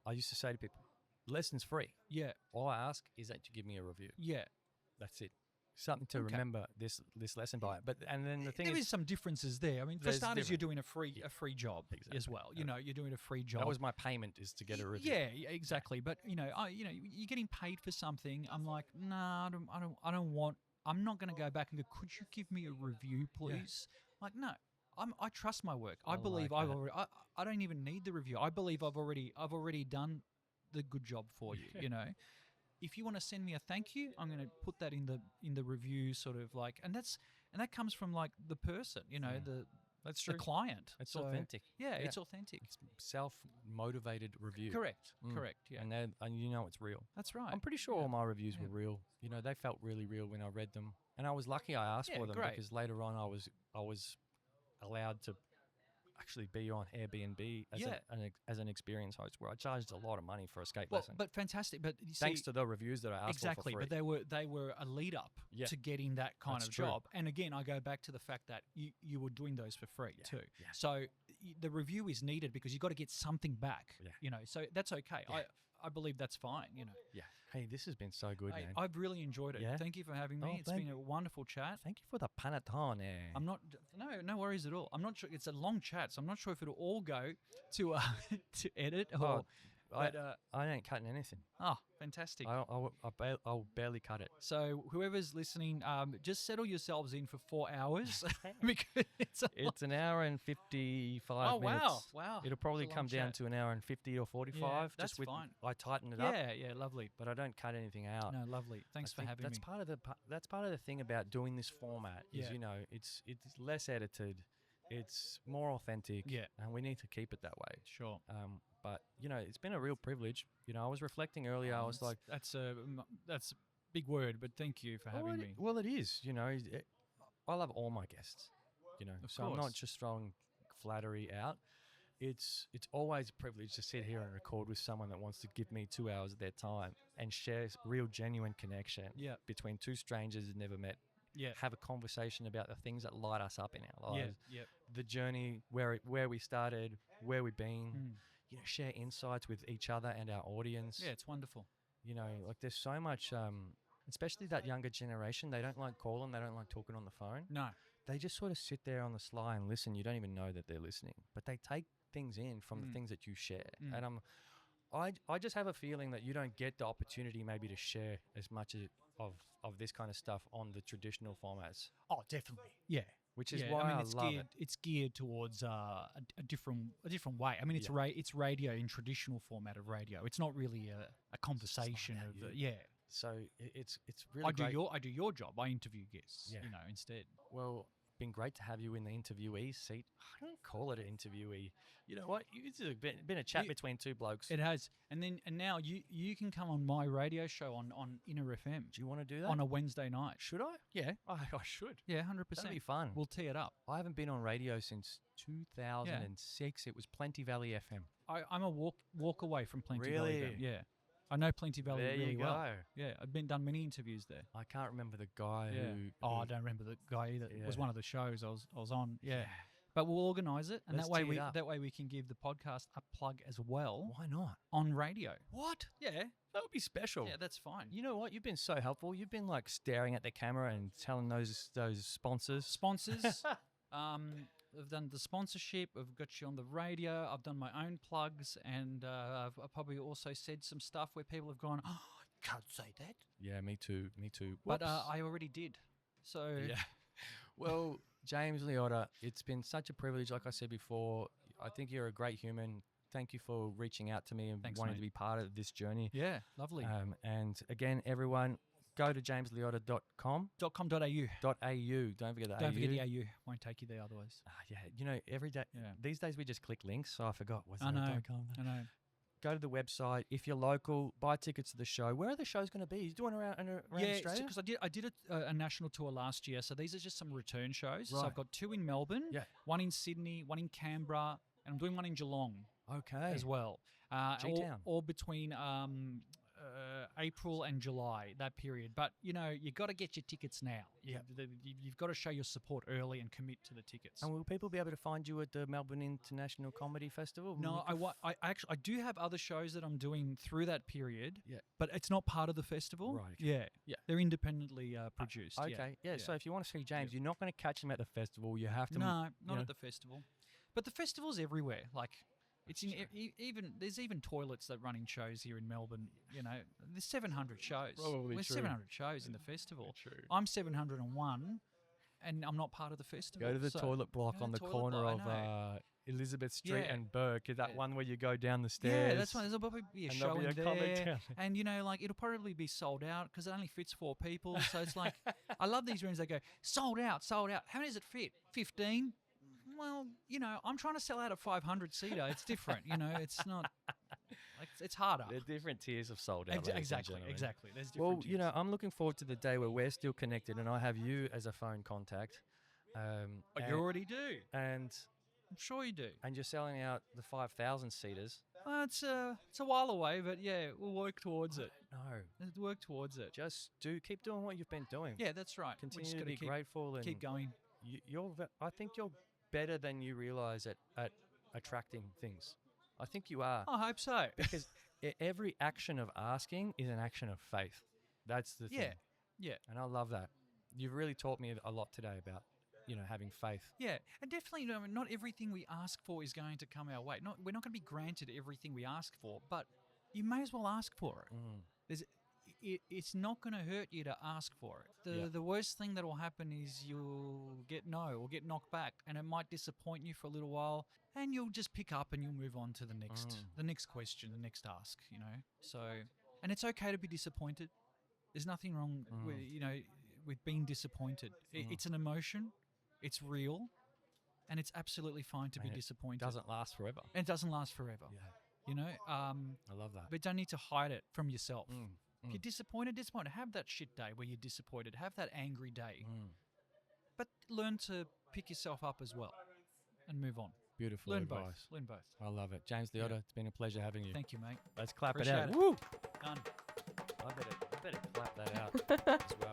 I used to say to people, lesson's free. Yeah. All I ask is that you give me a review. Yeah. That's it. Something to Okay. remember this lesson by. But and then the thing There is, is some differences there. I mean, for There's starters, you're different- doing a free job as Exactly. well. You know, you're doing a free job. that was my payment, is to get a review. Yeah, exactly. But you know, you're getting paid for something. I'm like, nah, I don't want. I'm not going to go back and go. Could you give me a review, please? Like, no. I trust my work. I believe like I've that. already. I don't even need the review. I believe I've already done the good job for you. You know. If you want to send me a thank you, I'm going to put that in the review, sort of like, and that comes from like the person, you know, That's the true. client. It's So, authentic. Yeah, it's authentic. It's self-motivated review. Correct. Mm. Correct. Yeah, And you know it's real. that's right. I'm pretty sure Yeah. all my reviews Yeah. were real. You know, they felt really real when I read them, and I was lucky I asked Yeah, for them great. because later on I was allowed to actually be on Airbnb as, Yeah. as an experience host, where I charged a lot of money for a skate Well, lesson. but fantastic. But you Thanks see, to the reviews that I asked exactly. for free. But they were a lead up Yeah. to getting that kind That's of true. job. And again, I go back to the fact that you were doing those for free too. yeah. So the review is needed because you've got to get something back. Yeah. You know, so that's okay. Yeah. I believe that's fine. You know. Yeah. Hey, this has been so good, man. I've really enjoyed it. Yeah? Thank you for having me. Oh, It's been a wonderful chat. Thank you for the panettone. I'm not no worries at all. I'm not sure it's a long chat, so I'm not sure if it'll all go to to edit or but I ain't cutting anything. fantastic. I'll barely cut it. So whoever's listening, just settle yourselves in for 4 hours because it's a It's an hour and 55 Oh minutes. wow. It'll probably It's a long come down chat. to an hour and 50 or 45. that's just with, fine. I tighten it up, Yeah, lovely. but I don't cut anything out. No, lovely. Thanks I for think having that's me. part of the thing about doing this format is, Yeah. you know, it's less edited, it's more authentic, Yeah. and we need to keep it that way. Sure. But you know, it's been a real privilege. You know, I was reflecting earlier. I was like, that's a big word, but thank you for having me. well, it is. You know, I love all my guests. You know, Of so I'm not course. just throwing flattery out. It's always a privilege to sit here and record with someone that wants to give me 2 hours of their time and share real, genuine connection Yeah. between two strangers who've never met. Yeah. Have a conversation about the things that light us up in our Yeah. lives. Yep. The journey, where we started, where we've been. Mm. You know, share insights with each other and our audience. Yeah, it's wonderful. You know, like there's so much, especially that younger generation. They don't like calling. They don't like talking on the phone. No. They just sort of sit there on the sly and listen. You don't even know that they're listening, but they take things in from the things that you share. Mm. And I just have a feeling that you don't get the opportunity maybe to share as much of this kind of stuff on the traditional formats, Oh, definitely. Yeah. which is Yeah, why I it's love geared, it. It's geared towards a different way. I mean, it's Yeah. it's radio in traditional format of radio. It's not really a conversation about of you. yeah. So it's really great. I do your job. I interview guests. Yeah. You know, instead. Well, been great to have you in the interviewee seat. I don't call it an interviewee. You know what? It's been a chat between two blokes. It has, and now you can come on my radio show on Inner FM Do you want to do that? on a Wednesday night. Should I? Yeah, I should. yeah, 100%. That'd be fun. We'll tee it up. I haven't been on radio since 2006. It was Plenty Valley FM. I'm a walk away from Plenty Valley. Really? FM. Yeah, I know Plenty Valley There really you well. go. Yeah, I've done many interviews there. I can't remember the guy Yeah. who. Oh, I don't remember the guy either. It was Yeah. one of the shows I was on. Yeah. But we'll organise it, and Let's that way tee it up. we can give the podcast a plug as well Why not? on radio. What? Yeah. That would be special. Yeah, that's fine. You know what? You've been so helpful. You've been like staring at the camera and telling those sponsors. Sponsors. I've done the sponsorship. I've got you on the radio. I've done my own plugs, and I've probably also said some stuff where people have gone, "Oh, you can't say that," Yeah, me too. Me too. but Whoops. I already did. So Yeah. Well, James Liotta, it's been such a privilege. Like I said before, I think you're a great human. Thank you for reaching out to me and Thanks, wanting mate. to be part of this journey. yeah, lovely. And again, everyone, go to jamesliotta.com.au. .com.au. Don't forget the Don't AU. forget the AU. Won't take you there otherwise. Yeah, you know, every day. Yeah. These days we just click links, so I forgot. Was I there a know. .com? I know. Go to the website. If you're local, buy tickets to the show. Where are the shows going to be? He's doing around Yeah, Australia? because I did a national tour last year, so these are just some return shows. So Right. I've got 2 in Melbourne, Yeah. 1 in Sydney, 1 in Canberra, and I'm doing 1 in Geelong Okay. as well. G-Town. All between April and July, that period. But, you got to get your tickets now. You've got to show your support early and commit to the tickets. And will people be able to find you at the Melbourne International Comedy Festival? No, I do have other shows that I'm doing through that period. Yeah. But it's not part of the festival. Right. Okay. Yeah. They're independently produced. Okay. Yeah. So if you want to see James, you're not going to catch him at the festival. You have to. No, not at the festival. But the festival's everywhere. Like, it's in there's even toilets that run in shows here in Melbourne. There's 700 shows. Probably There's true. 700 shows in the festival. True. I'm 701, and I'm not part of the festival. Go to the toilet block go on to the toilet corner block, of I know. Elizabeth Street Yeah. and Burke. Is that Yeah. one where you go down the stairs? Yeah, that's one. There'll probably be a and show there'll be in a comic there, down and it'll probably be sold out because it only fits 4 people. So it's like, I love these rooms. They go sold out, sold out. How many does it fit? 15. Well, I'm trying to sell out a 500 seater. It's different. It's not. It's harder. There are different tiers of sold out. Exactly. There's different. Well, tiers. I'm looking forward to the day where we're still connected and I have you as a phone contact. You already do. And I'm sure you do. and you're selling out the 5,000 seaters. Well, it's a while away, but yeah, we'll work towards it. No, Let's work towards it. just keep doing what you've been doing. Yeah, that's right. We Continue just to gotta be grateful and keep going. I think you're better than you realize at attracting things. I think you are. I hope so. Because every action of asking is an action of faith. That's the thing. Yeah. And I love that. You've really taught me a lot today about, having faith. Yeah, and definitely, not everything we ask for is going to come our way. We're not going to be granted everything we ask for, but you may as well ask for it. It's not going to hurt you to ask for it. The worst thing that will happen is you'll get no or get knocked back, and it might disappoint you for a little while, and you'll just pick up and you'll move on to the next question, the next ask. So, and it's okay to be disappointed. There's nothing wrong with with being disappointed. It's an emotion. It's real, and it's absolutely fine to be disappointed. It doesn't last forever. And it doesn't last forever. Yeah. I love that. But don't need to hide it from yourself. If you're Mm. disappointed. Have that shit day where you're disappointed. Have that angry day. But learn to pick yourself up as well and move on. Beautiful Learn advice. both. Learn both. I love it. James Liotta, it's been a pleasure having you. Thank you, mate. Let's clap Appreciate it out. it. Woo! Done. I better clap that out as well.